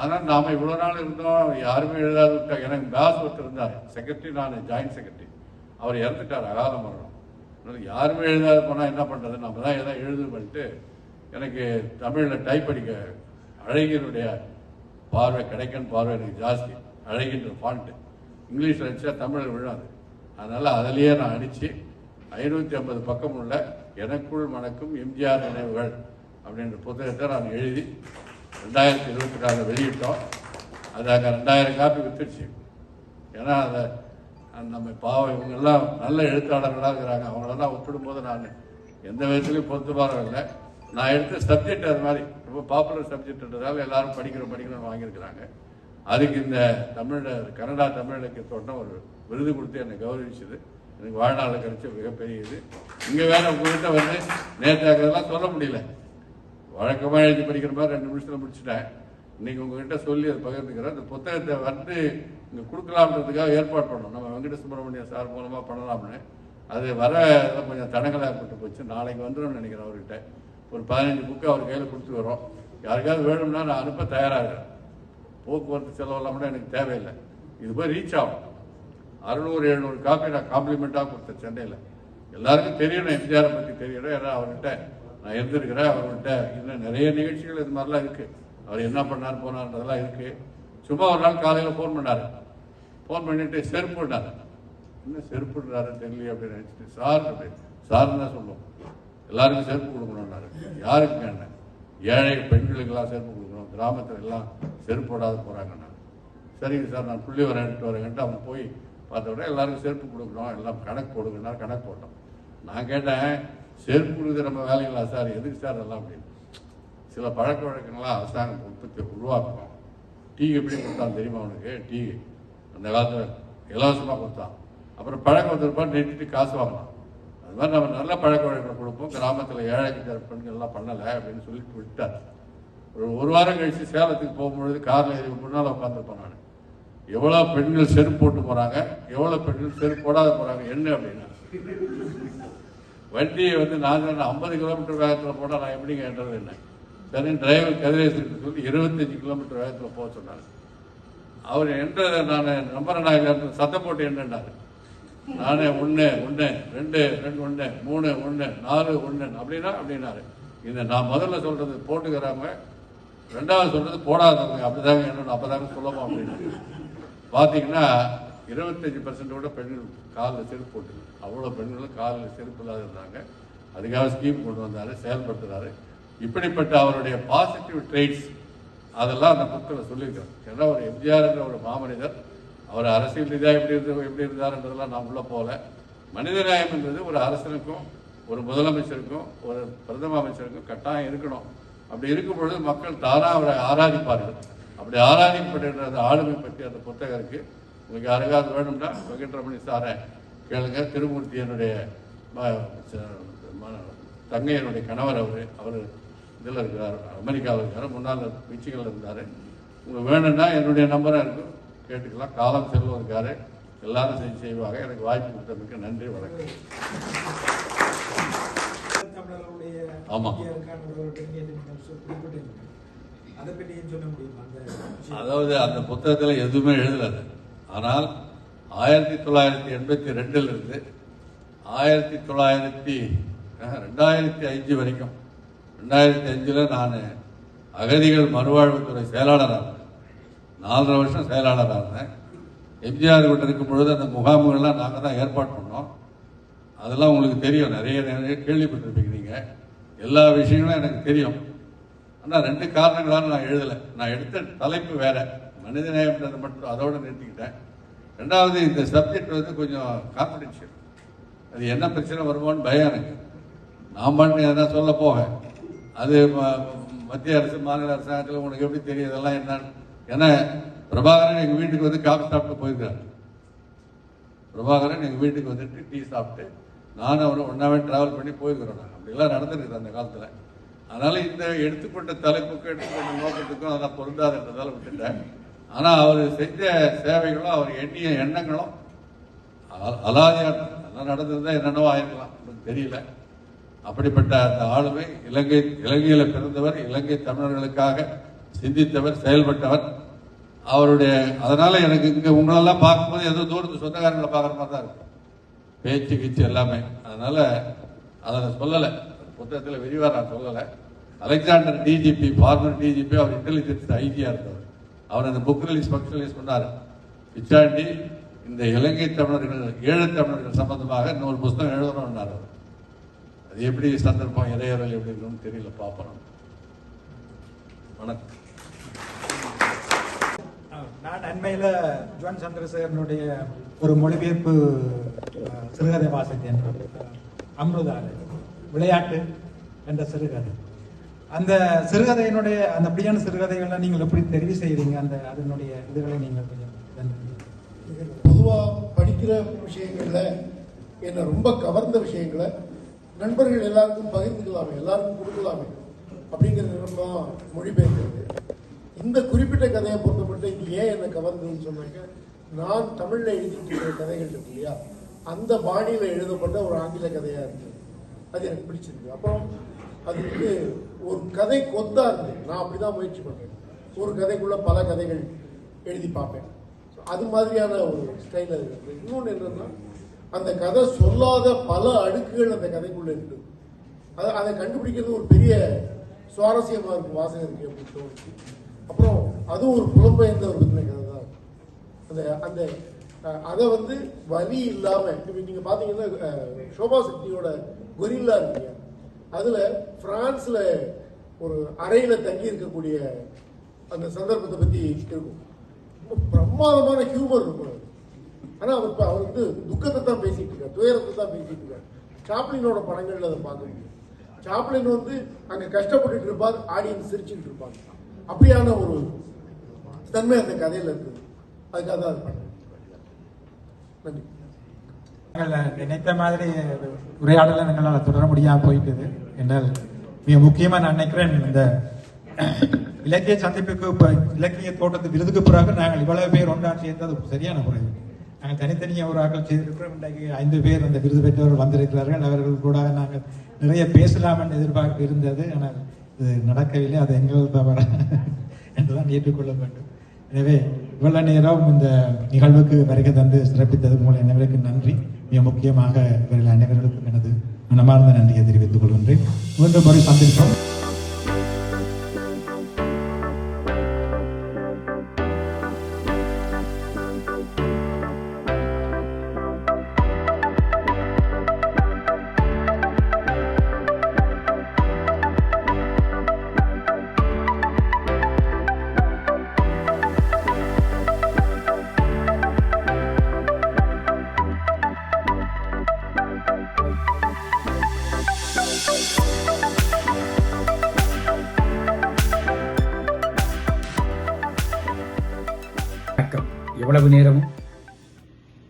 ஆனால் நாம் இவ்வளோ நாள் இருந்தோம், யாருமே எழுதாது விட்டா. எனக்கு பாஸ் ஒருத்தர் இருந்தார், செக்ரட்டரி, நான் ஜாயின்ட் செக்ரட்டரி. அவர் இறந்துட்டார், அகால மரணம். யாருமே எழுதாது போனால் என்ன பண்ணுறது, நம்ம தான் எதாவது எழுது பண்ணிட்டு எனக்கு தமிழில் டைப் அடிக்க அழகியனுடைய பார்வை, கிடைக்கன் பார்வை எனக்கு ஜாஸ்தி. அழகின்ற ஃபாண்ட்டு இங்கிலீஷில் அடித்தா தமிழில் விழாது. அதனால் அதிலேயே நான் அடித்து 550 பக்கம் உள்ள எனக்குள் மணக்கும் எம்ஜிஆர் நினைவுகள் அப்படின்ற புத்தகத்தை நான் எழுதி 2024 வெளியிட்டோம். அது அங்கே 2000 காப்பி வித்துடுச்சு. ஏன்னா அதை நம்ம பாவம் இவங்கெல்லாம் நல்ல எழுத்தாளர்களாக இருக்கிறாங்க. அவங்களெல்லாம் ஒப்பிடும்போது நான் எந்த விதத்துலையும் பொறுத்துபாரம் இல்லை. நான் எடுத்த சப்ஜெக்ட் அது மாதிரி ரொம்ப பாப்புலர் சப்ஜெக்ட்ன்றதால எல்லாரும் படிக்கணும்னு வாங்கியிருக்கிறாங்க. அதுக்கு இந்த கனடா தமிழ் இலக்கியத்தோட ஒரு விருது கொடுத்து என்னை கௌரவிச்சது எனக்கு வாழ்நாளில் கிடைச்ச மிகப்பெரிய இது. இங்கே வேற உங்ககிட்ட வந்து நேற்றாக்கிறதெல்லாம் சொல்ல முடியல. வழக்கமாக எழுதி படிக்கிற மாதிரி 2 நிமிஷத்தில் முடிச்சுட்டேன். இன்னைக்கு உங்ககிட்ட சொல்லி அதை பகிர்ந்துக்கிறேன். இந்த புத்தகத்தை வந்து இங்கே கொடுக்கலாம்ன்றதுக்காக ஏற்பாடு பண்ணோம். நம்ம வெங்கட சுப்பிரமணியம் சார் மூலமாக பண்ணலாம்னு. அது வர கொஞ்சம் தடங்களாக ஏற்பட்டு போச்சு. நாளைக்கு வந்துடும் நினைக்கிறேன். அவர்கிட்ட ஒரு 15 புக்கு அவர் கையில் கொடுத்து வரோம். யாருக்காவது வேணும்னா நான் அனுப்ப தயாராகிறேன். போக்குவரத்து செலவெல்லாம் கூட எனக்கு தேவையில்லை. இது போய் ரீச் ஆகும். 600-700 காப்பி நான் காம்ப்ளிமெண்ட்டாக கொடுத்தேன் சென்னையில். எல்லாருக்கும் தெரியணும், எம்ஜிஆரை பற்றி தெரியணும். ஏன்னா அவர்கிட்ட நான் இருந்திருக்கிறேன். அவர்கிட்ட இன்னும் நிறைய நிகழ்ச்சிகள் இது மாதிரிலாம் இருக்குது. அவர் என்ன பண்ணார் போனார்ன்றதெல்லாம் இருக்குது. சும்மா ஒரு நாள் காலையில் ஃபோன் பண்ணார். ஃபோன் பண்ணிட்டு செருப்புனார். இன்னும் செருப்புன்றாரு தெரியல அப்படின்னு நினச்சிட்டு சார்ன்னு தான் சொல்லுவோம். எல்லாருக்கும் செருப்பு கொடுக்கணும்னாரு. யாருக்கு என்ன, ஏழை பெண்களுக்கெல்லாம் செருப்பு கொடுக்கணும், கிராமத்தில் எல்லாம் செருப்பு போடாத போகிறாங்கண்ணா. சரிங்க சார், நான் புள்ளி எடுத்து வரேன்ட்டு அவன் போய் பார்த்த விட எல்லாருக்கும் செருப்பு கொடுக்கணும், எல்லாம் கணக்கு போடுங்கன்னா கணக்கு போட்டோம். நான் கேட்டேன், செருப்பு கொடுக்குற நம்ம வேலைங்களா சார், எதுக்கு சார் எல்லாம் அப்படின்னு. சில பழக்க வழக்கங்களாம் அரசாங்கம் உற்பத்தி உருவாக்கணும். டீ எப்படி கொடுத்தான் தெரியுமா அவனுக்கு? டீ அந்த காலத்தில் இலவசமாக கொடுத்தான். அப்புறம் பழக்கம் வந்திருப்பான், நிறுத்திட்டு காசு வாங்கலாம். அது மாதிரி நம்ம நல்ல பழக்க வழக்கம் கொடுப்போம். கிராமத்தில் ஏழைக்கு பெண்கள்லாம் பண்ணலை அப்படின்னு சொல்லிட்டு விட்டார். ஒரு வாரம் கழிச்சு சேலத்துக்கு போகும்பொழுது காரில் ஏறி முன்னால் உட்காந்துருப்பேன் நான். எவ்வளோ பெண்கள் செருப்பு போட்டு போகிறாங்க, எவ்வளோ பெண்கள் செருப்பு போடாத போகிறாங்க என்ன அப்படின்னா. வண்டியை வந்து நான் 50 கிலோமீட்டர் வேகத்தில் போனால் நான் எப்படிங்க என்றது என்ன. சரி, டிரைவர் கதிரேசன் சொல்லி 25 கிலோமீட்டர் வேகத்தில் போக சொன்னார். அவர் என்றதை நான் நம்பரை நான் சத்தம் போட்டு என்னன்னாரு. நானே 1 1 2 2 1 3 1 4 1 அப்படின்னாரு. இந்த நான் முதல்ல சொல்றது போட்டுக்கிறாங்க, 2வது சொல்றது போடாதவங்க, அப்படிதாங்க என்ன அப்பதாங்க சொல்லணும் அப்படின்னு. பார்த்தீங்கன்னா 25% கூட பெண்கள் காலில் செருப்பு போட்டு, அவ்வளோ பெண்களும் காலில் செருப்பு இல்லாத இருந்தாங்க. அதுக்காக ஸ்கீம் கொண்டு வந்தாரு, செயல்படுத்துறாரு. இப்படிப்பட்ட அவருடைய பாசிட்டிவ் ட்ரெய்ட்ஸ் அதெல்லாம் அந்த புத்தகத்தில் சொல்லியிருக்கிறோம். ஏன்னா ஒரு எம்ஜிஆர் என்ற ஒரு மாமனிதர், அவர் அரசியல் ரீதியாக எப்படி இருந்தார்ன்றதெல்லாம் நான் உள்ள போகல. மனிதநேயம் என்பது ஒரு அரசனுக்கும் ஒரு முதலமைச்சருக்கும் ஒரு பிரதம அமைச்சருக்கும் கட்டாயம் இருக்கணும். அப்படி இருக்கும் பொழுது மக்கள் தானாக அவரை ஆராதிப்பார்கள். அப்படி ஆராதிக்கப்படுகிற ஆளுமை பற்றி அந்த புத்தகம் இருக்கு. உங்களுக்கு யாருக்காவது வேணும்னா வெங்கட்ரமணி சாரை கேளுங்க. திருமூர்த்தி என்னுடைய தங்கையனுடைய கணவர், அவர் இதில் இருக்கிறார், அமெரிக்காவில் இருக்கிறார், முன்னால் மிச்சிகளில் இருந்தார். உங்களுக்கு வேணும்னா என்னுடைய நம்பராக இருக்கும், கேட்டுக்கலாம். காலம் செல்வம் இருக்காரு, எல்லாரும் செய்வாங்க. எனக்கு வாய்ப்பு கொடுத்ததுக்கு நன்றி, வணக்கம். ஆமாம், அதாவது அந்த புத்தகத்தில் எதுவுமே எழுதலாது. ஆனால் 1982 இருந்து 2005 வரைக்கும், 2005 நான் அகதிகள் மறுவாழ்வுத்துறை செயலாளராக இருந்தேன். 4.5 வருஷம் செயலாளராக இருந்தேன். எம்ஜிஆர் கிட்ட இருக்கும் பொழுது அந்த முகாம்கள்லாம் நாங்கள் தான் ஏற்பாடு பண்ணோம். அதெல்லாம் உங்களுக்கு தெரியும், நிறைய கேள்விப்பட்டிருப்பீங்க நீங்கள். எல்லா விஷயங்களும் எனக்கு தெரியும். ஆனால் 2 காரணங்களால் நான் எழுதலை. நான் எடுத்த தலைப்பு வேற, மனிதநேயம்ன்றது மட்டும் அதோடு நிறுத்திக்கிட்டேன். 2வது, இந்த சப்ஜெக்ட் வந்து கொஞ்சம் கான்ஃபிடென்ஷியல். அது என்ன பிரச்சனை வருமோன்னு பயம் எனக்கு. நான் பண்ணி எதனா சொல்ல போக அது மத்திய அரசு மாநில அரசாங்கத்தில் உனக்கு எப்படி தெரியும் இதெல்லாம் என்னன்னு ஏன்னா பிரபாகரன் எங்கள் வீட்டுக்கு வந்து காஃபி சாப்பிட்டு போயிருக்காரு. பிரபாகரன் எங்கள் வீட்டுக்கு வந்துட்டு டீ சாப்பிட்டு நானும் அவரும் ஒன்றாவே டிராவல் பண்ணி போயிருக்கிறோம். அப்படிலாம் நடந்துருக்குது அந்த காலத்தில். அதனால் இந்த எடுத்துக்கொண்ட தலைப்புக்கும் எடுத்துக்கொண்ட நோக்கத்துக்கும் அதெல்லாம் பொருந்தாதுன்றதால விட்டுட்டேன். ஆனால் அவர் செஞ்ச சேவைகளும் அவர் எண்ணிய எண்ணங்களும் அலாதியாக அதெல்லாம் நடந்திருந்தால் என்னென்னவோ ஆயிருக்கலாம், தெரியல. அப்படிப்பட்ட அந்த ஆளுமை இலங்கையில் பிறந்தவர், இலங்கை தமிழர்களுக்காக சிந்தித்தவர், செயல்பட்டவர். அவருடைய அதனால எனக்கு இங்கே உங்களெல்லாம் பார்க்கும்போது ஏதோ தூரத்து சொந்தக்காரங்களை பார்க்குற மாதிரி தான் இருக்கும், பேச்சு கீச்சு எல்லாமே. அதனால அதை நான் சொல்லலை, புத்தகத்தில் விரிவாக நான் சொல்லலை. அலெக்சாண்டர் டிஜிபி, ஃபார்மர் டிஜிபி, அவர் இன்டெலிஜென்ஸ் ஐஜியாக இருந்தவர். அவர் அந்த புக் ரிலீஸ் ஃபங்க்ஷன்லேயே சொன்னார், பிச்சாண்டி இந்த இலங்கை தமிழர்கள், ஈழத் தமிழர்கள் சம்பந்தமாக இன்னொரு புத்தகம் எழுதணும்னார். அது எப்படி சந்தர்ப்பம் இறையறல் எப்படி இருக்கணும்னு தெரியல, பார்ப்போம். வணக்கம். நான் அண்மையில் ஜுவன் சந்திரசேகரனுடைய ஒரு மொழிபெயர்ப்பு சிறுகதை வாசித்தேன், அம்ருதால விளையாட்டு என்ற சிறுகதை. அந்த சிறுகதையினுடைய அந்த அப்படியான சிறுகதைகளை நீங்கள் எப்படி தெரிவு செய்கிறீங்க? அந்த அதனுடைய இதுகளை நீங்கள் கொஞ்சம் பொதுவாக படிக்கிற விஷயங்கள்ல என்னை ரொம்ப கவர்ந்த விஷயங்களை நண்பர்கள் எல்லாருக்கும் பகிர்ந்துக்கலாமே, எல்லாருக்கும் கொடுக்கலாமே அப்படிங்கிறது தான் மொழிபெயர்க்கிறது. இந்த குறிப்பிட்ட கதையை பொறுத்தப்பட்டு இது ஏன் என்னை கவர்ந்ததுன்னு சொன்னாக்க, நான் தமிழில் எழுதிட்டு இருக்கிற கதைகள் இருக்கு இல்லையா, அந்த பாணியில் எழுதப்பட்ட ஒரு ஆங்கில கதையாக இருக்குது. அது எனக்கு பிடிச்சிருக்கு. அப்புறம் அது வந்து ஒரு கதை கொத்தா இருக்கு. நான் அப்படிதான் முயற்சி பண்ணுறேன். ஒரு கதைக்குள்ள பல கதைகள் எழுதி பார்ப்பேன். அது மாதிரியான ஒரு ஸ்டைல் அது இருக்குது. இன்னொன்று என்னன்னா, அந்த கதை சொல்லாத பல அடுக்குகள் அந்த கதைக்குள்ள இருக்குது. அதை கண்டுபிடிக்கிறது ஒரு பெரிய சுவாரஸ்யமாக இருக்கும் வாசகருக்கு அப்படின்னு தோணுச்சு. அப்புறம் அதுவும் ஒரு புலம்பெயர்ந்த ஒரு கதை தான். அந்த அந்த அதை வந்து வலி இல்லாமல் இப்போ நீங்கள் பார்த்தீங்கன்னா சோபா சக்தியோட கொரில்லா இருக்கீங்க, அதில் ஃப்ரான்ஸில் ஒரு அறையில் தங்கி இருக்கக்கூடிய அந்த சந்தர்ப்பத்தை பற்றி இருக்கும். ரொம்ப பிரமாதமான ஹியூமர் இருக்கும். ஆனால் அவர் வந்து துக்கத்தை தான் பேசிட்டு இருக்கார், துயரத்தை தான் பேசிட்டு இருக்கார். சாப்ளினோட படங்கள்ல அதை பார்க்க முடியும். சாப்ளின் வந்து அங்கே கஷ்டப்பட்டுட்டு இருப்பார், ஆடியன்ஸ் சிரிச்சுட்டு இருப்பாங்க. அப்படியான ஒரு தன்மை அந்த கதையில் இருக்குது. அதுக்காக தான் அது பண்ணேன். நன்றி. நினைத்த மாதிரி உரையாடலை எங்களால் தொடர முடியாமல் போயிட்டது என்றால் மிக முக்கியமாக நான் நினைக்கிறேன், இந்த இலக்கிய சந்திப்புக்கு இப்போ இலக்கிய தோட்டத்து விருதுக்கு பிறகு நாங்கள் இவ்வளவு பேர் ஒன்றாக சேர்ந்து அது சரியான குறைவு. நாங்கள் தனித்தனியாக ஒரு ஆக்கள் செய்திருக்கிறோம். இன்றைக்கு 5 பேர் அந்த விருது பெற்றவர் வந்திருக்கிறார்கள். அவர்கள் கூட நாங்கள் நிறைய பேசலாம் என்று எதிர்பார்ப்பு இருந்தது. ஆனால் இது நடக்கவில்லை. அது எங்கள் தவற என்றுதான் ஏற்றுக்கொள்ள வேண்டும். எனவே இவ்வளவு நேரம் இந்த நிகழ்வுக்கு வருகை தந்து சிறப்பித்தது உங்கள் அனைவருக்கு நன்றி. மிக முக்கியமாக இவர்கள் அனைவர்களுக்கும் எனது மனமார்ந்த நன்றியை தெரிவித்துக் கொள்கின்றேன். மீண்டும் ஒரு சந்திப்போம். இவ்வளவு நேரமும்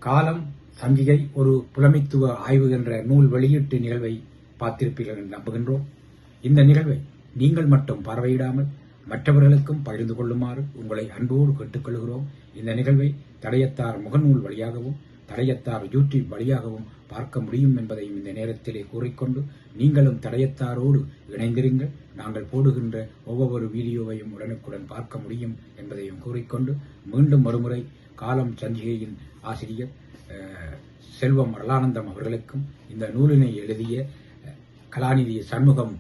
காலம் சஞ்சிகை ஒரு புலமைத்துவ ஆய்வு என்ற நூல் வெளியீட்டு நிகழ்வை பார்த்திருப்பீர்கள் என்று நம்புகின்றோம். இந்த நிகழ்வை நீங்கள் மட்டும் பார்வையிடாமல் மற்றவர்களுக்கும் பகிர்ந்து கொள்ளுமாறு உங்களை அன்போடு கேட்டுக்கொள்கிறோம். இந்த நிகழ்வை தடயத்தார் முகநூல் வழியாகவும் தடயத்தார் யூடியூப் வழியாகவும் பார்க்க முடியும் என்பதையும் இந்த நேரத்திலே கூறிக்கொண்டு, நீங்களும் தடயத்தாரோடு இணைந்திருங்கள். நாங்கள் போடுகின்ற ஒவ்வொரு வீடியோவையும் உடனுக்குடன் பார்க்க முடியும் என்பதையும் கூறிக்கொண்டு, மீண்டும் ஒருமுறை காலம் சஞ்சிகையின் ஆசிரியர் செல்வம் அருளானந்தம் அவர்களுக்கும், இந்த நூலினை எழுதிய கலாநிதி சண்முகம்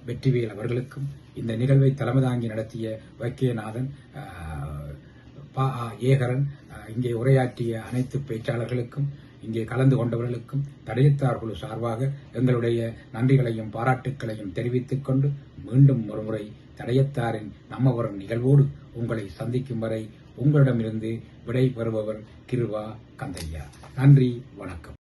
வெற்றிவேல் அவர்களுக்கும், இந்த நிகழ்வை தலைமை தாங்கி நடத்திய வைக்கியநாதன், ஏகரன், இங்கே உரையாற்றிய அனைத்து பேச்சாளர்களுக்கும், இங்கே கலந்து கொண்டவர்களுக்கும் தடயத்தார் குழு சார்பாக எங்களுடைய நன்றிகளையும் பாராட்டுக்களையும் தெரிவித்துக் கொண்டு, மீண்டும் ஒருமுறை தடயத்தாரின் நம்மவர் நிகழ்வோடு உங்களை சந்திக்கும் வரை உங்களிடமிருந்து விடை பெறுபவர் கிருபா கந்தையா. நன்றி, வணக்கம்.